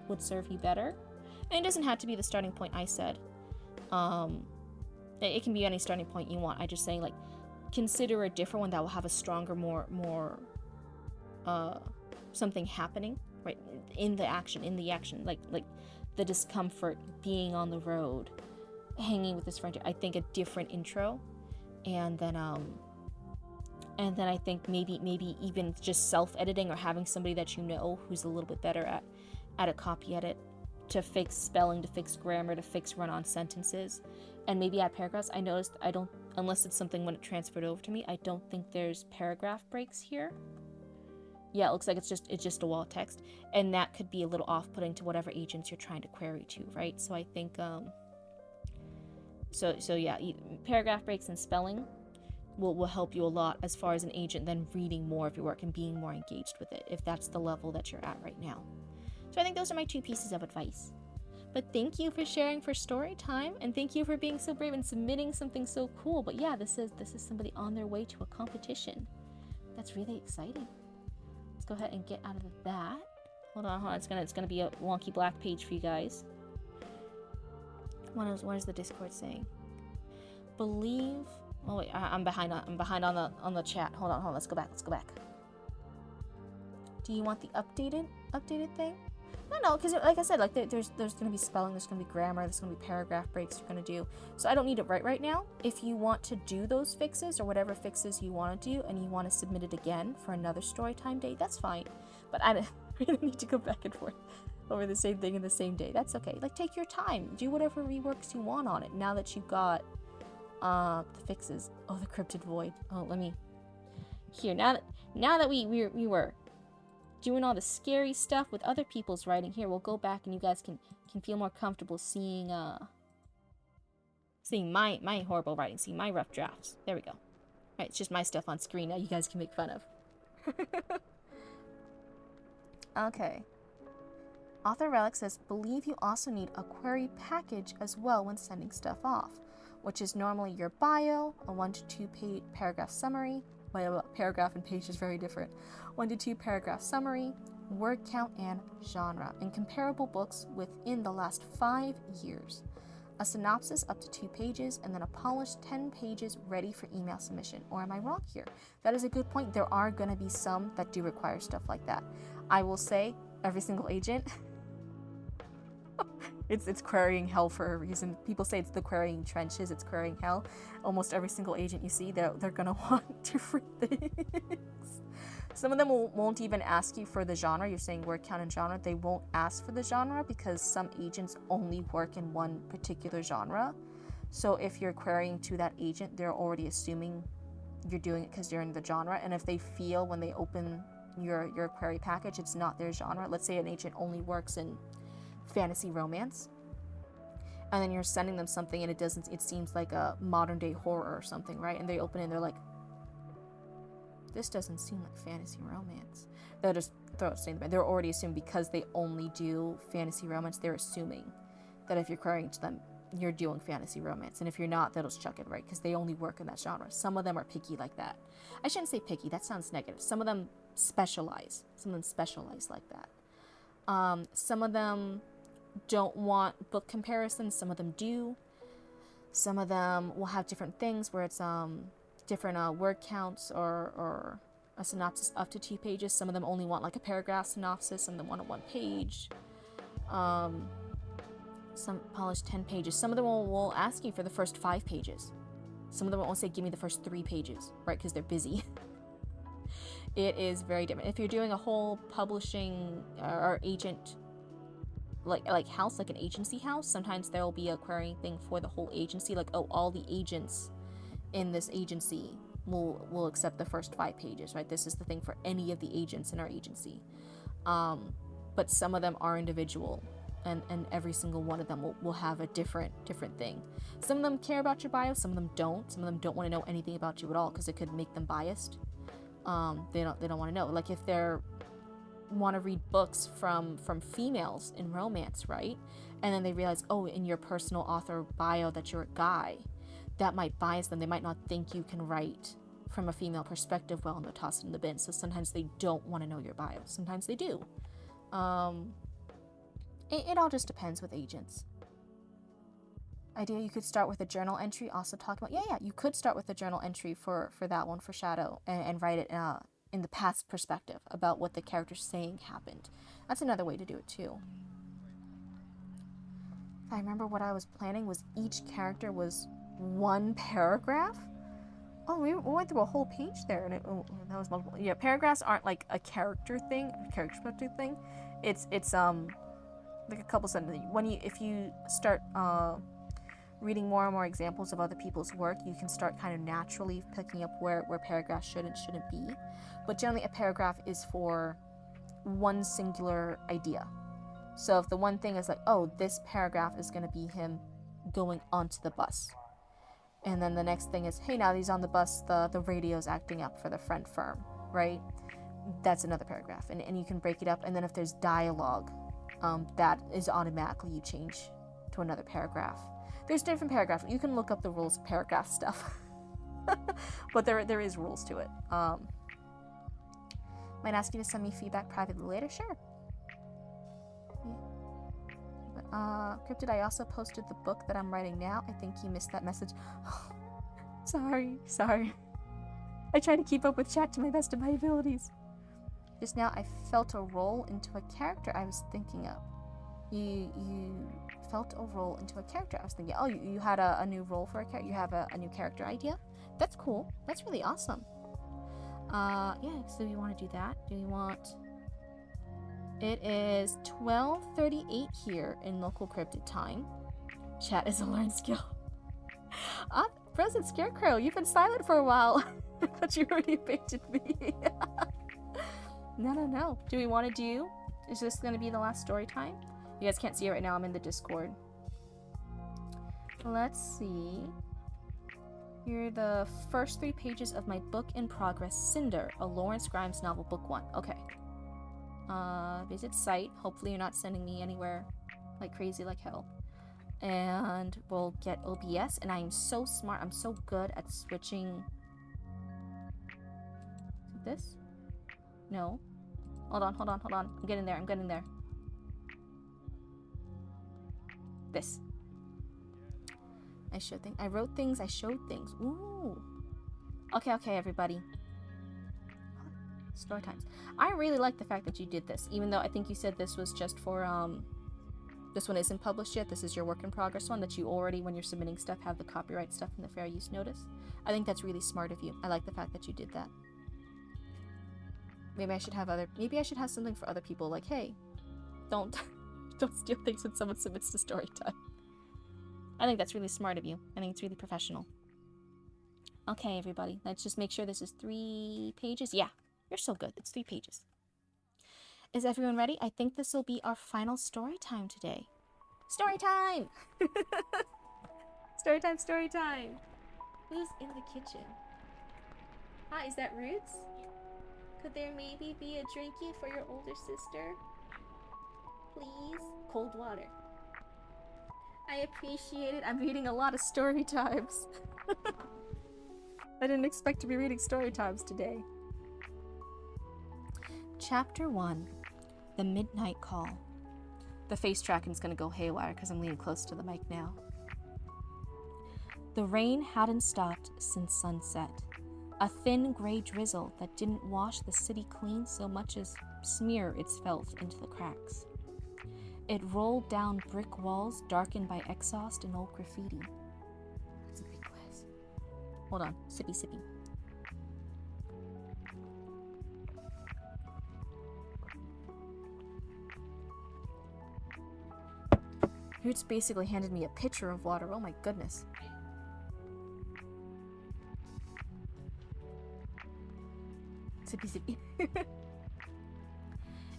would serve you better. And it doesn't have to be the starting point I said. It can be any starting point you want. I just saying, like, consider a different one that will have a stronger, more something happening, right? In the action, like the discomfort, being on the road, hanging with this friend. I think a different intro, and then I think maybe even just self-editing, or having somebody that you know who's a little bit better at a copy edit, to fix spelling, to fix grammar, to fix run-on sentences, and maybe add paragraphs. I noticed I don't, unless it's something when it transferred over to me, I don't think there's paragraph breaks here. Yeah, it looks like it's just a wall of text, and that could be a little off-putting to whatever agents you're trying to query to, right? So I think so yeah, paragraph breaks and spelling will help you a lot as far as an agent then reading more of your work and being more engaged with it, if that's the level that you're at right now. So I think those are my 2 pieces of advice. But thank you for sharing for story time, and thank you for being so brave and submitting something so cool. But yeah, this is somebody on their way to a competition. That's really exciting. Let's go ahead and get out of that. Hold on. It's gonna be a wonky black page for you guys. What is the Discord saying? Believe. Oh wait, I'm behind on the chat. Hold on. Let's go back. Do you want the updated thing? No, because like I said, like there's gonna be spelling, there's gonna be grammar, there's gonna be paragraph breaks you're gonna do. So I don't need it right now. If you want to do those fixes or whatever fixes you want to do, and you want to submit it again for another story time date, that's fine. But I don't need to go back and forth over the same thing in the same day. That's okay. Like, take your time, do whatever reworks you want on it. Now that you've got the fixes. Oh, the cryptid void. Oh, let me here. Now that we were doing all the scary stuff with other people's writing, here we'll go back and you guys can feel more comfortable seeing my horrible writing, seeing my rough drafts. There we go. Alright, it's just my stuff on screen now you guys can make fun of. Okay. Author Relic says, believe you also need a query package as well when sending stuff off, which is normally your bio, a 1 to 2 page paragraph summary. Well, paragraph and page is very different. 1 to 2 paragraph summary, word count, and genre, and comparable books within the last 5 years. A synopsis up to 2 pages, and then a polished 10 pages ready for email submission. Or am I wrong here? That is a good point. There are going to be some that do require stuff like that. I will say, every single agent... It's querying hell for a reason. People say it's the querying trenches, it's querying hell. Almost every single agent you see, they're gonna want different things. Some of them won't even ask you for the genre. You're saying word count and genre. They won't ask for the genre because some agents only work in one particular genre. So if you're querying to that agent, they're already assuming you're doing it because you're in the genre. And if they feel when they open your query package, it's not their genre. Let's say an agent only works in fantasy romance, and then you're sending them something and it seems like a modern day horror or something, right? And they open it and they're like, this doesn't seem like fantasy romance. They'll just throw it straight in the bin. They're already assuming because they only do fantasy romance, they're assuming that if you're querying to them, you're doing fantasy romance. And if you're not, they'll just chuck it, right? Because they only work in that genre. Some of them are picky like that. I shouldn't say picky, that sounds negative. Some of them specialize. Like that. Some of them don't want book comparisons. Some of them do. Some of them will have different things where it's different word counts or a synopsis up to 2 pages. Some of them only want like a paragraph synopsis. Some of them want a 1 page. Some polished 10 pages. Some of them will ask you for the first 5 pages. Some of them won't say give me the first 3 pages, right? Because they're busy. It is very different. If you're doing a whole publishing or agent like house, like an agency house, sometimes there will be a querying thing for the whole agency, like, oh, all the agents in this agency will accept the first 5 pages, right? This is the thing for any of the agents in our agency. But some of them are individual, and every single one of them will have a different thing. Some of them care about your bio, some of them don't. Some of them don't want to know anything about you at all because it could make them biased. They don't want to know. Like if they're want to read books from females in romance, right? And then they realize, oh, in your personal author bio that you're a guy, that might bias them. They might not think you can write from a female perspective well, and they'll toss it in the bin. So sometimes they don't want to know your bio. Sometimes they do. It all just depends with agents. Idea you could start with a journal entry, also talk about, yeah, you could start with a journal entry for that one, for Shadow, and write it in the past perspective about what the character's saying happened. That's another way to do it too. If I remember, what I was planning was each character was 1 paragraph. Oh, we went through a whole page there, and that was multiple. Yeah, paragraphs aren't like a character thing, a character perspective thing. It's like a couple sentences. If you start reading more and more examples of other people's work, you can start kind of naturally picking up where paragraphs should and shouldn't be. But generally, a paragraph is for one singular idea. So if the one thing is like, oh, this paragraph is going to be him going onto the bus. And then the next thing is, hey, now that he's on the bus, the radio's acting up for the friend firm, right? That's another paragraph. And you can break it up. And then if there's dialogue, that is automatically you change to another paragraph. There's different paragraphs. You can look up the rules of paragraph stuff. But there is rules to it. Might ask you to send me feedback privately later. Sure. Cryptid, I also posted the book that I'm writing now. I think you missed that message. Sorry. I try to keep up with chat to my best of my abilities. Just now I felt a roll into a character I was thinking of. You felt a roll into a character I was thinking. Oh, you had a new role for a character. You have a new character idea. That's cool. That's really awesome. Yeah. So you want to do that? Do you want? It is 12:38 here in local cryptid time. Chat is a learned skill. Present Scarecrow, you've been silent for a while. But you already baited me. No. Do we want to do? Is this going to be the last story time? You guys can't see it right now. I'm in the Discord. Let's see. Here are the first 3 pages of my book in progress, Cinder, a Lawrence Grimes novel, book 1. Okay. Visit site. Hopefully you're not sending me anywhere like crazy like hell. And we'll get OBS. And I'm so smart. I'm so good at switching. This? No. Hold on. I'm getting there. This. I wrote things, I showed things. Ooh. Okay, everybody. Story times. I really like the fact that you did this, even though I think you said this was just for, this one isn't published yet. This is your work in progress one that you already, when you're submitting stuff, have the copyright stuff in the fair use notice. I think that's really smart of you. I like the fact that you did that. Maybe I should have something for other people, like, hey, don't steal things when someone submits to story time. I think that's really smart of you. I think it's really professional. Okay, everybody. Let's just make sure this is 3 pages. Yeah, you're so good. It's 3 pages. Is everyone ready? I think this will be our final story time today. Story time! Story time! Who's in the kitchen? Hi, is that Roots? Could there maybe be a drinky for your older sister? Please? Cold water. I appreciate it. I'm reading a lot of story times. I didn't expect to be reading story times today. Chapter 1. The Midnight Call. The face tracking's gonna go haywire because I'm leaning close to the mic now. The rain hadn't stopped since sunset. A thin gray drizzle that didn't wash the city clean so much as smear its filth into the cracks. It rolled down brick walls darkened by exhaust and old graffiti. That's a big quiz. Hold on. Sippy. Roots basically handed me a pitcher of water. Oh my goodness. Sippy.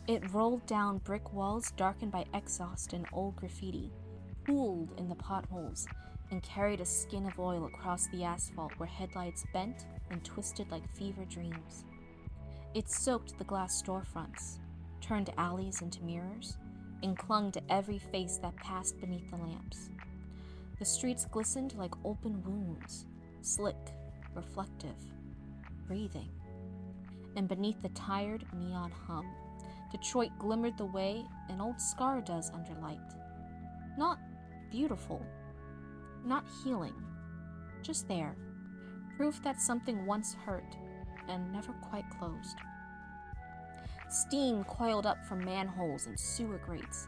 It rolled down brick walls darkened by exhaust and old graffiti, pooled in the potholes, and carried a skin of oil across the asphalt where headlights bent and twisted like fever dreams. It soaked the glass storefronts, turned alleys into mirrors, and clung to every face that passed beneath the lamps. The streets glistened like open wounds, slick, reflective, breathing. And beneath the tired neon hum, Detroit glimmered the way an old scar does under light. Not beautiful, not healing, just there. Proof that something once hurt and never quite closed. Steam coiled up from manholes and sewer grates,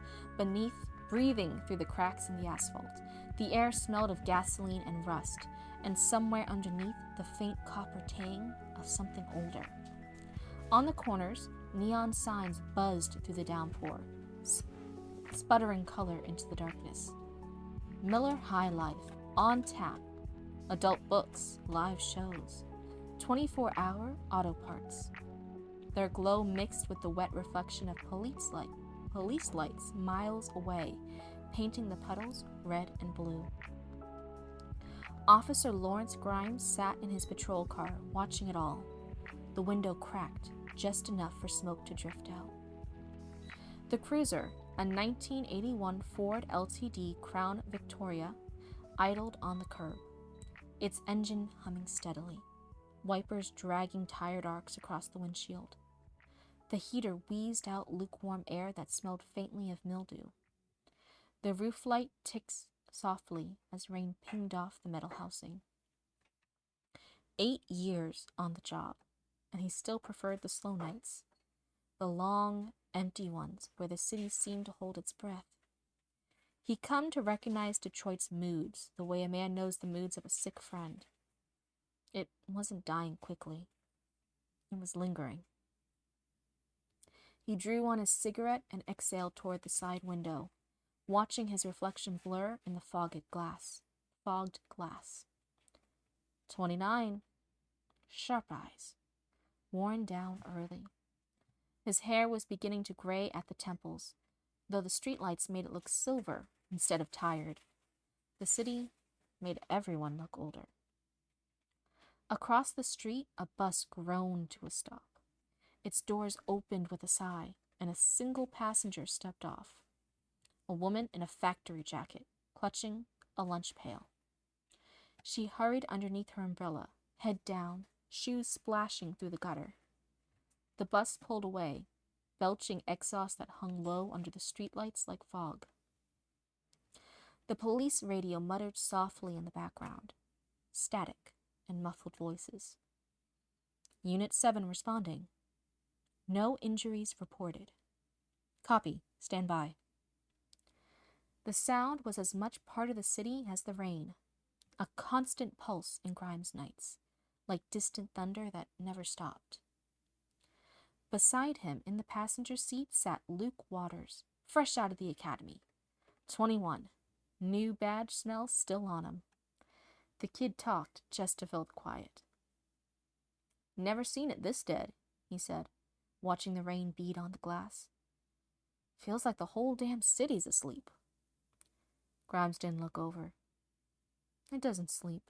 breathing through the cracks in the asphalt. The air smelled of gasoline and rust, and somewhere underneath the faint copper tang of something older. On the corners, neon signs buzzed through the downpour, sputtering color into the darkness. Miller High Life, on tap. Adult books, live shows. 24-hour auto parts. Their glow mixed with the wet reflection of police lights miles away, painting the puddles red and blue. Officer Lawrence Grimes sat in his patrol car, watching it all. The window cracked, just enough for smoke to drift out. The cruiser, a 1981 Ford LTD Crown Victoria, idled on the curb, its engine humming steadily, wipers dragging tired arcs across the windshield. The heater wheezed out lukewarm air that smelled faintly of mildew. The roof light ticked softly as rain pinged off the metal housing. 8 years on the job, and he still preferred the slow nights. the long, empty ones where the city seemed to hold its breath. He'd come to recognize Detroit's moods the way a man knows the moods of a sick friend. It wasn't dying quickly. It was lingering. He drew on his cigarette and exhaled toward the side window, watching his reflection blur in the fogged glass. 29. Sharp eyes. Worn down early. His hair was beginning to gray at the temples, though the streetlights made it look silver instead of tired. The city made everyone look older. Across the street, a bus groaned to a stop. Its doors opened with a sigh, and a single passenger stepped off. A woman in a factory jacket, clutching a lunch pail. She hurried underneath her umbrella, head down, shoes splashing through the gutter. The bus pulled away, belching exhaust that hung low under the streetlights like fog. The police radio muttered softly in the background, static and muffled voices. Unit 7 responding. No injuries reported. Copy. Stand by. The sound was as much part of the city as the rain, a constant pulse in Grimes' nights, like distant thunder that never stopped. Beside him, in the passenger seat, sat Luke Waters, fresh out of the academy. 21. New badge smell still on him. The kid talked just to fill the quiet. Never seen it this dead, he said, watching the rain beat on the glass. Feels like the whole damn city's asleep. Grimes didn't look over. It doesn't sleep.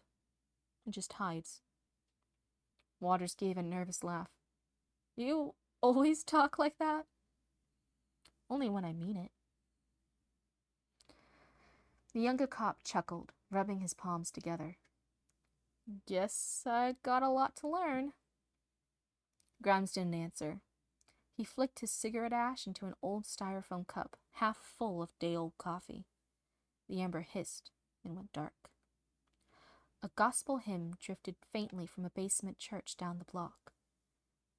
It just hides. Waters gave a nervous laugh. You always talk like that? Only when I mean it. The younger cop chuckled, rubbing his palms together. Guess I got a lot to learn. Grimes didn't answer. He flicked his cigarette ash into an old styrofoam cup, half full of day-old coffee. The amber hissed and went dark. A gospel hymn drifted faintly from a basement church down the block,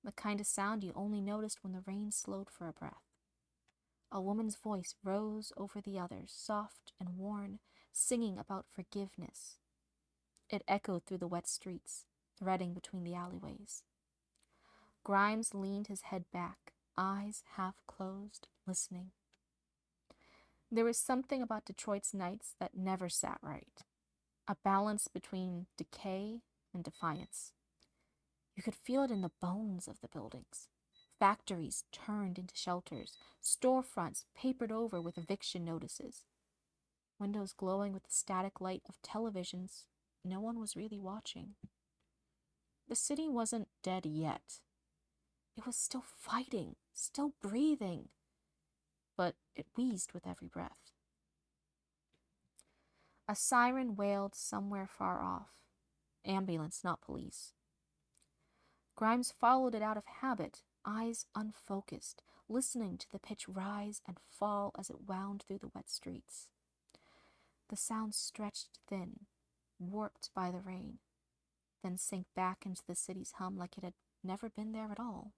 the kind of sound you only noticed when the rain slowed for a breath. A woman's voice rose over the others, soft and worn, singing about forgiveness. It echoed through the wet streets, threading between the alleyways. Grimes leaned his head back, eyes half closed, listening. There was something about Detroit's nights that never sat right, a balance between decay and defiance. You could feel it in the bones of the buildings. Factories turned into shelters, storefronts papered over with eviction notices, windows glowing with the static light of televisions no one was really watching. The city wasn't dead yet. It was still fighting, still breathing, but it wheezed with every breath. A siren wailed somewhere far off. Ambulance, not police. Grimes followed it out of habit, eyes unfocused, listening to the pitch rise and fall as it wound through the wet streets. The sound stretched thin, warped by the rain, then sank back into the city's hum like it had never been there at all.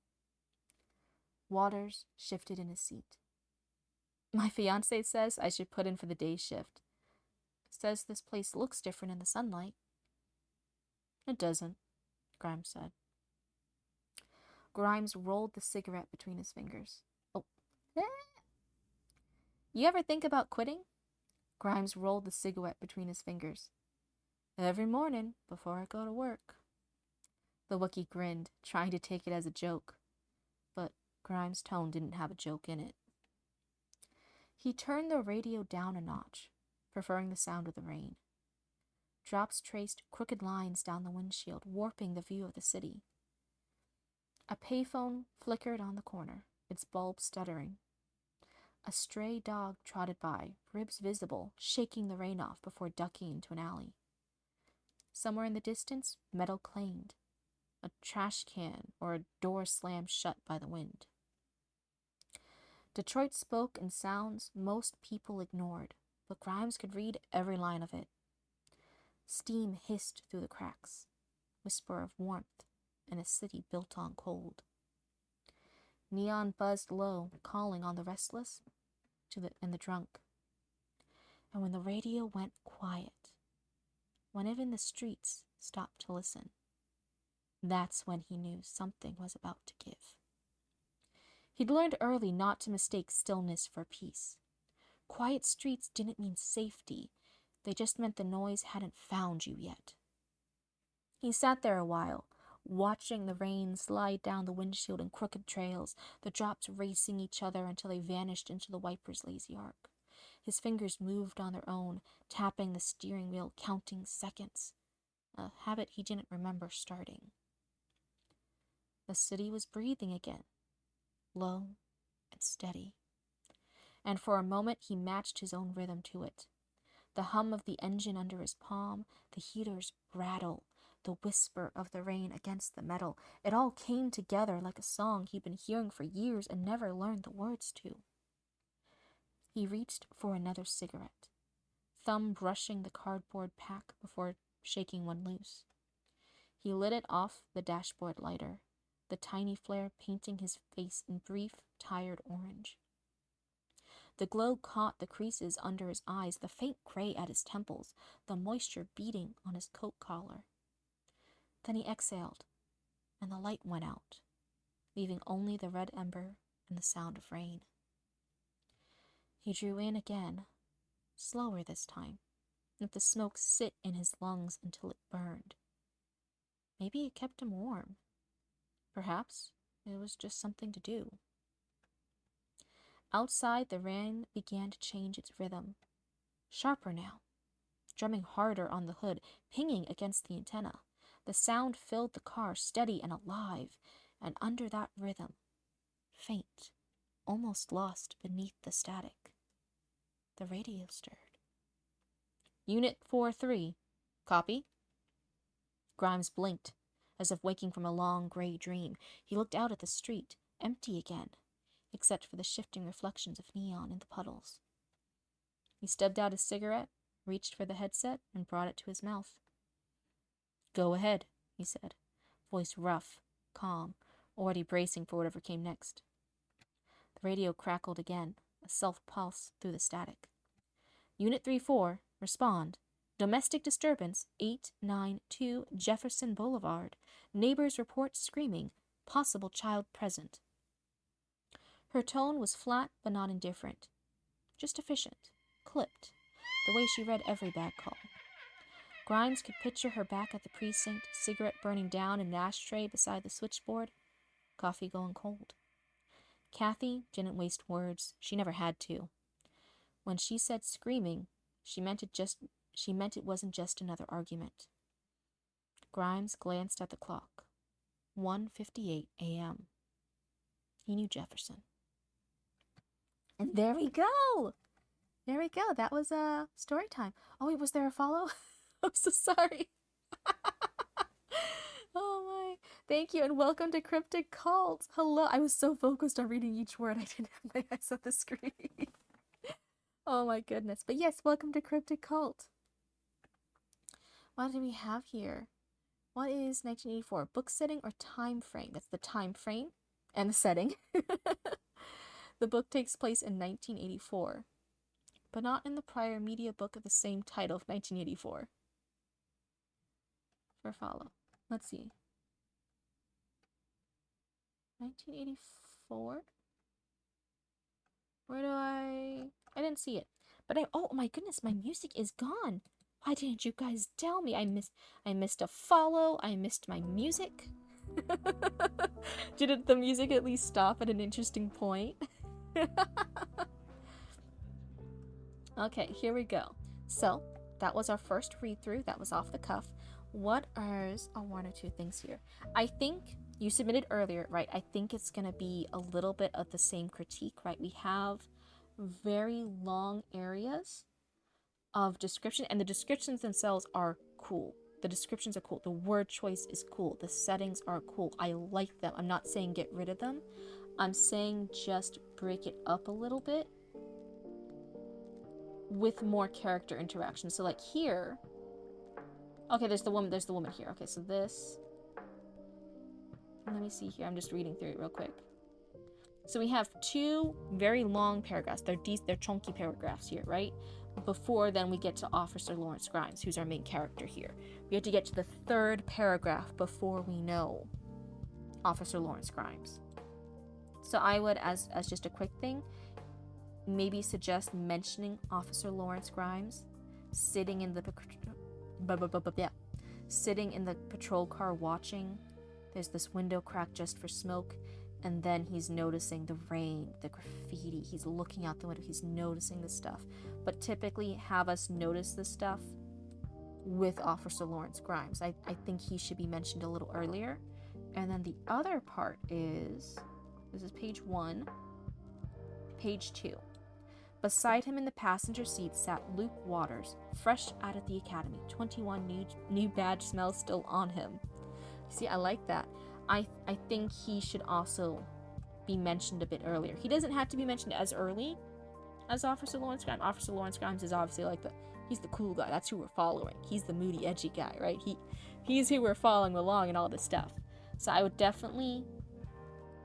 Waters shifted in his seat. My fiancé says I should put in for the day shift. Says this place looks different in the sunlight. It doesn't, Grimes said. Grimes rolled the cigarette between his fingers. Oh. You ever think about quitting? Grimes rolled the cigarette between his fingers. Every morning before I go to work. The Wookiee grinned, trying to take it as a joke. But Grimes' tone didn't have a joke in it. He turned the radio down a notch, preferring the sound of the rain. Drops traced crooked lines down the windshield, warping the view of the city. A payphone flickered on the corner, its bulb stuttering. A stray dog trotted by, ribs visible, shaking the rain off before ducking into an alley. Somewhere in the distance, metal clanged. A trash can or a door slammed shut by the wind. Detroit spoke in sounds most people ignored, but Grimes could read every line of it. Steam hissed through the cracks, whisper of warmth in a city built on cold. Neon buzzed low, calling on the restless and the drunk. And when the radio went quiet, when even the streets stopped to listen, that's when he knew something was about to give. He'd learned early not to mistake stillness for peace. Quiet streets didn't mean safety. They just meant the noise hadn't found you yet. He sat there a while, watching the rain slide down the windshield in crooked trails, the drops racing each other until they vanished into the wiper's lazy arc. His fingers moved on their own, tapping the steering wheel, counting seconds, a habit he didn't remember starting. The city was breathing again, low and steady. And for a moment he matched his own rhythm to it. The hum of the engine under his palm, the heater's rattle, the whisper of the rain against the metal. It all came together like a song he'd been hearing for years and never learned the words to. He reached for another cigarette, thumb brushing the cardboard pack before shaking one loose. He lit it off the dashboard lighter, the tiny flare painting his face in brief, tired orange. The glow caught the creases under his eyes, the faint gray at his temples, the moisture beading on his coat collar. Then he exhaled, and the light went out, leaving only the red ember and the sound of rain. He drew in again, slower this time, let the smoke sit in his lungs until it burned. Maybe it kept him warm. Perhaps it was just something to do. Outside, the rain began to change its rhythm. Sharper now, drumming harder on the hood, pinging against the antenna. The sound filled the car, steady and alive, and under that rhythm, faint, almost lost beneath the static, the radio stirred. Unit 4-3. Copy? Grimes blinked, as if waking from a long gray dream. He looked out at the street, empty again, except for the shifting reflections of neon in the puddles. He stubbed out his cigarette, reached for the headset, and brought it to his mouth. Go ahead, he said, voice rough, calm, already bracing for whatever came next. The radio crackled again, a self-pulse through the static. Unit 3-4, respond. Domestic disturbance, 892 Jefferson Boulevard. Neighbors report screaming, possible child present. Her tone was flat but not indifferent, just efficient, clipped, the way she read every bad call. Grimes could picture her back at the precinct, cigarette burning down in an ashtray beside the switchboard, coffee going cold. Kathy didn't waste words. She never had to. When she said screaming, she meant it wasn't just another argument. Grimes glanced at the clock. 1:58 a.m. He knew Jefferson. And there we go! There we go. That was story time. Oh wait, was there a follow? I'm so sorry. Oh my. Thank you and welcome to Cryptid Cult. Hello. I was so focused on reading each word I didn't have my eyes on the screen. Oh my goodness. But yes, welcome to Cryptid Cult. What do we have here? What is 1984? Book setting or time frame? That's the time frame and the setting. The book takes place in 1984, but not in the prior media book of the same title of 1984. For follow. Let's see. 1984? Where do I didn't see it. But oh my goodness, my music is gone. Why didn't you guys tell me? I missed a follow. I missed my music. Didn't the music at least stop at an interesting point? Okay, here we go. So, that was our first read-through. That was off the cuff. What are one or two things here? I think you submitted earlier, right? I think it's going to be a little bit of the same critique, right? We have very long areas of description, and the descriptions themselves are cool. The descriptions are cool. The word choice is cool. The settings are cool. I like them. I'm not saying get rid of them. I'm saying just break it up a little bit with more character interaction. So like here, okay, there's the woman here. Okay, so this, let me see here. I'm just reading through it real quick. So we have two very long paragraphs. They're chunky paragraphs here, right? Before then we get to Officer Lawrence Grimes, who's our main character here. We have to get to the third paragraph before we know Officer Lawrence Grimes. So I would, as just a quick thing, maybe suggest mentioning Officer Lawrence Grimes sitting in the patrol car watching. There's this window crack just for smoke, and then he's noticing the rain, the graffiti. He's looking out the window, he's noticing the stuff. But typically have us notice this stuff with Officer Lawrence Grimes. I think he should be mentioned a little earlier. And then the other part is, this is page 1, page 2. Beside him in the passenger seat sat Luke Waters, fresh out of the academy, 21 new badge smells still on him. See, I like that. I think he should also be mentioned a bit earlier. He doesn't have to be mentioned as early as Officer Lawrence Grimes. Officer Lawrence Grimes is obviously like he's the cool guy. That's who we're following. He's the moody, edgy guy, right? He's who we're following along and all this stuff. So I would definitely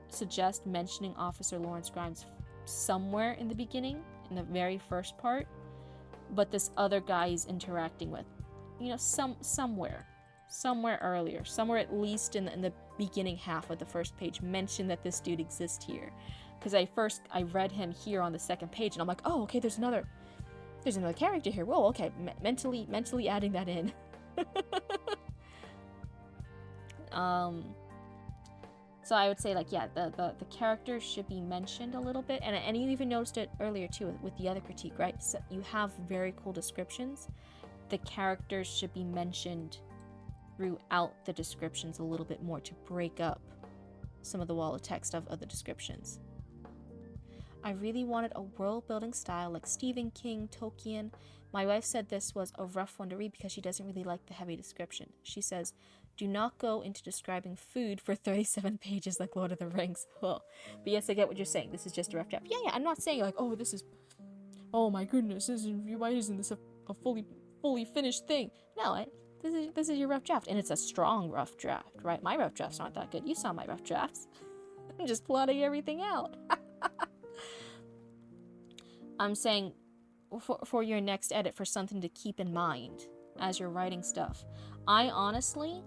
suggest mentioning Officer Lawrence Grimes somewhere in the beginning, in the very first part, but this other guy he's interacting with, somewhere earlier, somewhere at least in the beginning half of the first page, mention that this dude exists here. Because I read him here on the second page, and I'm like, oh, okay, there's another character here. Whoa, okay, mentally adding that in. So I would say, the character should be mentioned a little bit, and you even noticed it earlier too with the other critique, right? So you have very cool descriptions. The characters should be mentioned throughout the descriptions a little bit more to break up some of the wall of text of the descriptions. I really wanted a world-building style like Stephen King, Tolkien. My wife said this was a rough one to read because she doesn't really like the heavy description. She says, do not go into describing food for 37 pages like Lord of the Rings. But yes, I get what you're saying. This is just a rough draft. Yeah, I'm not saying like, oh my goodness, why isn't this a fully finished thing? No, this is your rough draft, and it's a strong rough draft, right? My rough draft's not that good. You saw my rough drafts. I'm just plotting everything out. I'm saying for your next edit, for something to keep in mind as you're writing stuff. I honestly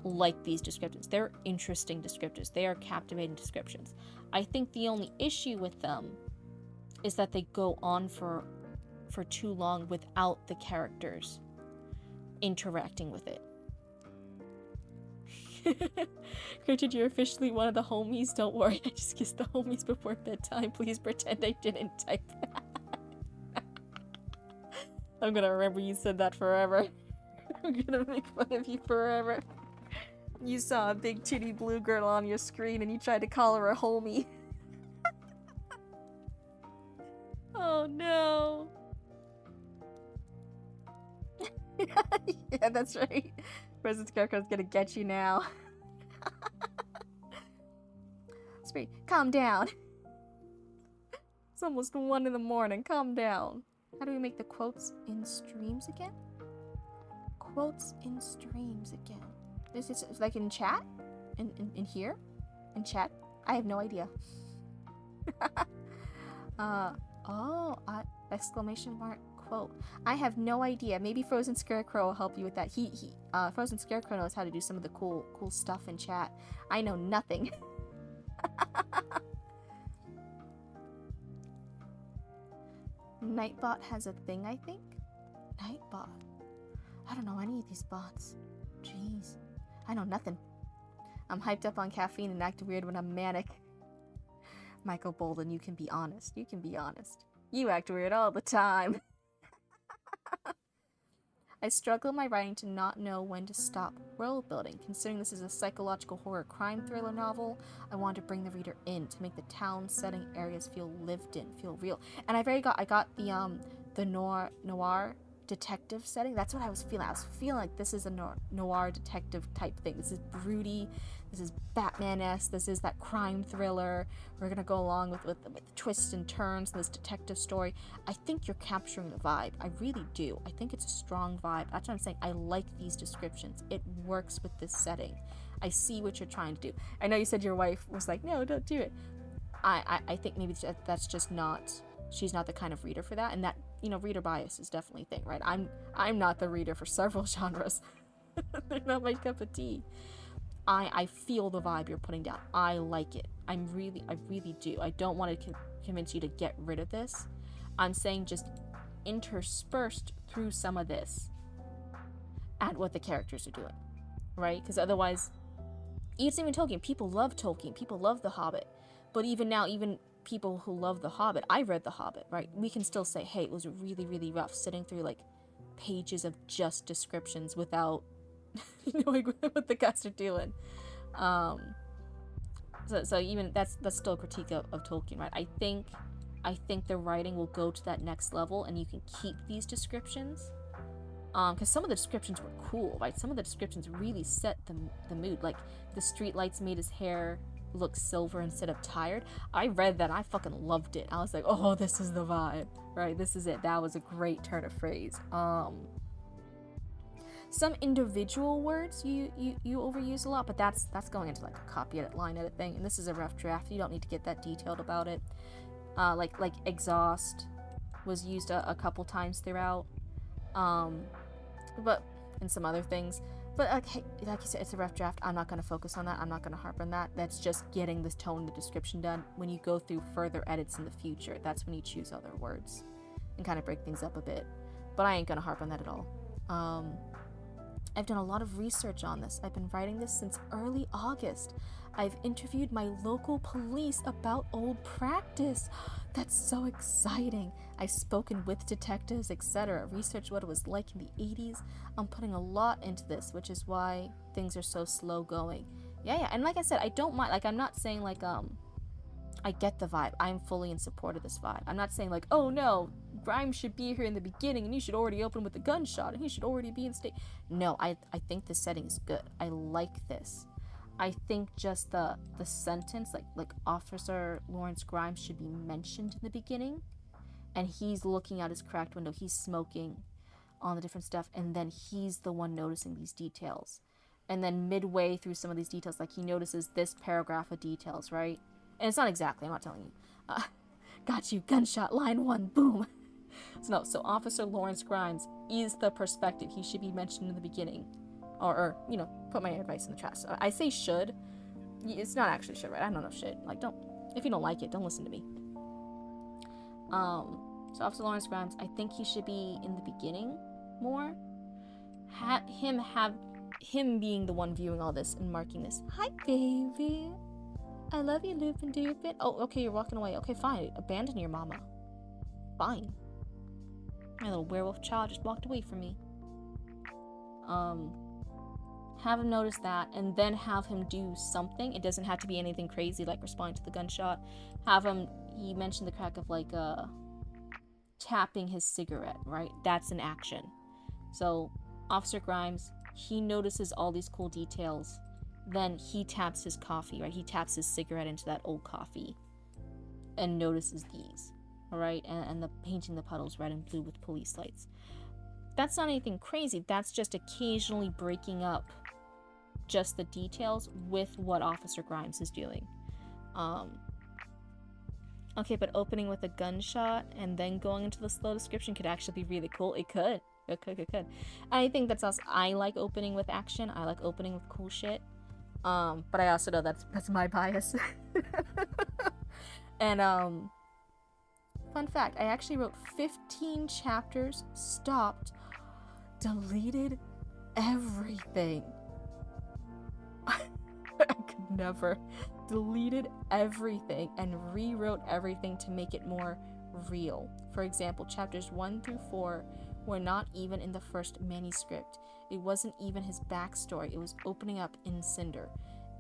like these descriptions. They're interesting descriptions. They are captivating descriptions. I think the only issue with them is that they go on for too long without the characters interacting with it. Cryptid, you're officially one of the homies. Don't worry, I just kissed the homies before bedtime. Please pretend I didn't type that. I'm gonna remember you said that forever. I'm gonna make fun of you forever. You saw a big titty blue girl on your screen and you tried to call her a homie. Oh no. Yeah, that's right. President Scarecrow's gonna get you now. Spree, calm down. It's almost 1 a.m. Calm down. How do we make the quotes in streams again? Quotes in streams again. This is like in chat? In here? In chat? I have no idea. Exclamation mark quote. I have no idea. Maybe Frozen Scarecrow will help you with that. Frozen Scarecrow knows how to do some of the cool stuff in chat. I know nothing. Nightbot has a thing, I think? Nightbot. I don't know any of these bots. Jeez. I know nothing. I'm hyped up on caffeine and act weird when I'm manic. Michael Bolden, you can be honest. You can be honest. You act weird all the time. I struggle in my writing to not know when to stop world building. Considering this is a psychological horror crime thriller novel, I want to bring the reader in to make the town setting areas feel lived in, feel real. And I got the noir detective setting. That's what I was feeling. I was feeling like this is a noir detective type thing. This is broody. This is Batman-esque. This is that crime thriller. We're gonna go along with the twists and turns in this detective story. I think you're capturing the vibe. I really do. I think it's a strong vibe. That's what I'm saying. I like these descriptions. It works with this setting. I see what you're trying to do. I know you said your wife was like, no, don't do it. I think maybe that's just not, she's not the kind of reader for that, and that, you know, reader bias is definitely a thing, right? I'm not the reader for several genres. They're not my cup of tea. I feel the vibe you're putting down. I like it. I really do. I don't want to convince you to get rid of this. I'm saying just interspersed through some of this, at what the characters are doing, right? Because otherwise, it's even Tolkien. People love Tolkien. People love The Hobbit. But even now, even people who love The Hobbit, I read The Hobbit, right? We can still say, hey, it was really, really rough sitting through like pages of just descriptions without knowing what the guys are doing. So even that's still a critique of Tolkien, right? I think the writing will go to that next level, and you can keep these descriptions. Because some of the descriptions were cool, right? Some of the descriptions really set the mood. Like, the streetlights made his hair look silver instead of tired. I read that and I fucking loved it. I was like, oh, this is the vibe, right? This is it. That was a great turn of phrase. Some individual words you overuse a lot, but that's going into like a copy edit, line edit thing. And this is a rough draft. You don't need to get that detailed about it. Like exhaust was used a couple times throughout. But and some other things, but okay, like you said, it's a rough draft. I'm not going to focus on that. I'm not going to harp on that. That's just getting the tone, the description done. When you go through further edits in the future, that's when you choose other words and kind of break things up a bit. But I ain't going to harp on that at all. I've done a lot of research on this. I've been writing this since early August. I've interviewed my local police about old practice. That's so exciting. I've spoken with detectives, etc. Researched what it was like in the 80s. I'm putting a lot into this, which is why things are so slow going. Yeah, and like I said, I don't mind. Like, I'm not saying like I get the vibe. I'm fully in support of this vibe. I'm not saying like, oh no, Grimes should be here in the beginning and you should already open with a gunshot and he should already be in state. No, I think the setting is good. I like this. I think just the sentence, like Officer Lawrence Grimes should be mentioned in the beginning, and he's looking out his cracked window, he's smoking on the different stuff, and then he's the one noticing these details. And then midway through some of these details, like he notices this paragraph of details, right? And it's not exactly, I'm not telling you. Got you, gunshot, line 1, boom. So Officer Lawrence Grimes is the perspective. He should be mentioned in the beginning. Or you know, put my advice in the trash. I say should. It's not actually should, right? I don't know should. Like, if you don't like it, don't listen to me. So Officer Lawrence Grimes, I think he should be in the beginning more. Him being the one viewing all this and marking this. Hi, baby. I love you, Lupin Dupin. Oh, okay, you're walking away. Okay, fine. Abandon your mama. Fine. My little werewolf child just walked away from me. Have him notice that, and then have him do something. It doesn't have to be anything crazy like responding to the gunshot. He mentioned the crack of like tapping his cigarette, right? That's an action. So Officer Grimes, he notices all these cool details, then he taps his coffee, right? He taps his cigarette into that old coffee and notices these, all right? And the painting the puddles red and blue with police lights. That's not anything crazy. That's just occasionally breaking up just the details with what Officer Grimes is doing. Okay, but opening with a gunshot and then going into the slow description could actually be really cool. It could. I think that's also, I like opening with action. I like opening with cool shit. But I also know that's my bias. And fun fact, I actually wrote 15 chapters, stopped, deleted everything. I could never. Deleted everything and rewrote everything to make it more real. For example, chapters 1 through 4 were not even in the first manuscript. It wasn't even his backstory. It was opening up in Cinder.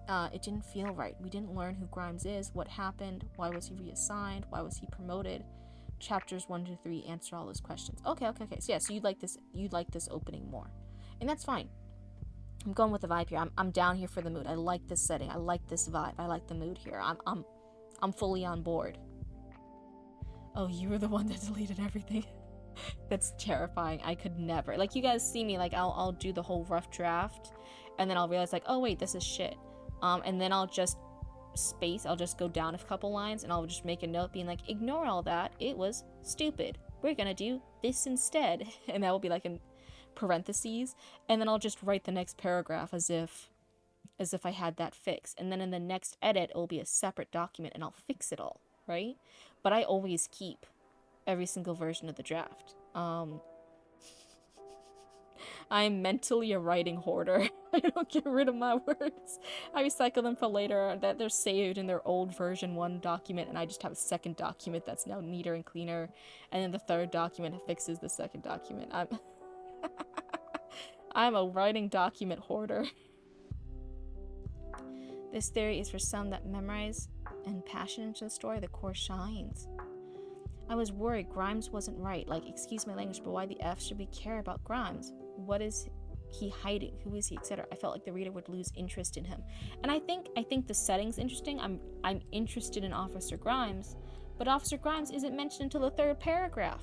It didn't feel right. We didn't learn who Grimes is, what happened, why was he reassigned, why was he promoted. Chapters 1 to 3 answer all those questions. Okay. So yeah, so you'd like this opening more. And that's fine. I'm going with the vibe here. I'm down here for the mood. I like this setting. I like this vibe. I like the mood here. I'm fully on board. Oh, you were the one that deleted everything. That's terrifying. I could never. Like, you guys see me, like, I'll do the whole rough draft, and then I'll realize, like, oh wait, this is shit. And then I'll just space, I'll just go down a couple lines and I'll just make a note being like, ignore all that, it was stupid, we're gonna do this instead. And that will be like in parentheses, and then I'll just write the next paragraph as if I had that fixed, and then in the next edit it will be a separate document and I'll fix it all, right? But I always keep every single version of the draft. I'm mentally a writing hoarder. I don't get rid of my words. I recycle them for later, that they're saved in their old version 1 document, and I just have a second document that's now neater and cleaner, and then the third document fixes the second document. I'm a writing document hoarder. This theory is for some that memorize and passion into the story, the core shines. I was worried Grimes wasn't right. Like, excuse my language, but why the F should we care about Grimes? What is he hiding? Who is he, etc.? I felt like the reader would lose interest in him. And I think the setting's interesting. I'm interested in Officer Grimes, but Officer Grimes isn't mentioned until the 3rd paragraph.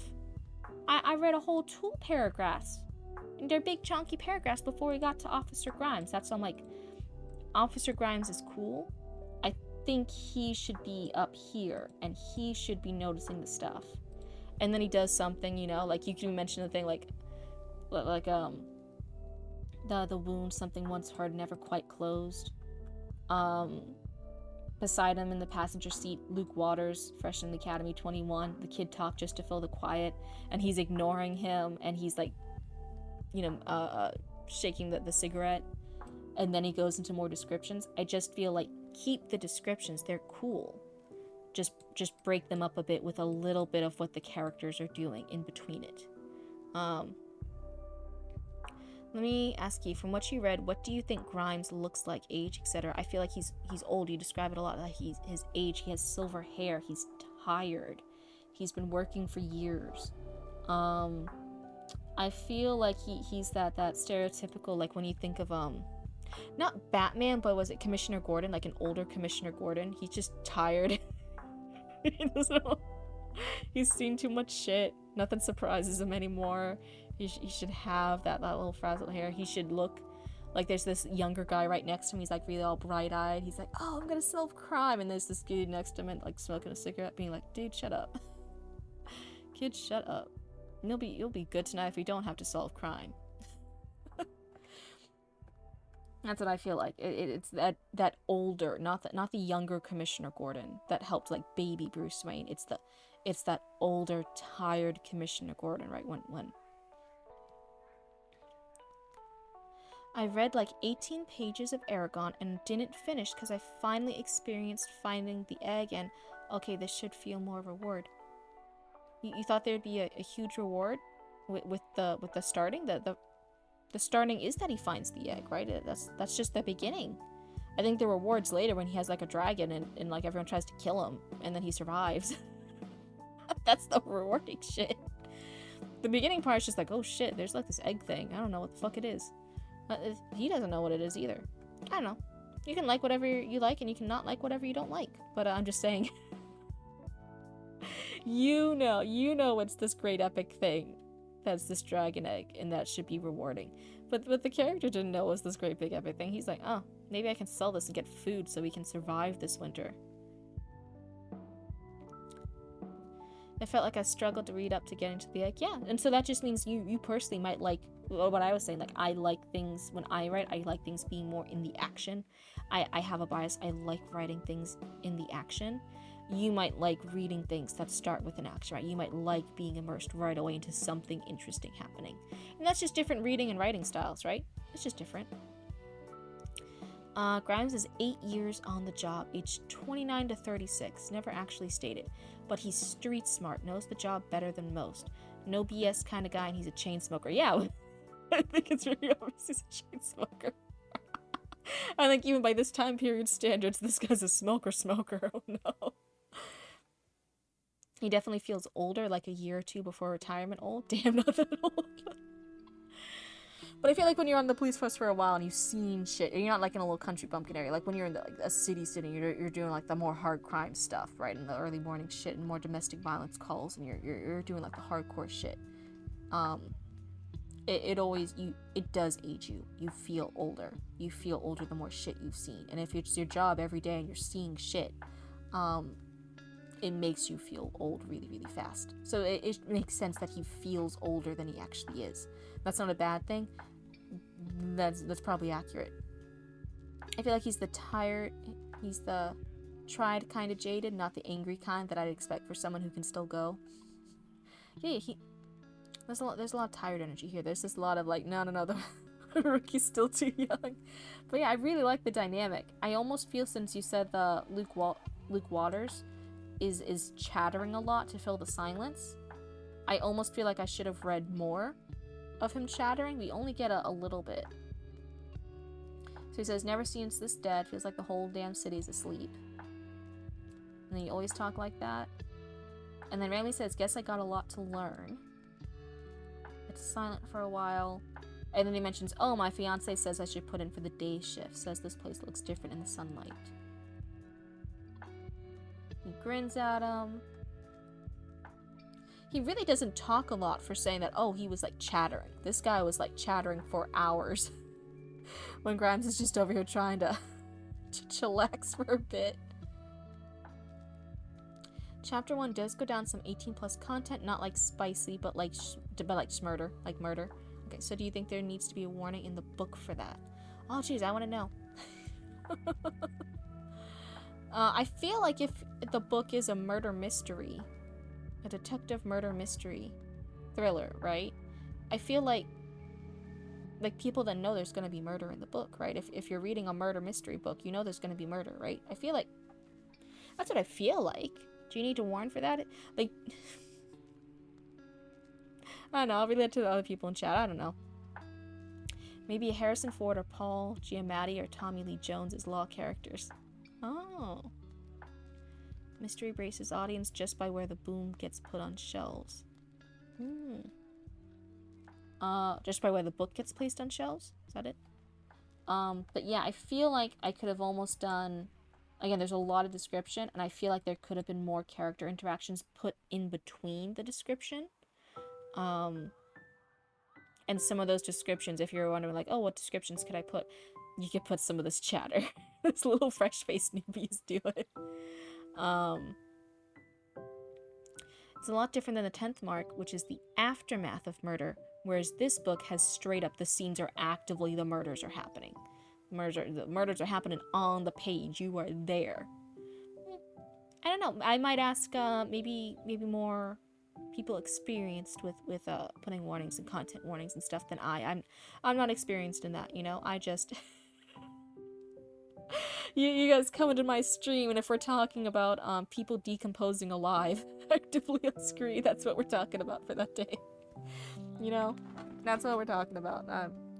I read a whole 2 paragraphs. And they're big chunky paragraphs before we got to Officer Grimes. That's why I'm like, Officer Grimes is cool. I think he should be up here and he should be noticing the stuff. And then he does something, you know, like you can mention the thing like the wound, something once heard, never quite closed. Beside him in the passenger seat, Luke Waters, fresh in the Academy, 21. The kid talked just to fill the quiet, and he's ignoring him, and he's like, you know, shaking the cigarette, and then he goes into more descriptions. I just feel like keep the descriptions, they're cool. Just break them up a bit with a little bit of what the characters are doing in between it. Let me ask you, from what you read, what do you think Grimes looks like, age, etc.? I feel like he's old. You describe it a lot, like his age. He has silver hair. He's tired. He's been working for years. I feel like he's that stereotypical, like when you think of not Batman, but was it Commissioner Gordon, like an older Commissioner Gordon? He's just tired. He doesn't know. He's seen too much shit. Nothing surprises him anymore. He should have that little frazzled hair. He should look like there's this younger guy right next to him. He's like really all bright-eyed. He's like, oh, I'm gonna solve crime. And there's this dude next to him like smoking a cigarette, being like, dude, shut up. Kid, shut up. You'll be good tonight if we don't have to solve crime. That's what I feel like. It's that older, not the younger Commissioner Gordon that helped like baby Bruce Wayne. It's that older, tired Commissioner Gordon, right? When I read like 18 pages of Aragon and didn't finish because I finally experienced finding the egg, and okay, this should feel more reward. You thought there'd be a huge reward with the starting? The starting is that he finds the egg, right? That's just the beginning. I think the reward's later when he has like a dragon and like everyone tries to kill him and then he survives. That's the rewarding shit. The beginning part is just like, oh shit, there's like this egg thing. I don't know what the fuck it is. He doesn't know what it is either. I don't know. You can like whatever you like and you can not like whatever you don't like. But I'm just saying. you know it's this great epic thing. That's this dragon egg, and that should be rewarding. But the character didn't know it was this great big epic thing. He's like, oh, maybe I can sell this and get food so we can survive this winter. I felt like I struggled to read up to get into the egg. Yeah, and so that just means you personally might like what I was saying. Like, I like things, when I write, I like things being more in the action. I have a bias. I like writing things in the action. You might like reading things that start with an action, right? You might like being immersed right away into something interesting happening. And that's just different reading and writing styles, right? It's just different. Grimes is 8 years on the job, aged 29 to 36, never actually stated. But he's street smart, knows the job better than most. No BS kind of guy, and he's a chain smoker. Yeah, I think it's really obvious he's a chain smoker. I think even by this time period standards, this guy's a smoker. Oh no. He definitely feels older, like a year or two before retirement old. Damn, not that old. But I feel like when you're on the police force for a while and you've seen shit, and you're not like in a little country bumpkin area, like when you're in a city, you're doing like the more hard crime stuff, right? In the early morning shit and more domestic violence calls, and you're doing like the hardcore shit. it always, it does age you. You feel older. You feel older the more shit you've seen. And if it's your job every day and you're seeing shit, it makes you feel old really, really fast. So it makes sense that he feels older than he actually is. That's not a bad thing. That's probably accurate. I feel like he's the tried kind of jaded, not the angry kind that I'd expect for someone who can still go. Yeah, there's a lot of tired energy here. There's just a lot of like, no, the rookie's still too young. But yeah, I really like the dynamic. I almost feel, since you said the Luke Waters is chattering a lot to fill the silence, I almost feel like I should have read more of him chattering. We only get a little bit. So he says, never seen this dead, feels like the whole damn city's asleep. And then you always talk like that. And then randomly says, guess I got a lot to learn. It's silent for a while. And then he mentions, oh, my fiance says I should put in for the day shift. Says this place looks different in the sunlight. He grins at him. He really doesn't talk a lot for saying that, oh, he was like chattering. This guy was like chattering for hours. When Grimes is just over here trying to chillax for a bit. Chapter 1 does go down some 18+ content, not like spicy, but like murder, like murder. Okay, so do you think there needs to be a warning in the book for that? Oh, jeez, I want to know. I feel like if the book is a murder mystery, a detective murder mystery thriller, right? I feel like people that know there's going to be murder in the book, right? If you're reading a murder mystery book, you know there's going to be murder, right? I feel like that's what I feel like. Do you need to warn for that? Like, I don't know. I'll relate to the other people in chat. I don't know. Maybe Harrison Ford or Paul Giamatti or Tommy Lee Jones as law characters. Oh. Mystery braces audience just by where the boom gets put on shelves. Just by where the book gets placed on shelves? Is that it? But yeah, I feel like I could have almost done... Again, there's a lot of description, and I feel like there could have been more character interactions put in between the description. And some of those descriptions, if you're wondering, like, oh, what descriptions could I put? You could put some of this chatter. This little fresh-faced newbies do it. It's a lot different than the 10th mark, which is the aftermath of murder, whereas this book has straight up the scenes are actively the murders are happening. The murders are happening on the page. You are there. I don't know. I might ask maybe more people experienced with putting warnings and content warnings and stuff than I'm not experienced in that, you know. I just you guys come into my stream, and if we're talking about people decomposing alive actively on screen, that's what we're talking about for that day. You know, that's what we're talking about.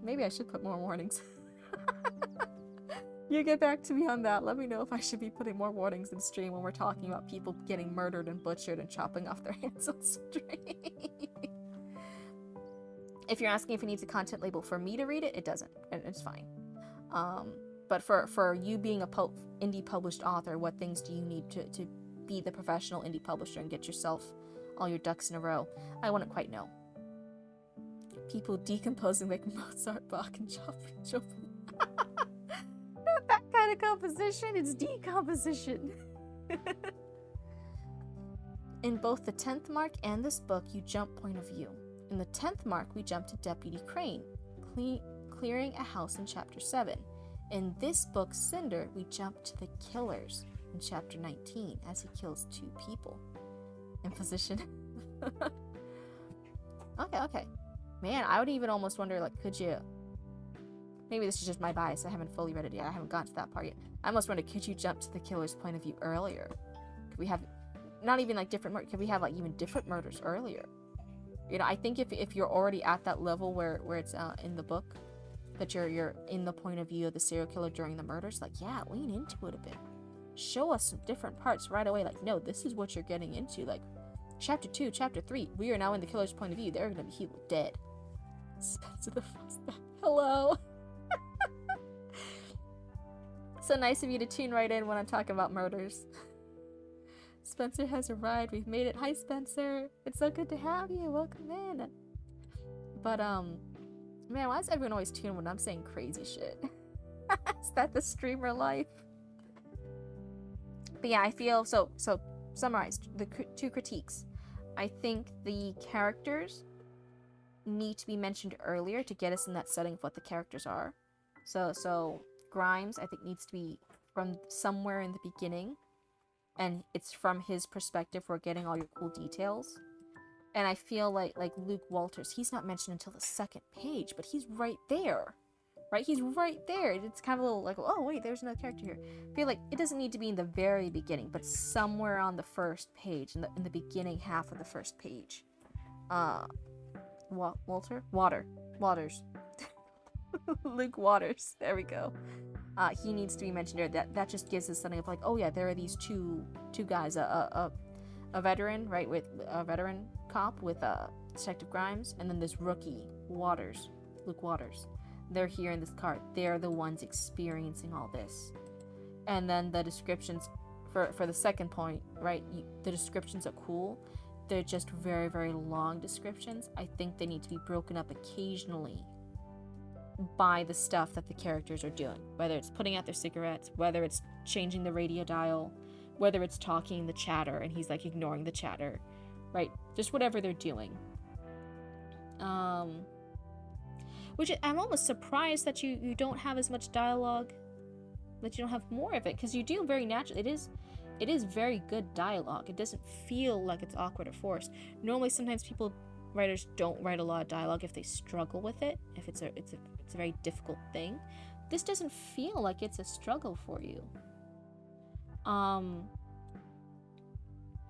Maybe I should put more warnings. You get back to me on that. Let me know if I should be putting more warnings in stream when we're talking about people getting murdered and butchered and chopping off their hands on stream. If you're asking if it needs a content label for me to read it, it doesn't. It's fine. But for you being a indie published author, what things do you need to be the professional indie publisher and get yourself all your ducks in a row? I wouldn't quite know. People decomposing like Mozart, Bach, and Chopin. Not that kind of composition, it's decomposition. In both the 10th mark and this book, you jump point of view. In the 10th mark, we jump to Deputy Crane, clearing a house in Chapter 7. In this book, Cinder, we jump to the killers in Chapter 19, as he kills 2 people. Imposition. Okay. Man, I would even almost wonder, like, could you... Maybe this is just my bias. I haven't fully read it yet. I haven't gotten to that part yet. I almost wonder, could you jump to the killer's point of view earlier? Could we have... Not even, like, different murders. Could we have, like, even different murders earlier? You know, I think if you're already at that level where it's in the book, that you're in the point of view of the serial killer during the murders, like, yeah, lean into it a bit. Show us some different parts right away. Like, no, this is what you're getting into. Like, Chapter 2, Chapter 3, we are now in the killer's point of view. They're gonna be dead. Spencer the Frostback. Hello. So nice of you to tune right in when I'm talking about murders. Spencer has arrived. We've made it. Hi, Spencer. It's so good to have you. Welcome in. But Man, why is everyone always tuned when I'm saying crazy shit? Is that the streamer life? But yeah, I feel so summarized the two critiques. I think the characters need to be mentioned earlier to get us in that setting of what the characters are. So Grimes, I think, needs to be from somewhere in the beginning, and it's from his perspective we're getting all your cool details. And I feel like Luke Walters, he's not mentioned until the second page, but he's right there. Right? He's right there. It's kind of a little like, oh wait, there's another character here. I feel like it doesn't need to be in the very beginning, but somewhere on the first page, in the beginning half of the first page. Waters. Luke Waters. There we go. He needs to be mentioned here. That just gives us something of like, oh yeah, there are these two guys, a veteran, right, with a veteran cop with Detective Grimes, and then this rookie Waters, Luke Waters. They're here in this car. They're the ones experiencing all this. And then the descriptions for the second point, right? The descriptions are cool. They're just very, very long descriptions. I think they need to be broken up occasionally by the stuff that the characters are doing. Whether it's putting out their cigarettes, whether it's changing the radio dial, whether it's talking the chatter and he's like ignoring the chatter, right? Just whatever they're doing. Which I'm almost surprised that you don't have as much dialogue, that you don't have more of it, because you do very naturally. It is very good dialogue. It doesn't feel like it's awkward or forced. Normally, sometimes writers don't write a lot of dialogue if they struggle with it, if it's a very difficult thing. This doesn't feel like it's a struggle for you.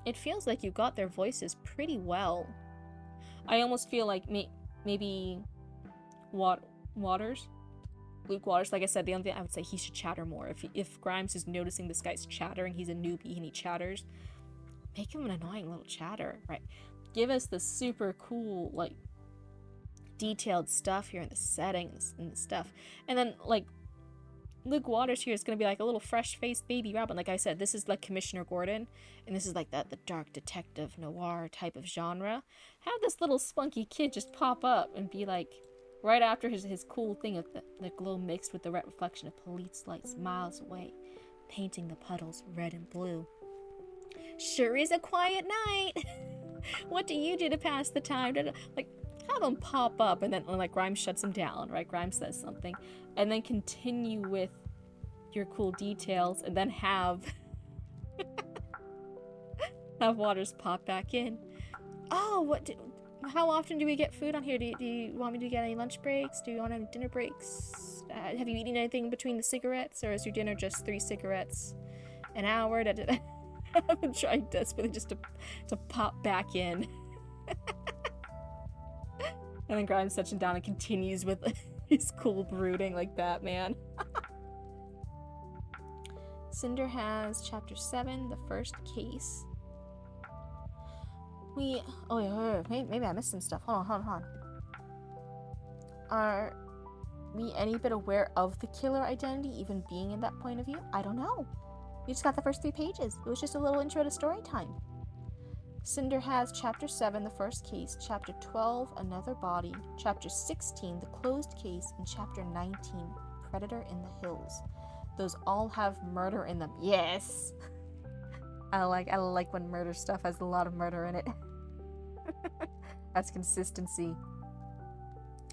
It feels like you got their voices pretty well. I almost feel like maybe Luke Waters, like I said, the only thing I would say, he should chatter more. If Grimes is noticing this guy's chattering, he's a newbie and he chatters, make him an annoying little chatter, right? Give us the super cool, like, detailed stuff here in the settings and the stuff. And then, like, Luke Waters here is going to be like a little fresh-faced baby Robin. Like I said, this is like Commissioner Gordon, and this is like the dark detective noir type of genre. Have this little spunky kid just pop up and be like, right after his cool thing of the glow mixed with the red reflection of police lights miles away, painting the puddles red and blue. Sure is a quiet night. What do you do to pass the time? Like, have him pop up, and then like Grimes shuts him down, right? Grimes says something, and then continue with your cool details, and then have Waters pop back in. Oh, how often do we get food on here? Do you want me to get any lunch breaks? Do you want any dinner breaks? Have you eaten anything between the cigarettes, or is your dinner just 3 cigarettes an hour? I've been trying desperately just to pop back in. And then Grimes sets him down and continues with his cool brooding like Batman. Cinder has chapter 7, the first case. Wait, maybe I missed some stuff. Hold on. Are we any bit aware of the killer identity even being in that point of view? I don't know. We just got the first 3 pages. It was just a little intro to story time. Cinder has chapter 7, the first case, chapter 12, another body, chapter 16, the closed case, and chapter 19, Predator in the Hills. Those all have murder in them. Yes! I like when murder stuff has a lot of murder in it. That's consistency.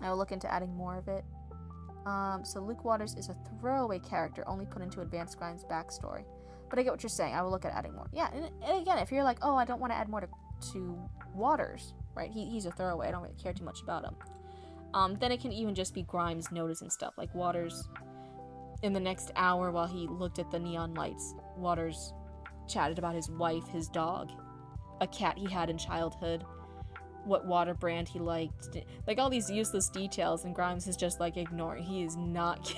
I will look into adding more of it. So Luke Waters is a throwaway character, only put into Advanced Grimes' backstory. But I get what you're saying. I will look at adding more. Yeah, and again, if you're like, oh, I don't want to add more to Waters, right? He's a throwaway. I don't really care too much about him. Then it can even just be Grimes noticing stuff. Like Waters, in the next hour while he looked at the neon lights, Waters chatted about his wife, his dog, a cat he had in childhood, what water brand he liked. Like all these useless details, and Grimes is just like ignoring. He is not...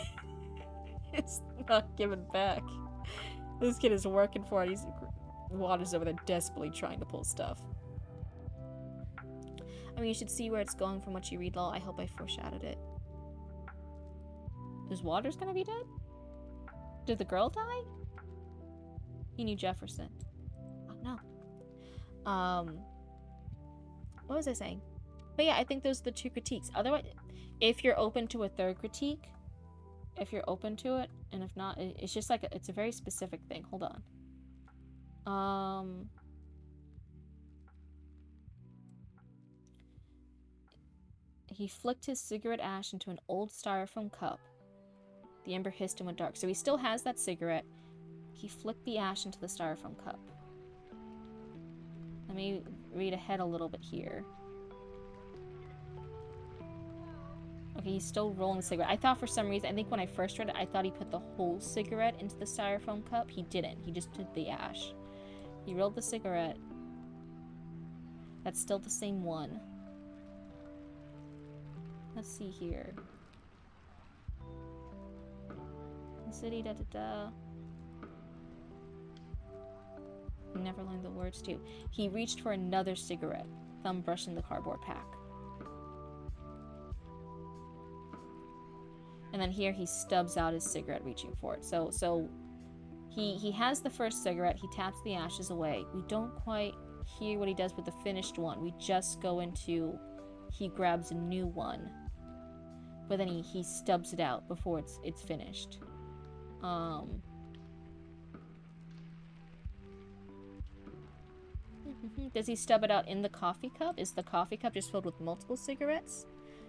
it's not giving back. This kid is working for it. Waters over there desperately trying to pull stuff. I mean, you should see where it's going from what you read, lol. I hope I foreshadowed it. Is Waters gonna be dead? Did the girl die? He knew Jefferson. Oh no. What was I saying? But yeah, I think those are the 2 critiques. Otherwise, if you're open to a third critique, if you're open to it, and if not, it's just like it's a very specific thing. Hold on. He flicked his cigarette ash into an old styrofoam cup. The ember hissed and went dark. So he still has that cigarette. He flicked the ash into the styrofoam cup. Let me read ahead a little bit here. Okay, he's still rolling the cigarette. I thought for some reason, I think when I first read it, I thought he put the whole cigarette into the styrofoam cup. He didn't. He just took the ash. He rolled the cigarette. That's still the same one. Let's see here. The city, da-da-da. He never learned the words too. He reached for another cigarette, thumb brushing the cardboard pack. And then here he stubs out his cigarette, reaching for it. So he has the first cigarette. He taps the ashes away. We don't quite hear what he does with the finished one. We just go into he grabs a new one, but then he stubs it out before it's finished. Does he stub it out in the coffee cup? Is the coffee cup just filled with multiple cigarettes?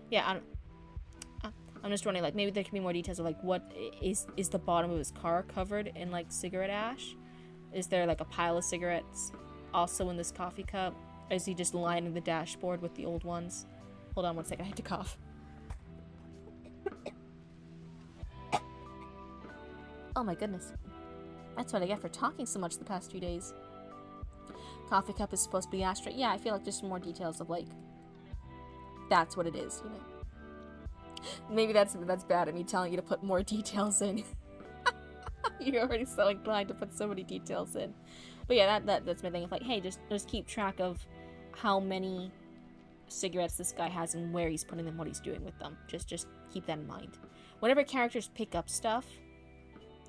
Yeah, I'm just wondering, like, maybe there can be more details of, like, what is the bottom of his car covered in, like, cigarette ash? Is there, like, a pile of cigarettes also in this coffee cup? Or is he just lining the dashboard with the old ones? Hold on one second, I had to cough. Oh my goodness. That's what I get for talking so much the past few days. Coffee cup is supposed to be ashtray. Yeah, I feel like just some more details of, like, that's what it is, you know? Maybe that's bad of me telling you to put more details in. You're already so inclined to put so many details in. But yeah, that's my thing. It's like, hey, just keep track of how many cigarettes this guy has and where he's putting them, what he's doing with them. Just keep that in mind. Whenever characters pick up stuff,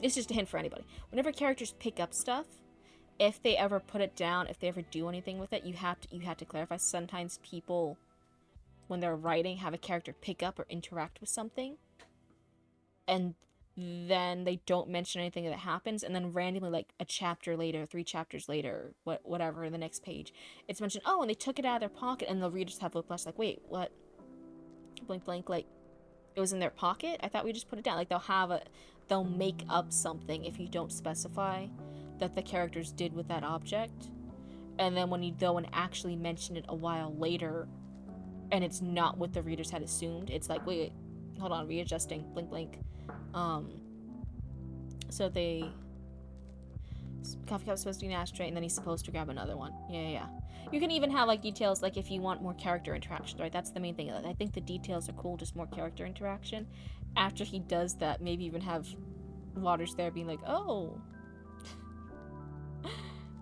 it's just a hint for anybody. Whenever characters pick up stuff, if they ever put it down, if they ever do anything with it, you have to clarify. Sometimes people, when they're writing, have a character pick up or interact with something, and then they don't mention anything that happens, and then randomly, like a chapter later, 3 chapters later, whatever, the next page, it's mentioned, oh, and they took it out of their pocket, and the readers have a flash like, wait, what? Blank, blank, like, it was in their pocket? I thought we just put it down. Like, they'll make up something if you don't specify that the characters did with that object, and then when you go and actually mention it a while later, and it's not what the readers had assumed, it's like, wait, hold on, readjusting, blink, blink. So coffee cup's supposed to be an ashtray, and then he's supposed to grab another one. Yeah. You can even have, like, details, like, if you want more character interaction, right? That's the main thing. I think the details are cool, just more character interaction. After he does that, maybe even have Waters there being like, oh,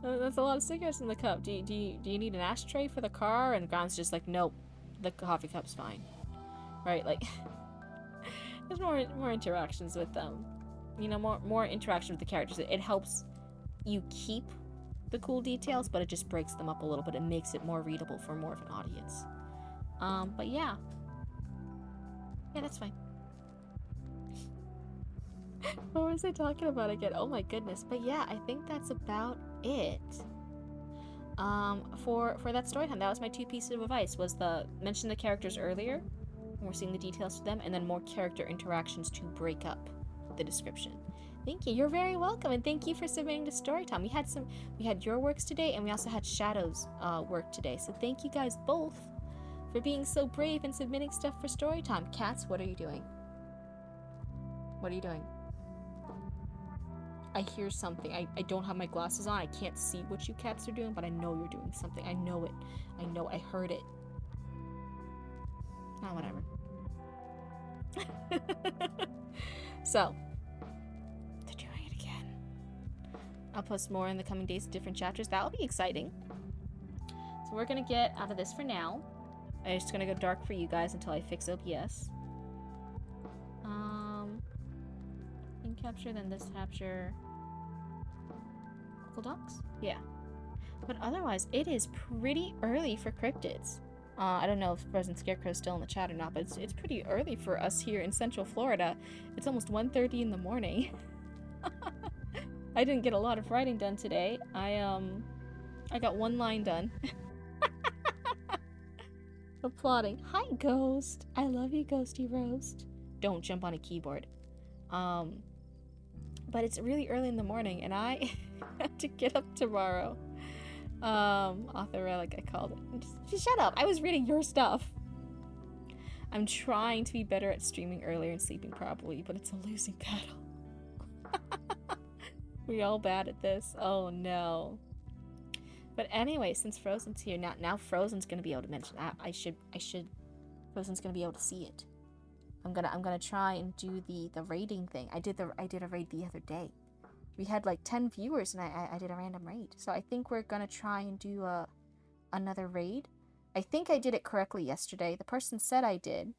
that's a lot of cigarettes in the cup. Do you need an ashtray for the car? And Ground's just like, nope, the coffee cup's fine. Right? Like, there's more interactions with them. You know, more interaction with the characters. It helps you keep the cool details, but it just breaks them up a little bit. It makes it more readable for more of an audience. But yeah. Yeah, that's fine. What was I talking about again? Oh my goodness. But yeah, I think that's about it. For that story time, that was my 2 pieces of advice. Was mention the characters earlier, and we're seeing the details to them, and then more character interactions to break up the description. Thank you. You're very welcome, and thank you for submitting to Storytime. We had your works today, and we also had Shadow's work today. So thank you guys both for being so brave and submitting stuff for Storytime. Cats, what are you doing? What are you doing? I hear something. I don't have my glasses on. I can't see what you cats are doing, but I know you're doing something. I know it. I heard it. Oh, whatever. So, they're doing it again. I'll post more in the coming days of different chapters. That'll be exciting. So we're gonna get out of this for now. I'm just gonna go dark for you guys until I fix OBS. In capture, then this capture. Google Docs? Yeah. But otherwise, it is pretty early for cryptids. I don't know if Frozen Scarecrow is still in the chat or not, but it's pretty early for us here in Central Florida. It's almost 1:30 in the morning. I didn't get a lot of writing done today. I got one line done. Applauding. Hi, Ghost. I love you, Ghosty Roast. Don't jump on a keyboard. But it's really early in the morning, and I have to get up tomorrow. Author Relic, I called it. Just shut up. I was reading your stuff. I'm trying to be better at streaming earlier and sleeping properly, but it's a losing battle. We're all bad at this. Oh no. But anyway, since Frozen's here, now Frozen's gonna be able to mention. I should. Frozen's gonna be able to see it. I'm gonna try and do the raiding thing. I did a raid the other day. We had like 10 viewers, and I did a random raid. So I think we're gonna try and do another raid. I think I did it correctly yesterday. The person said I did.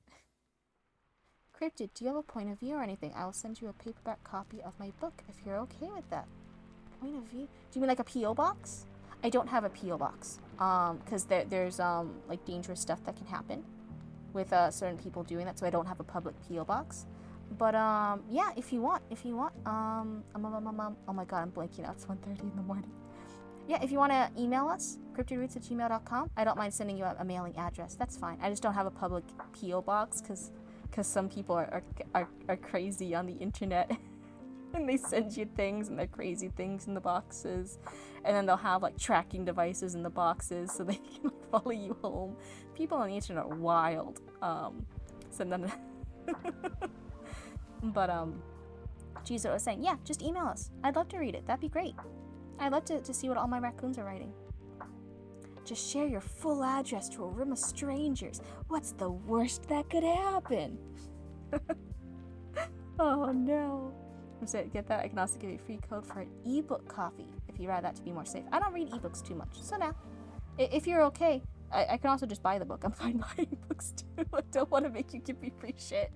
Cryptid, do you have a point of view or anything? I will send you a paperback copy of my book if you're okay with that. Point of view? Do you mean like a P.O. box? I don't have a P.O. box. Because there's like dangerous stuff that can happen with certain people doing that, so I don't have a public P.O. box. But yeah, if you want, oh my god, I'm blanking out. It's 1:30 in the morning. Yeah, if you want to email us, cryptidroots@gmail.com. I don't mind sending you a mailing address. That's fine. I just don't have a public P.O. box because some people are crazy on the internet. And they send you things, and they're crazy things in the boxes. And then they'll have like tracking devices in the boxes so they can like, follow you home. People on the internet are wild. So none of But geez, what I was saying, yeah, just email us. I'd love to read it. That'd be great. I'd love to see what all my raccoons are writing. Just share your full address to a room of strangers. What's the worst that could happen? Oh no. I'm saying, get that. I can also give you a free code for an ebook copy if you'd rather that to be more safe. I don't read ebooks too much, so now, if you're okay, I can also just buy the book. I'm fine buying books too. I don't want to make you give me free shit.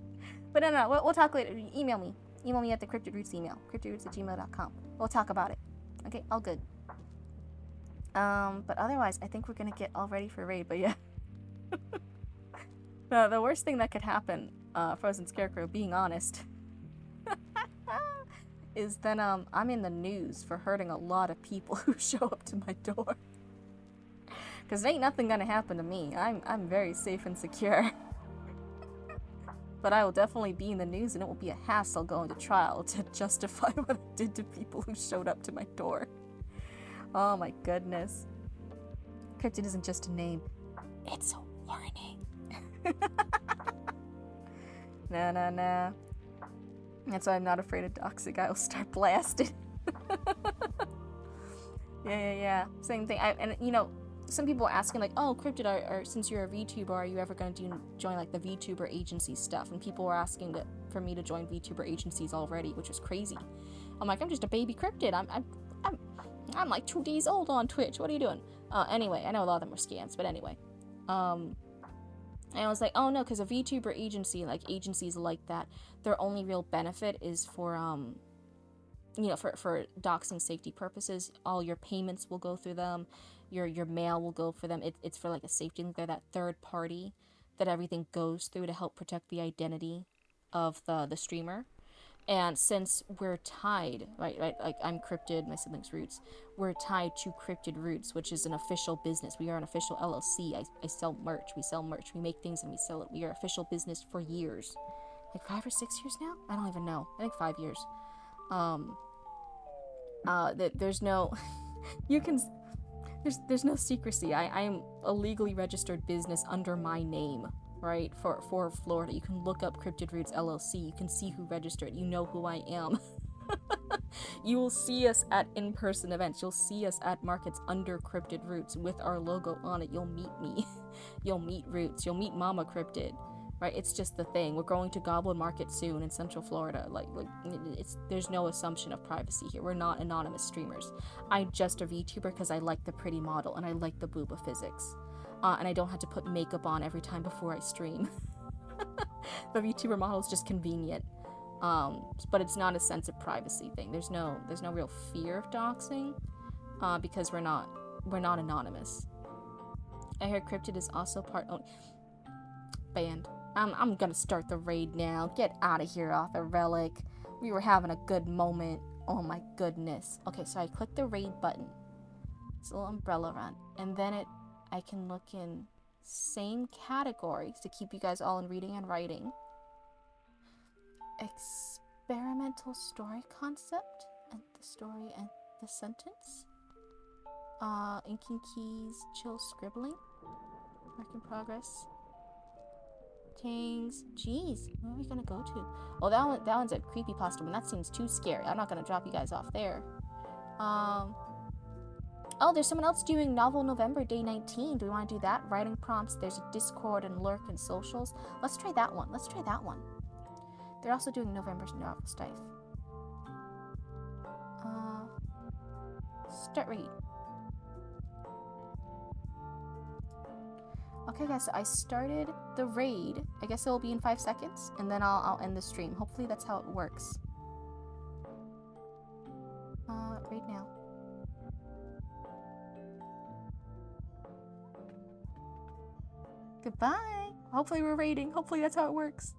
But no, we'll talk later. Email me. Email me at the Cryptid Roots email. cryptidroots@gmail.com. We'll talk about it. Okay, all good. But otherwise, I think we're gonna get all ready for raid, but yeah. The worst thing that could happen, Frozen Scarecrow, being honest, is then I'm in the news for hurting a lot of people who show up to my door. Cause ain't nothing gonna happen to me. I'm very safe and secure. But I will definitely be in the news, and it will be a hassle going to trial to justify what I did to people who showed up to my door. Oh my goodness. Cryptid isn't just a name. It's a warning. Nah. That's why I'm not afraid of doxing. I will start blasting. Yeah. Same thing. And you know, some people are asking like, oh, Cryptid, since you're a VTuber, are you ever going to join like the VTuber agency stuff? And people were asking for me to join VTuber agencies already, which was crazy. I'm like, I'm just a baby Cryptid. I'm like 2 days old on Twitch. What are you doing? Anyway, I know a lot of them are scams, but anyway. And I was like, oh no, because a VTuber agency, like agencies like that, their only real benefit is for for doxing safety purposes. All your payments will go through them. Your mail will go for them. It's for like a safety link. They're that third party that everything goes through to help protect the identity of the streamer. And since we're tied, right, like I'm Cryptid, my siblings Roots, we're tied to Cryptid Roots, which is an official business. We are an official LLC. I sell merch. We sell merch. We make things and we sell it. We are official business for years. Like 5 or 6 years now? I don't even know. I think 5 years. There's no... There's no secrecy. I am a legally registered business under my name, right, for Florida. You can look up Cryptid Roots LLC. You can see who registered. You know who I am. You will see us at in-person events. You'll see us at markets under Cryptid Roots with our logo on it. You'll meet me. You'll meet Roots. You'll meet Mama Cryptid. Right, it's just the thing. We're going to Goblin Market soon in Central Florida. Like there's no assumption of privacy here. We're not anonymous streamers. I'm just a VTuber because I like the pretty model and I like the booba physics, and I don't have to put makeup on every time before I stream. The VTuber model is just convenient, but it's not a sense of privacy thing. There's no real fear of doxing, because we're not anonymous. I heard Cryptid is also part owned. Banned. I'm gonna start the raid now. Get out of here, Author Relic. We were having a good moment. Oh my goodness. Okay, so I click the raid button. It's a little umbrella run. And then I can look in same categories to keep you guys all in reading and writing. Experimental story concept and the story and the sentence. Inking keys, chill scribbling. Work in progress. Kings. Jeez, where are we gonna go to? Oh, that one's a creepypasta one. That seems too scary. I'm not gonna drop you guys off there. Oh, there's someone else doing Novel November Day 19. Do we want to do that? Writing prompts. There's a Discord and Lurk and socials. Let's try that one. They're also doing November's novel stuff. Start read. Okay, guys, so I started the raid. I guess it will be in 5 seconds, and then I'll end the stream. Hopefully that's how it works. Raid now. Goodbye. Hopefully we're raiding. Hopefully that's how it works.